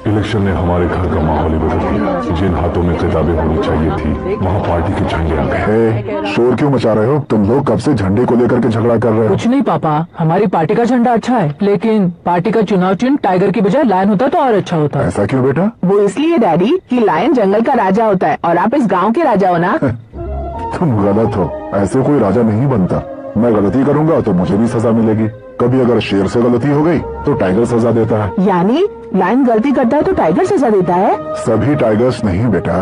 इलेक्शन ने हमारे घर का माहौल ही बदल दिया। जिन हाथों में किताबें होनी चाहिए थी वहाँ पार्टी के झंडे आ गए। शोर क्यों मचा रहे हो? तुम लोग कब से झंडे को लेकर के झगड़ा कर रहे हो? कुछ नहीं पापा, हमारी पार्टी का झंडा अच्छा है, लेकिन पार्टी का चुनाव चिन्ह टाइगर की बजाय लायन होता तो और अच्छा होता। ऐसा क्यों बेटा? वो इसलिए डैडी कि लायन जंगल का राजा होता है और आप इस गांव के राजा हो ना। तुम गलत हो, ऐसे कोई राजा नहीं बनता। मैं गलती करूंगा तो मुझे भी सजा मिलेगी। कभी अगर शेर से गलती हो गई तो टाइगर सजा देता है। यानी लायन गलती करता है तो टाइगर सजा देता है? सभी टाइगर्स नहीं बेटा,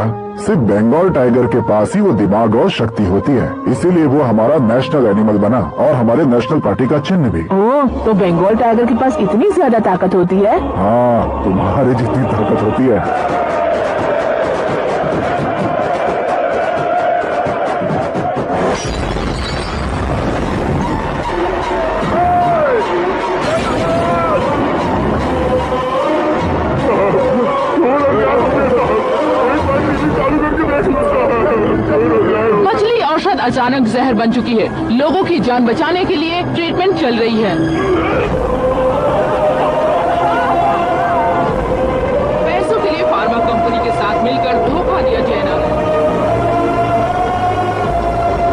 सिर्फ बंगाल टाइगर के पास ही वो दिमाग और शक्ति होती है, इसीलिए वो हमारा नेशनल एनिमल बना और हमारे नेशनल पार्टी का चिन्ह भी। ओह, तो बंगाल टाइगर के पास इतनी ज्यादा ताकत होती है? हाँ, तुम्हारे जितनी ताकत होती है। मछली औषध अचानक जहर बन चुकी है। लोगों की जान बचाने के लिए ट्रीटमेंट चल रही है। पैसों के लिए फार्मा कंपनी के साथ मिलकर धोखा दिया जैना।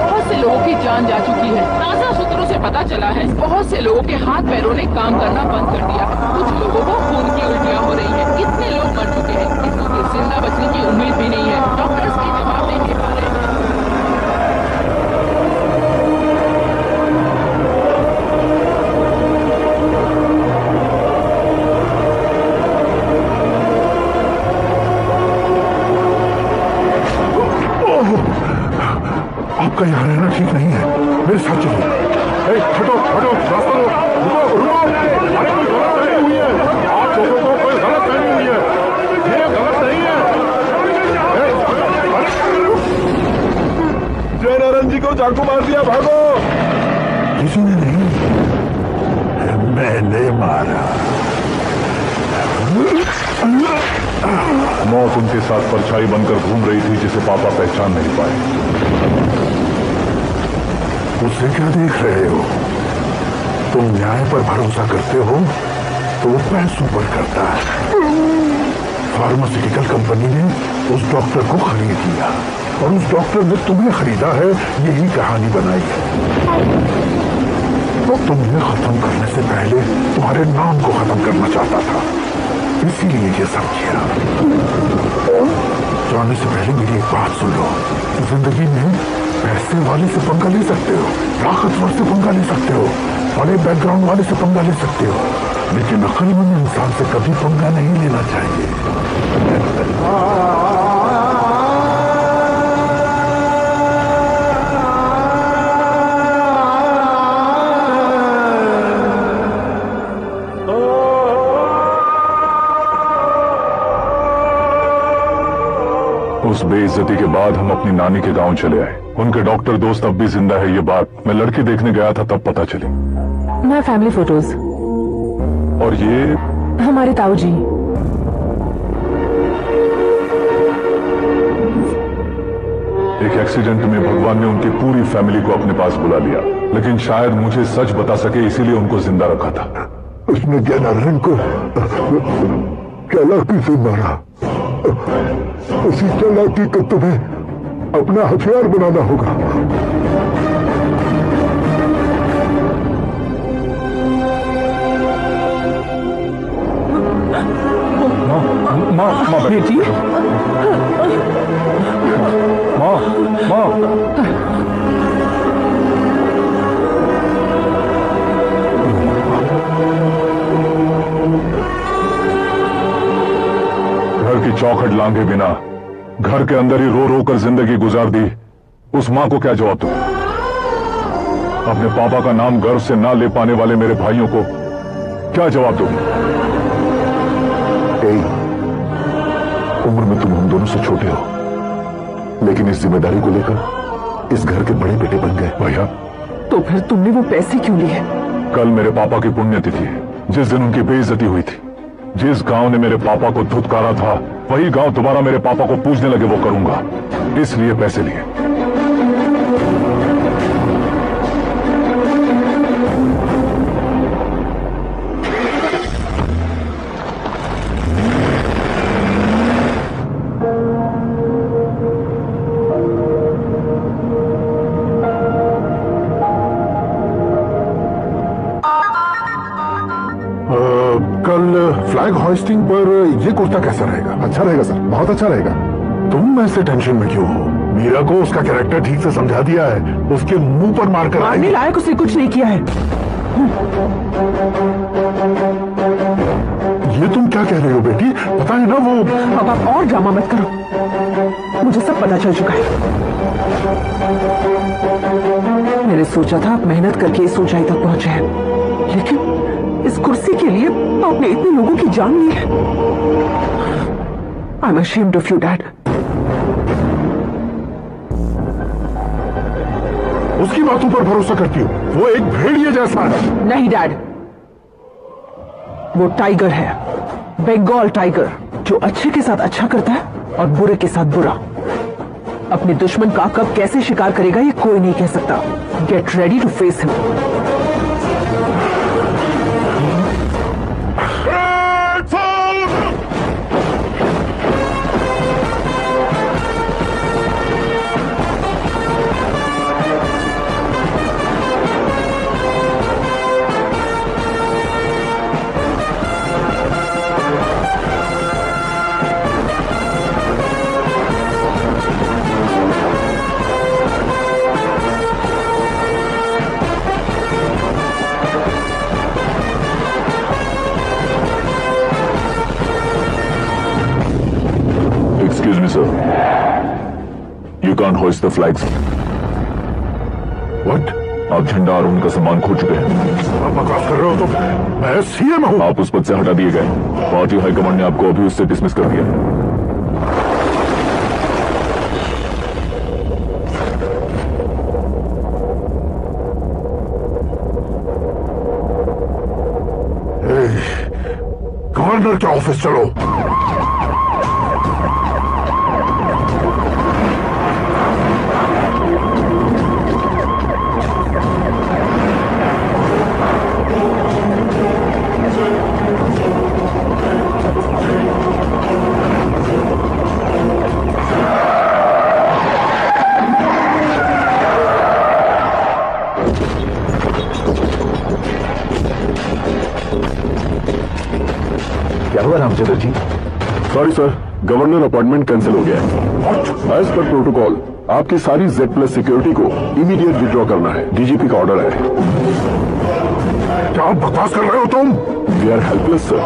बहुत से लोगों की जान जा चुकी है। ताजा सूत्रों से पता चला है बहुत से लोगों के हाथ पैरों ने काम करना बंद कर दिया। कुछ लोगों को खून की उल्टियां हो रही है। कितने लोग मर चुके हैं, कितनों के जिंदा बचने की उम्मीद भी नहीं है। डॉक्टर्स के जवाब नहीं दे पा रहे। आपका यहाँ रहना ठीक नहीं है, मेरे साथ चलिए। हटो हटो, रास्ता दो, रुको रुको। अरे कोई गलत फहमी हुई है, आप लोगों को कोई गलत फहमी हुई है, ये गलत नहीं है। जय नारायण जी को चाकू मार दिया, भागो। किसी ने नहीं, मैंने मारा। मौत उनके साथ परछाई बनकर घूम रही थी जिसे पापा पहचान नहीं पाए। उससे क्या देख रहे हो? तुम न्याय पर भरोसा करते हो तो वो पैसों पर करता है। फार्मास्यूटिकल कंपनी ने उस डॉक्टर को खरीद लिया और उस डॉक्टर ने तुम्हें खरीदा है, यही कहानी बनाई है। वो तुम्हें खत्म करने से पहले तुम्हारे नाम को खत्म करना चाहता था, इसीलिए ये सब किया। जाने से पहले मेरी एक बात सुन लो। जिंदगी में पैसे वाले से पंगा ले सकते हो, ताकतवर से पंगा ले सकते हो, बड़े बैकग्राउंड वाले से पंगा ले सकते हो, लेकिन अक्लमंद इंसान से कभी पंगा नहीं लेना चाहिए। उस बेइज्जती के बाद हम अपनी नानी के गांव चले आए। उनके डॉक्टर दोस्त अब भी जिंदा है, ये बात मैं लड़की देखने गया था तब पता चली। मैं फैमिली फोटोज। और ये हमारे ताऊ जी। एक एक्सीडेंट में भगवान ने उनकी पूरी फैमिली को अपने पास बुला लिया, लेकिन शायद मुझे सच बता सके इसीलिए उनको जिंदा रखा था। उसने जय नारायण को चालाकी से मारा। उसी चालाकी को तुम्हें अपना हथियार बनाना होगा। माँ बेटी, माँ माँ घर की चौखट लांघे बिना घर के अंदर ही रो रो कर जिंदगी गुजार दी उस माँ को क्या जवाब दूं? अपने पापा का नाम गर्व से ना ले पाने वाले मेरे भाइयों को क्या जवाब दूं? उम्र में तुम हम दोनों से छोटे हो, लेकिन इस जिम्मेदारी को लेकर इस घर के बड़े बेटे बन गए। भैया, तो फिर तुमने वो पैसे क्यों लिए? कल मेरे पापा की पुण्यतिथि है, जिस दिन उनकी बेइज्जती हुई थी। जिस गांव ने मेरे पापा को धुतकारा था वही गांव दोबारा मेरे पापा को पूजने लगे वो करूंगा, इसलिए पैसे लिए। कल फ्लैग होइस्टिंग पर ये कुर्ता कैसा रहेगा? अच्छा रहेगा सर, बहुत अच्छा रहेगा। तुम ऐसे टेंशन में क्यों हो? मीरा को उसका कैरेक्टर ठीक से समझा दिया है, उसके मुंह पर मारकर मारने लायक उसने कुछ नहीं किया है। ये तुम क्या कह रहे हो बेटी? पता है ना वो। अब आप और ड्रामा मत करो, मुझे सब पता चल चुका है। मैंने सोचा था आप मेहनत करके इस ऊंचाई तक पहुंचे हैं, लेकिन इस कुर्सी के लिए आपने इतने लोगों की जान ली है। I am ashamed of you, Dad. उसकी बातों पर भरोसा करती हो? वो एक भेड़िए जैसा है। नहीं डैड, वो टाइगर है, बंगाल टाइगर, जो अच्छे के साथ अच्छा करता है और बुरे के साथ बुरा। अपने दुश्मन का कब कैसे शिकार करेगा ये कोई नहीं कह सकता। Get ready to face him. Excuse me, sir. You can't hoist the flags. What? आप झंडा और उनका सामान खो चुके हैं। आप बकवास कर रहे हो? तो मैं सीएम हूं। आप उस पद से हटा दिए गए। पार्टी हाईकमांड ने आपको अभी उससे डिसमिस कर दिया। गवर्नर के ऑफिस चलो। क्या हुआ Ramchandra ji? Sorry sir, governor appointment cancel हो गया है। एज पर प्रोटोकॉल आपकी सारी Z+ सिक्योरिटी को इमीडिएट विड्रॉ करना है। डीजीपी का ऑर्डर है। क्या आप बकवास कर रहे हो तुम? We are helpless sir.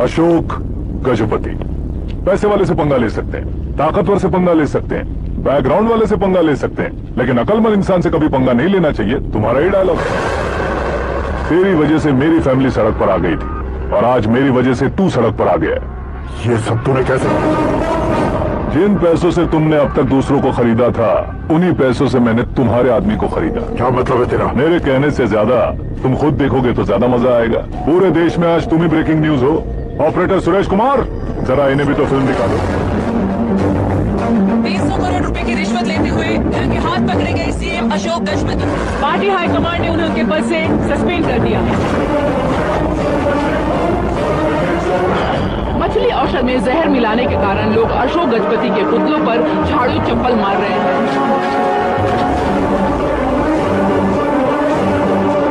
Ashok Gajapati पैसे वाले से पंगा ले सकते हैं, ताकतवर से पंगा ले सकते हैं, बैकग्राउंड वाले से पंगा ले सकते हैं, लेकिन अकलमंद इंसान से कभी पंगा नहीं लेना चाहिए। तुम्हारा ही डायलॉग। तेरी वजह से मेरी फैमिली सड़क पर आ गई थी और आज मेरी वजह से तू सड़क पर आ गया है। ये सब तूने कैसे? जिन पैसों से तुमने अब तक दूसरों को खरीदा था, उन्हीं पैसों से मैंने तुम्हारे आदमी को खरीदा। क्या मतलब है तेरा? मेरे कहने से ज्यादा तुम खुद देखोगे तो ज्यादा मजा आएगा। पूरे देश में आज तुम ही ब्रेकिंग न्यूज हो। ऑपरेटर सुरेश कुमार, जरा इन्हें भी तो फिल्म दिखा दो। 200 करोड़ रुपए की रिश्वत लेते हुए रंगे हाथ पकड़े गए CM Ashok Gajapati. Party high command ने उन्हें उनके पद से सस्पेंड कर दिया है। मछली औषध में जहर मिलाने के कारण लोग अशोक गजपति के पुतलों पर झाड़ू चप्पल मार रहे हैं।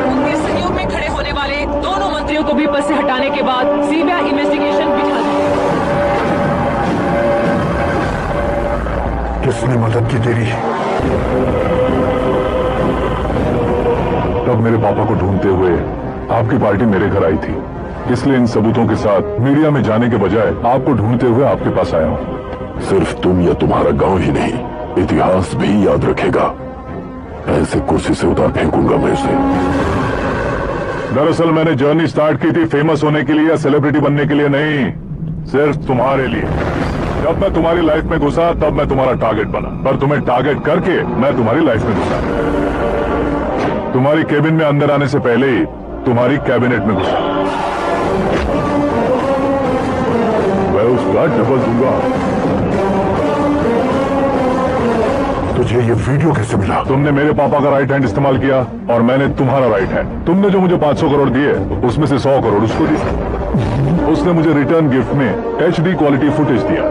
उनके सहयोग में खड़े होने वाले दोनों मंत्रियों को भी पद से हटाने के बाद सीबीआई इन्वेस्टिगेशन बिठा दी। किसने मदद की तेरी? तब मेरे पापा को ढूंढते हुए आपकी पार्टी मेरे घर आई थी, इसलिए इन सबूतों के साथ मीडिया में जाने के बजाय आपको ढूंढते हुए आपके पास आया हूँ। सिर्फ तुम या तुम्हारा गांव ही नहीं, इतिहास भी याद रखेगा। ऐसे कुर्सी से उतार फेंकूंगा मैं उसे। दरअसल मैंने जर्नी स्टार्ट की थी फेमस होने के लिए या सेलिब्रिटी बनने के लिए नहीं, सिर्फ तुम्हारे लिए। जब मैं तुम्हारी लाइफ में घुसा तब मैं तुम्हारा टारगेट बना, पर तुम्हें टारगेट करके मैं तुम्हारी लाइफ में घुसा। तुम्हारी केबिन में अंदर आने से पहले ही तुम्हारी कैबिनेट में घुसा। मैं उसका डबल दूंगा। तुझे ये वीडियो कैसे मिला? तुमने मेरे पापा का राइट हैंड इस्तेमाल किया और मैंने तुम्हारा राइट हैंड। तुमने जो मुझे 500 करोड़ दिए उसमें से 100 करोड़ उसको दिए। उसने मुझे रिटर्न गिफ्ट में HD क्वालिटी फुटेज दिया।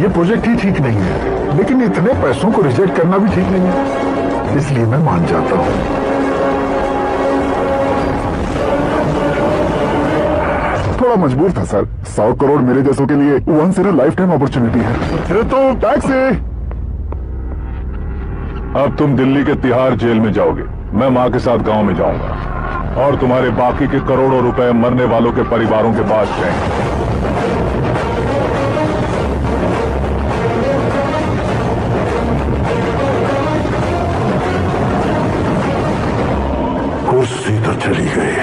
ये प्रोजेक्ट ही ठीक नहीं है, लेकिन इतने पैसों को रिजेक्ट करना भी ठीक नहीं है, इसलिए मैं मान जाता हूँ। थोड़ा मजबूर था सर। 100 करोड़ मेरे जैसों के लिए once in a lifetime opportunity है। तो टैक्सी। अब तुम दिल्ली के तिहाड़ जेल में जाओगे, मैं माँ के साथ गांव में जाऊंगा और तुम्हारे बाकी के करोड़ों रुपए मरने वालों के परिवारों के पास जाएंगे। कुर्सी तो चली गई,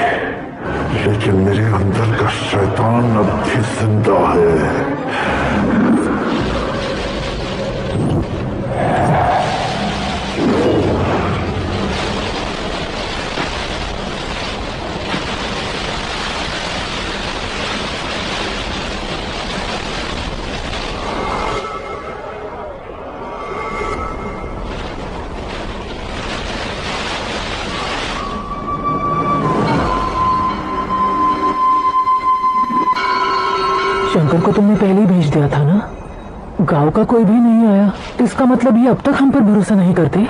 लेकिन मेरे अंदर का शैतान अब भी जिंदा है। शंकर को तुमने पहले ही भेज दिया था ना? गांव का कोई भी नहीं आया, इसका मतलब ये अब तक हम पर भरोसा नहीं करते।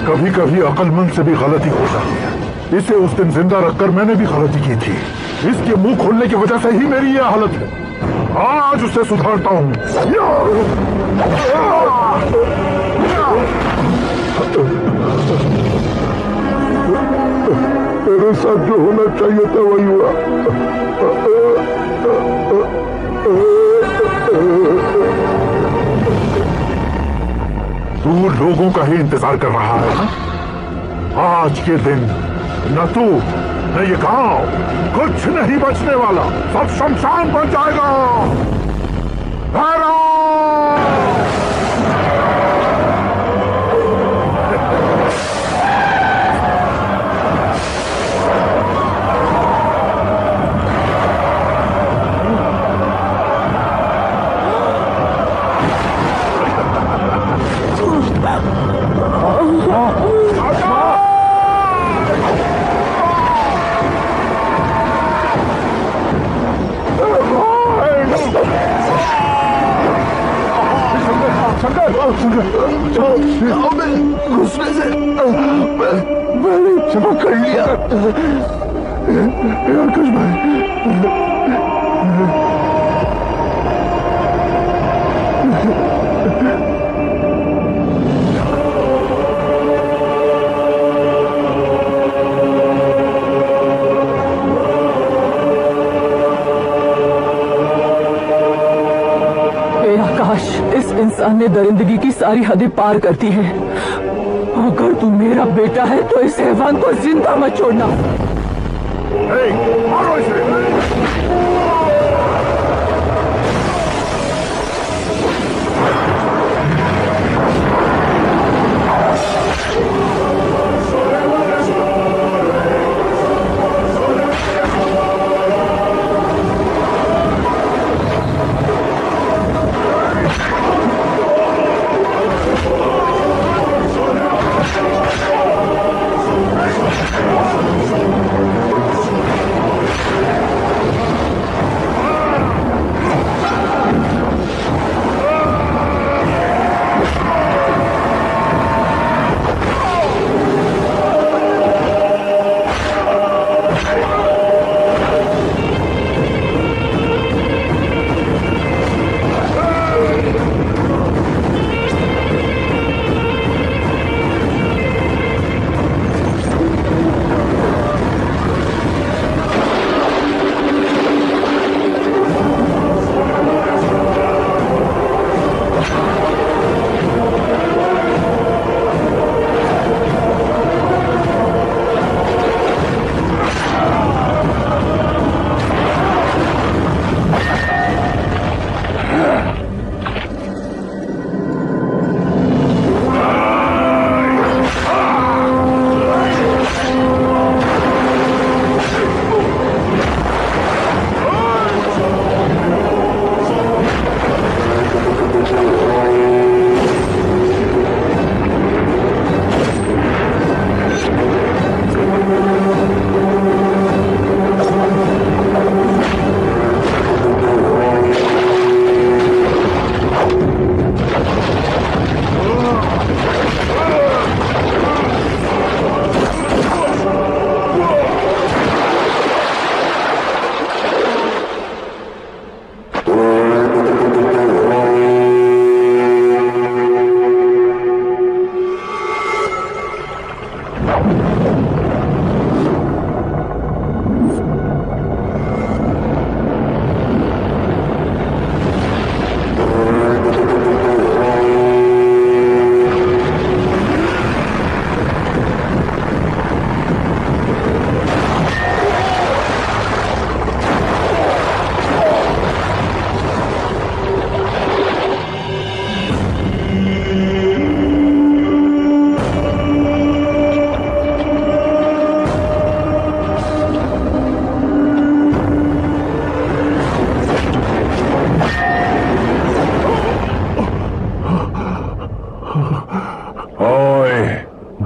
कभी कभी अक्लमंद से भी गलती हो जाती है। इसे उस दिन जिंदा रखकर मैंने भी गलती की थी। इसके मुंह खोलने की वजह से ही मेरी यह हालत है। आज उसे सुधारता हूं। मेरे साथ जो होना चाहिए था वही हुआ। तू लोगों का ही इंतजार कर रहा है ना? आज के दिन न तू न ये गांव कुछ नहीं बचने वाला, सब शमशान बन जाएगा। घुसने से मैंने चमक कर लिया। आकाश भाई, इस इंसान ने दरिंदगी की सारी हदें पार कर दी है। अगर तू मेरा बेटा है तो इस हैवान को जिंदा मत छोड़ना। मारो इसे।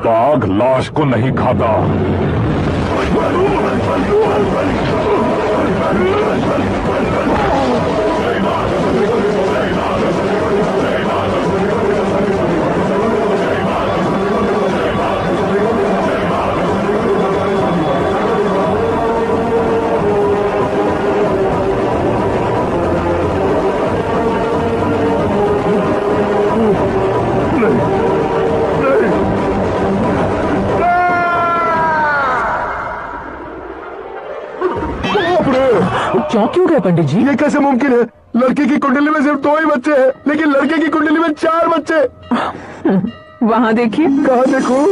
बाघ लाश को नहीं खाता। चौंक क्यों गए पंडित जी? ये कैसे मुमकिन है? लड़की की कुंडली में सिर्फ 2 ही बच्चे हैं, लेकिन लड़के की कुंडली में 4 बच्चे। वहाँ देखिए। कहाँ देखूं?